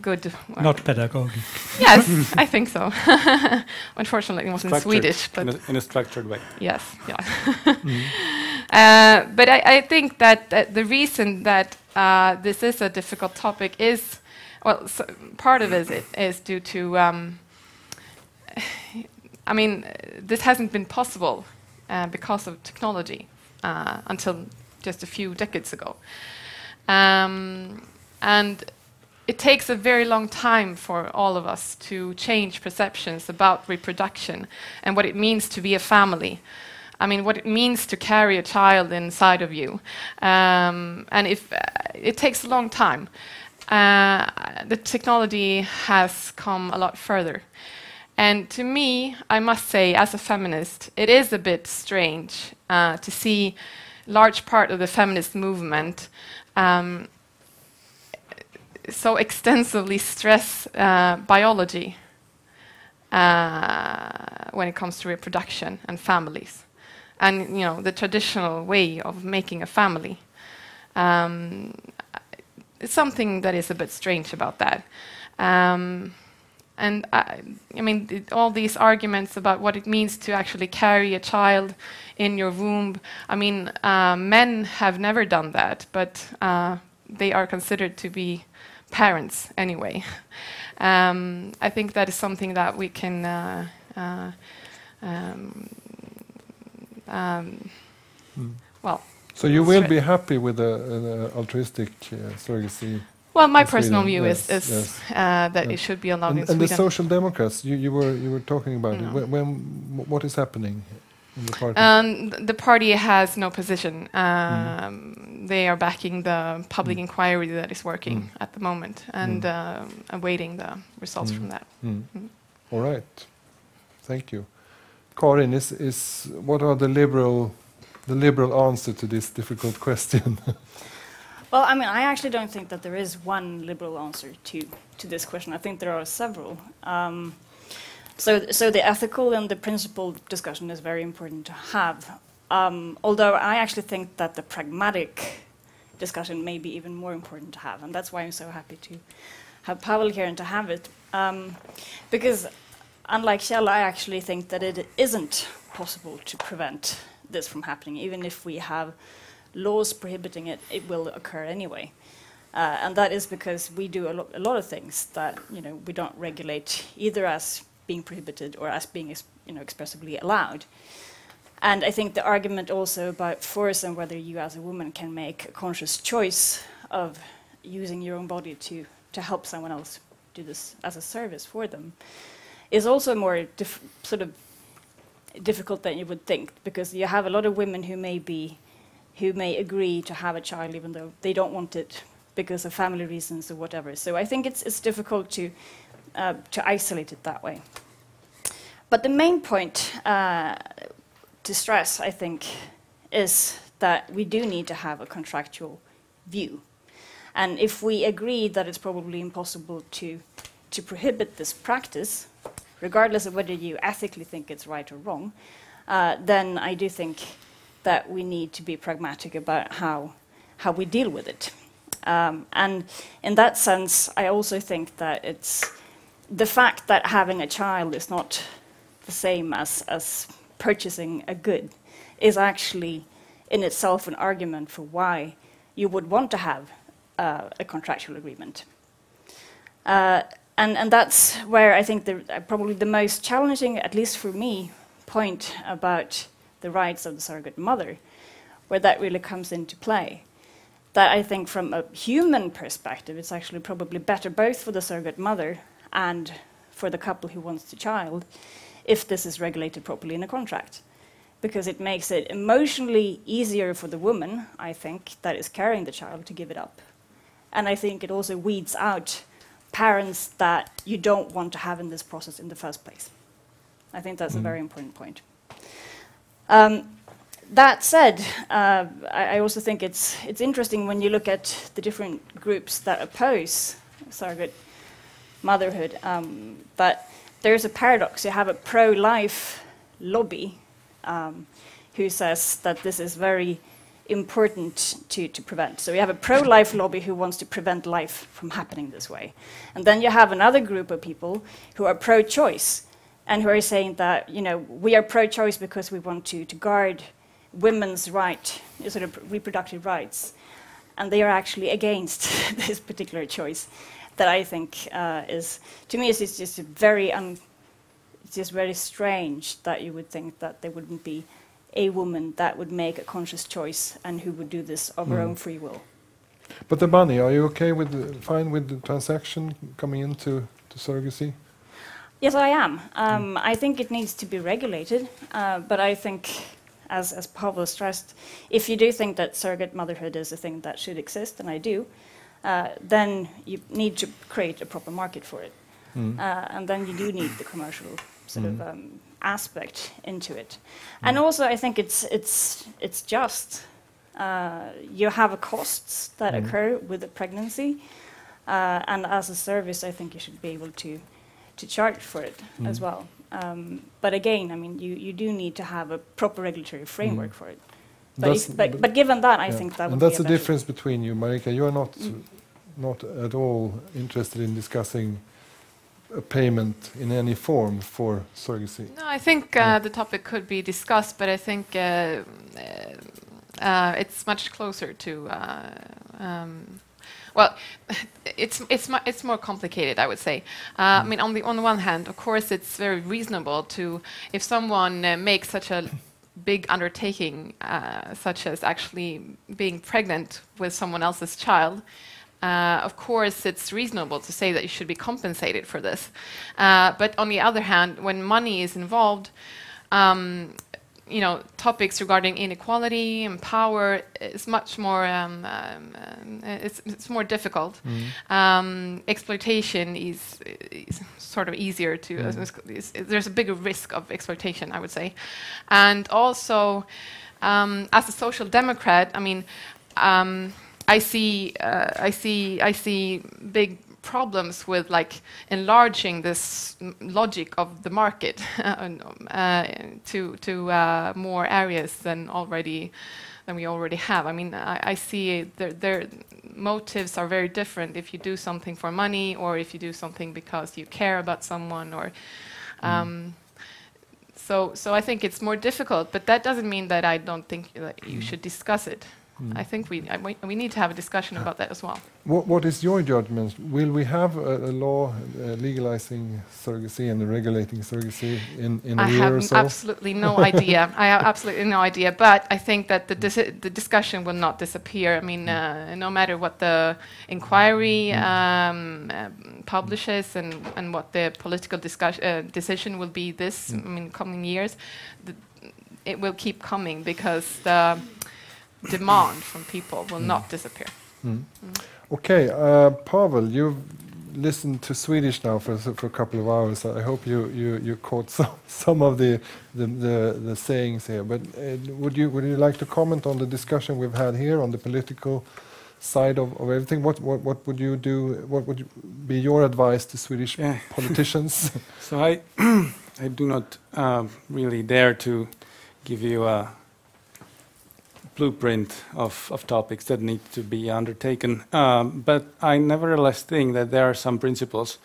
good. Not pedagogic. Yes, I think so. Unfortunately, it wasn't Swedish, but in a structured way. Yes, yeah. But I think that the reason that this is a difficult topic is, well, so part of it is due to. I mean, this hasn't been possible because of technology until just a few decades ago. And it takes a very long time for all of us to change perceptions about reproduction and what it means to be a family. I mean, what it means to carry a child inside of you. And if it takes a long time. The technology has come a lot further. And to me, I must say, as a feminist, it is a bit strange to see large part of the feminist movement so extensively stress biology when it comes to reproduction and families, and you know, the traditional way of making a family. It's something that is a bit strange about that. And I mean, all these arguments about what it means to actually carry a child in your womb. I mean, men have never done that, but they are considered to be parents anyway. I think that is something that we can. Well. So you will be happy with the altruistic surrogacy? Well, my personal view is that it should be allowed in Sweden. And the Social Democrats, you were talking about it. What is happening in the party? The party has no position. They are backing the public inquiry that is working at the moment and awaiting the results from that. All right, thank you. Karin, what are the liberal answer to this difficult question? Well, I mean, I actually don't think that there is one liberal answer to this question. I think there are several. So the ethical and the principle discussion is very important to have. Although I actually think that the pragmatic discussion may be even more important to have, and that's why I'm so happy to have Pavel here and to have it. Because unlike Kjell, I actually think that it isn't possible to prevent this from happening. Even if we have laws prohibiting it, it will occur anyway. And that is because we do a lot of things that we don't regulate either as being prohibited or as being expressively allowed. And I think the argument also about force and whether you as a woman can make a conscious choice of using your own body to help someone else do this as a service for them is also more sort of difficult than you would think, because you have a lot of women who may agree to have a child even though they don't want it because of family reasons or whatever. So I think it's difficult to isolate it that way. But the main point to stress, I think, is that we do need to have a contractual view. And if we agree that it's probably impossible to prohibit this practice, regardless of whether you ethically think it's right or wrong, then I do think that we need to be pragmatic about how we deal with it. And in that sense, I also think that it's the fact that having a child is not the same as purchasing a good is actually in itself an argument for why you would want to have a contractual agreement. And that's where I think probably the most challenging, at least for me, point about the rights of the surrogate mother, where that really comes into play. That I think from a human perspective, it's actually probably better both for the surrogate mother and for the couple who wants the child if this is regulated properly in a contract. Because it makes it emotionally easier for the woman, I think, that is carrying the child to give it up. And I think it also weeds out parents that you don't want to have in this process in the first place. I think that's a very important point. That said, I also think it's interesting when you look at the different groups that oppose surrogate motherhood, that there's a paradox. You have a pro-life lobby who says that this is very important to prevent. So you have a pro-life lobby who wants to prevent life from happening this way. And then you have another group of people who are pro-choice and who are saying that, you know, we are pro-choice because we want to guard women's right, sort of reproductive rights. And they are actually against this particular choice that I think is, to me, it's just it's just very strange that you would think that there wouldn't be a woman that would make a conscious choice and who would do this of her own free will. But the money, are you okay with fine with the transaction coming into surrogacy? Yes, I am. I think it needs to be regulated, but I think, as Pavel stressed, if you do think that surrogate motherhood is a thing that should exist, and I do, then you need to create a proper market for it. And then you do need the commercial sort of aspect into it. And also I think it's just. You have costs that occur with a pregnancy, and as a service I think you should be able to charge for it as well. But again, I mean, you do need to have a proper regulatory framework for it. But given that, I think that would be that's the difference between you, Marika. You are not at all interested in discussing a payment in any form for surrogacy. No, I think the topic could be discussed, but I think it's much closer to. Well, it's more complicated, I would say. I mean, on the one hand, of course, it's very reasonable to, if someone makes such a big undertaking, such as actually being pregnant with someone else's child, of course, it's reasonable to say that you should be compensated for this. But on the other hand, when money is involved, you know, topics regarding inequality and power is much more. It's more difficult. Exploitation is sort of easier to. There's a bigger risk of exploitation, I would say, and also as a social democrat, I mean, I see big problems with like enlarging this logic of the market to more areas than we already have. I mean, I see their motives are very different if you do something for money or if you do something because you care about someone or. So I think it's more difficult, but that doesn't mean that I don't think that you should discuss it. I think we need to have a discussion about that as well. What is your judgment? Will we have a law legalizing surrogacy and regulating surrogacy in a year or so? I have absolutely no idea. I have absolutely no idea. But I think that the discussion will not disappear. I mean, no matter what the inquiry publishes and what the political decision will be coming years, it will keep coming because the demand from people will not disappear. Okay, Pavel, you've listened to Swedish now for a couple of hours. I hope you caught some of the sayings here. But would you like to comment on the discussion we've had here on the political side of everything. What would you do? What would be your advice to Swedish politicians? So I do not really dare to give you a blueprint of topics that need to be undertaken, but I nevertheless think that there are some principles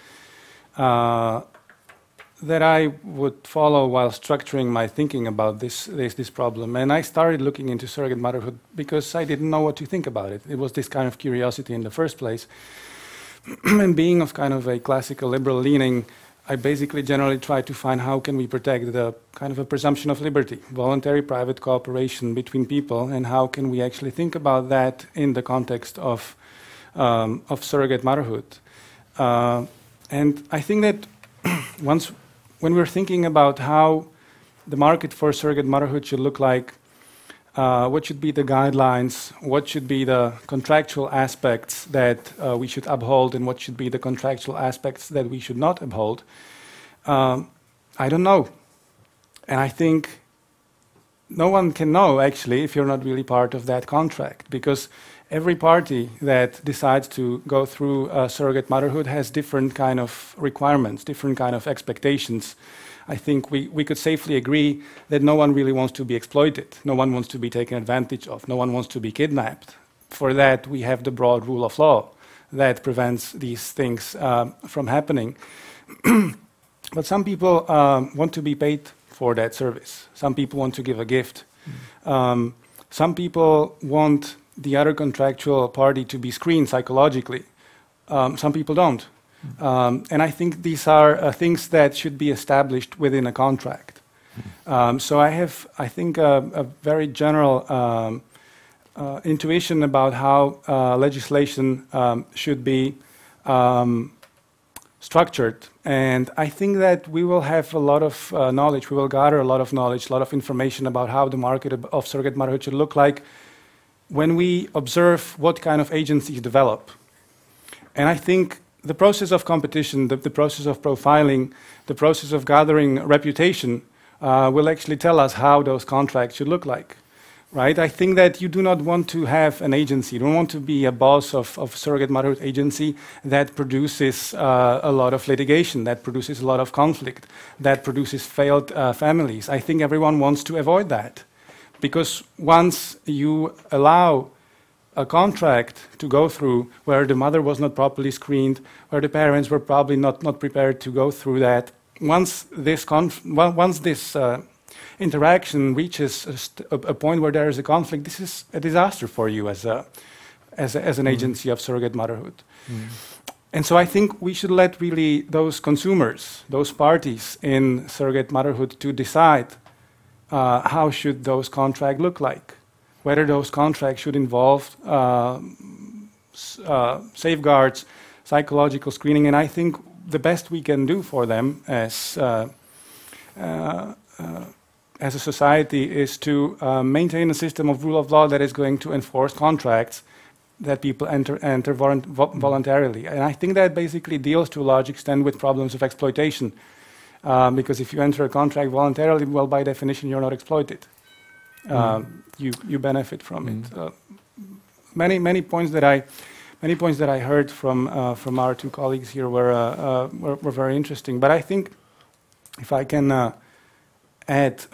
that I would follow while structuring my thinking about this problem. And I started looking into surrogate motherhood because I didn't know what to think about it. It was this kind of curiosity in the first place. And being of kind of a classical liberal leaning, I basically generally try to find how can we protect the kind of a presumption of liberty, voluntary private cooperation between people, and how can we actually think about that in the context of surrogate motherhood. And I think that when we're thinking about how the market for surrogate motherhood should look like, what should be the guidelines, what should be the contractual aspects that we should uphold, and what should be the contractual aspects that we should not uphold, I don't know. And I think no one can know, actually, if you're not really part of that contract, because every party that decides to go through surrogate motherhood has different kind of requirements, different kind of expectations. I think we could safely agree that no one really wants to be exploited. No one wants to be taken advantage of. No one wants to be kidnapped. For that, we have the broad rule of law that prevents these things from happening. But some people want to be paid for that service. Some people want to give a gift. Some people want the other contractual party to be screened psychologically. Some people don't. And I think these are things that should be established within a contract. So I have, I think, a very general intuition about how legislation should be structured. And I think that we will have a lot of knowledge, we will gather a lot of knowledge, a lot of information about how the market of surrogate motherhood should look like when we observe what kind of agencies develop. And I think the process of competition, the process of profiling, the process of gathering reputation will actually tell us how those contracts should look like, right? I think that you do not want to have an agency, you don't want to be a boss of surrogate motherhood agency that produces a lot of litigation, that produces a lot of conflict, that produces failed families. I think everyone wants to avoid that. Because once you allow a contract to go through where the mother was not properly screened, where the parents were probably not prepared to go through that, once this interaction reaches a point where there is a conflict, this is a disaster for you as an agency of surrogate motherhood. And so I think we should let really those consumers, those parties in surrogate motherhood to decide how should those contracts look like, whether those contracts should involve safeguards, psychological screening, and I think the best we can do for them as a society is to maintain a system of rule of law that is going to enforce contracts that people enter voluntarily. And I think that basically deals to a large extent with problems of exploitation. Because if you enter a contract voluntarily, well, by definition, you're not exploited. You benefit from it. Many points that I heard from our two colleagues here were very interesting. But I think if I can add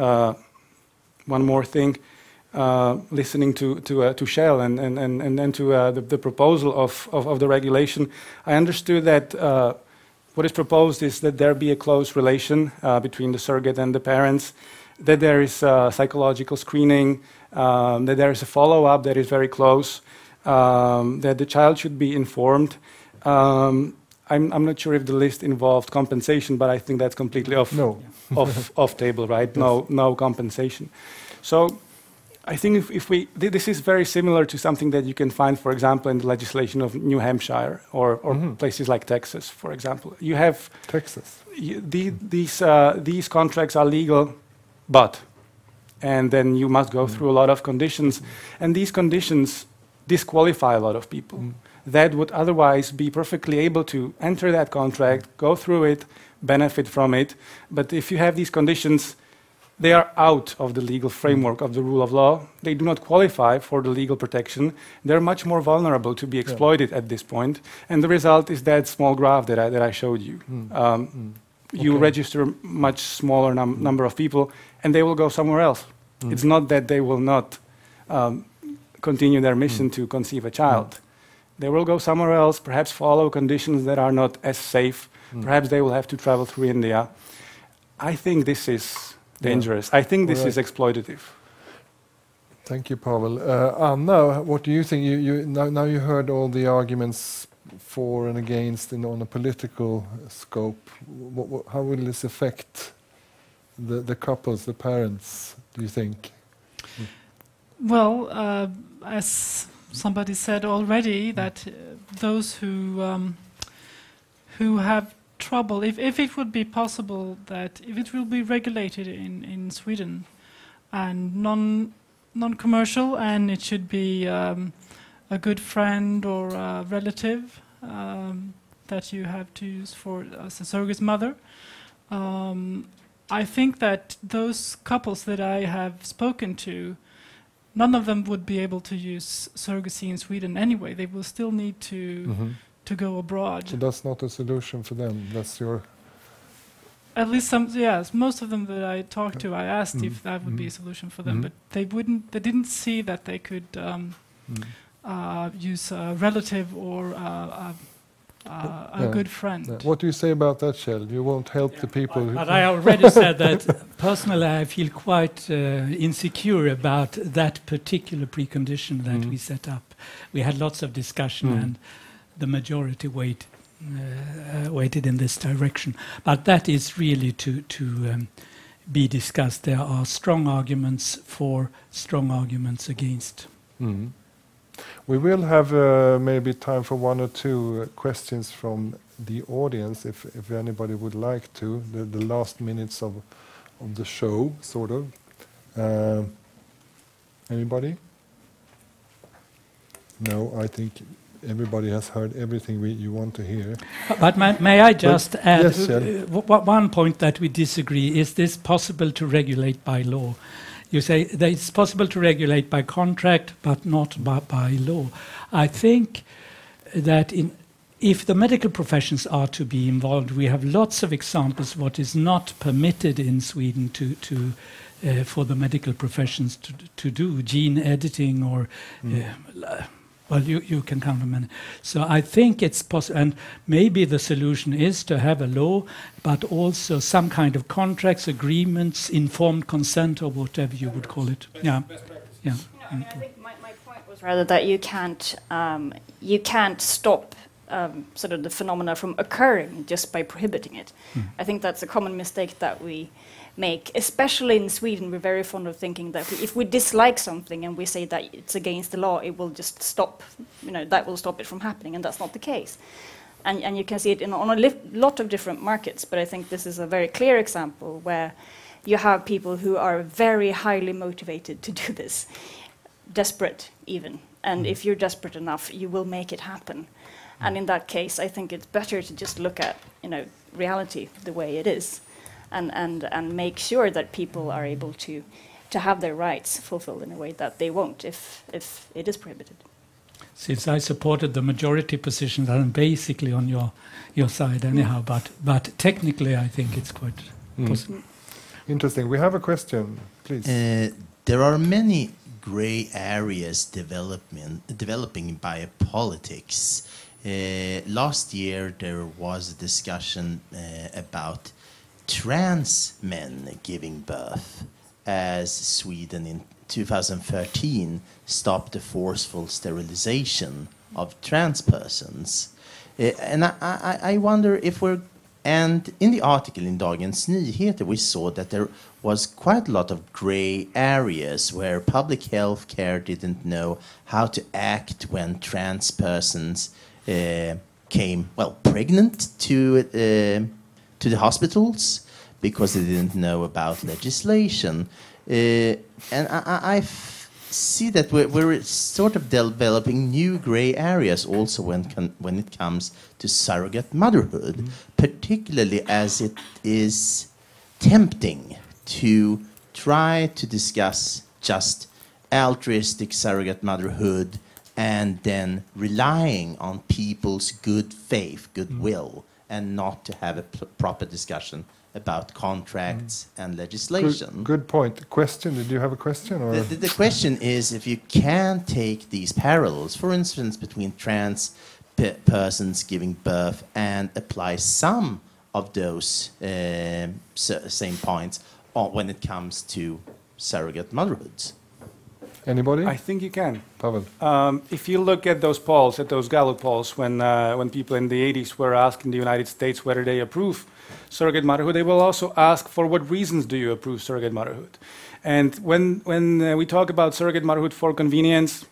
one more thing, listening to Shell and then to the proposal of the regulation, I understood that. What is proposed is that there be a close relation between the surrogate and the parents, that there is psychological screening, that there is a follow-up that is very close, that the child should be informed. I'm not sure if the list involved compensation, but I think that's completely off table, right? No compensation. So I think if this is very similar to something that you can find, for example, in the legislation of New Hampshire or places like Texas, for example. You have Texas. These contracts are legal, and then you must go through a lot of conditions, and these conditions disqualify a lot of people that would otherwise be perfectly able to enter that contract, go through it, benefit from it. But if you have these conditions, they are out of the legal framework of the rule of law. They do not qualify for the legal protection. They're much more vulnerable to be exploited at this point. And the result is that small graph that I showed you. You register much smaller number of people, and they will go somewhere else. It's not that they will not continue their mission to conceive a child. They will go somewhere else, perhaps follow conditions that are not as safe. Perhaps they will have to travel through India. I think this is dangerous. I think this is exploitative. Thank you, Pavel. Anna, what do you think? Now you heard all the arguments for and against on a political scope. How will this affect the couples, the parents, do you think? Well, as somebody said already, that those who have trouble, if it would be possible that if it will be regulated in Sweden and non-commercial, and it should be a good friend or a relative that you have to use for as a surrogate mother. I think that those couples that I have spoken to, none of them would be able to use surrogacy in Sweden anyway. They will still need to go abroad. So that's not a solution for them. That's your. At least some, yes. Most of them that I talked to, I asked if that would be a solution for them, but they wouldn't. They didn't see that they could use a relative or a good friend. Yeah. What do you say about that, Kjell? You won't help the people. But I already said that personally I feel quite insecure about that particular precondition that we set up. We had lots of discussion and the majority weighted in this direction. But that is really to be discussed. There are strong arguments for, strong arguments against. We will have maybe time for one or two questions from the audience, if anybody would like to. The last minutes of the show, sort of. Anybody? No, I think everybody has heard everything you want to hear. But may I just add yes, one point that we disagree. Is this possible to regulate by law? You say that it's possible to regulate by contract, but not by law. I think that if the medical professions are to be involved, we have lots of examples what is not permitted in Sweden for the medical professions to do, gene editing or well, you can count them many. So I think it's possible, and maybe the solution is to have a law, but also some kind of contracts, agreements, informed consent, or whatever you would call it. Yeah, yeah. I think my point was rather that you can't stop sort of the phenomena from occurring just by prohibiting it. I think that's a common mistake that we make, especially in Sweden. We're very fond of thinking that if we dislike something and we say that it's against the law, it will just stop, that will stop it from happening, and that's not the case. And you can see it on a lot of different markets, but I think this is a very clear example where you have people who are very highly motivated to do this, desperate even, and if you're desperate enough, you will make it happen. And in that case, I think it's better to just look at reality the way it is. And make sure that people are able to have their rights fulfilled in a way that they won't if it is prohibited. Since I supported the majority positions, I'm basically on your side anyhow, but technically I think it's quite possible. Interesting. We have a question, please. There are many gray areas developing biopolitics. Last year there was a discussion about trans men giving birth, as Sweden in 2013 stopped the forceful sterilization of trans persons. And I wonder if and in the article in Dagens Nyheter we saw that there was quite a lot of gray areas where public health care didn't know how to act when trans persons came, pregnant to the hospitals because they didn't know about legislation. And I see that we're sort of developing new gray areas also when it comes to surrogate motherhood, particularly as it is tempting to try to discuss just altruistic surrogate motherhood and then relying on people's good faith, goodwill, and not to have a proper discussion about contracts and legislation. Good point. Question, did you have a question? Or? The question is if you can take these parallels, for instance, between trans persons giving birth and apply some of those same points when it comes to surrogate motherhoods. Anybody? I think you can. Pavel. If you look at those polls, at those Gallup polls, when people in the 80s were asked in the United States whether they approve surrogate motherhood, they will also ask for what reasons do you approve surrogate motherhood. And when we talk about surrogate motherhood for convenience,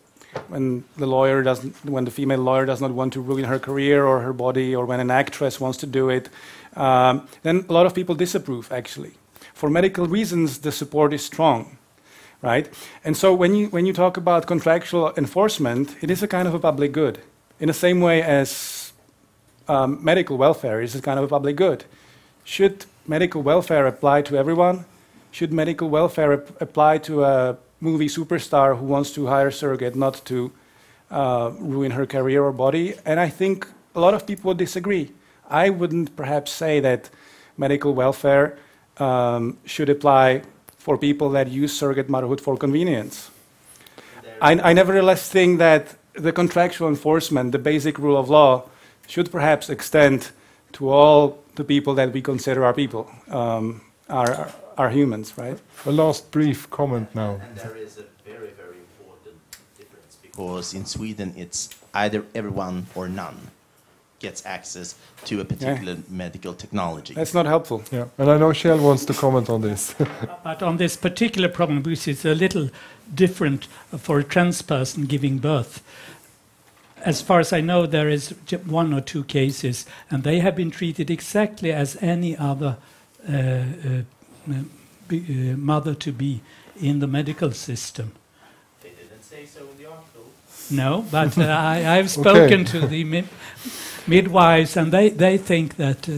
when the female lawyer does not want to ruin her career or her body, or when an actress wants to do it, then a lot of people disapprove, actually. For medical reasons, the support is strong, right? And so when you talk about contractual enforcement, it is a kind of a public good, in the same way as medical welfare is a kind of a public good. Should medical welfare apply to everyone? Should medical welfare apply to a movie superstar who wants to hire a surrogate not to ruin her career or body? And I think a lot of people would disagree. I wouldn't perhaps say that medical welfare should apply for people that use surrogate motherhood for convenience. I nevertheless think that the contractual enforcement, the basic rule of law, should perhaps extend to all the people that we consider our people, are humans, right? A last brief comment now. And there is a very, very important difference, because in Sweden it's either everyone or none gets access to a particular medical technology. That's not helpful. Yeah, and I know Kjell wants to comment on this. But on this particular problem, which is a little different for a trans person giving birth, as far as I know, there is one or two cases, and they have been treated exactly as any other mother-to-be in the medical system. They didn't say so in the article. No, but I've spoken to the midwives, and they think that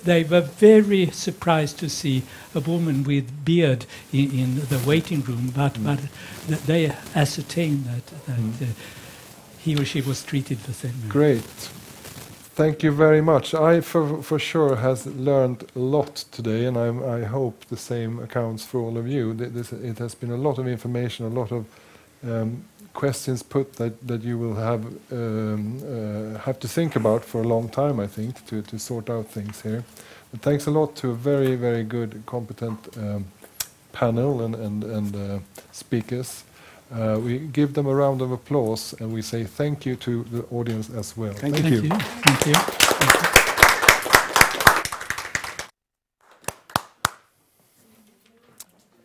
they were very surprised to see a woman with beard in the waiting room, but they ascertained that he or she was treated the same way. Great. Thank you very much. I, for sure, has learned a lot today, and I hope the same accounts for all of you. It has been a lot of information, a lot of questions put that you will have to think about for a long time, I think, to sort out things here. But thanks a lot to a very, very good, competent panel and speakers. We give them a round of applause, and we say thank you to the audience as well. Thank you. Thank you.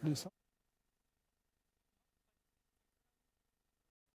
Thank you.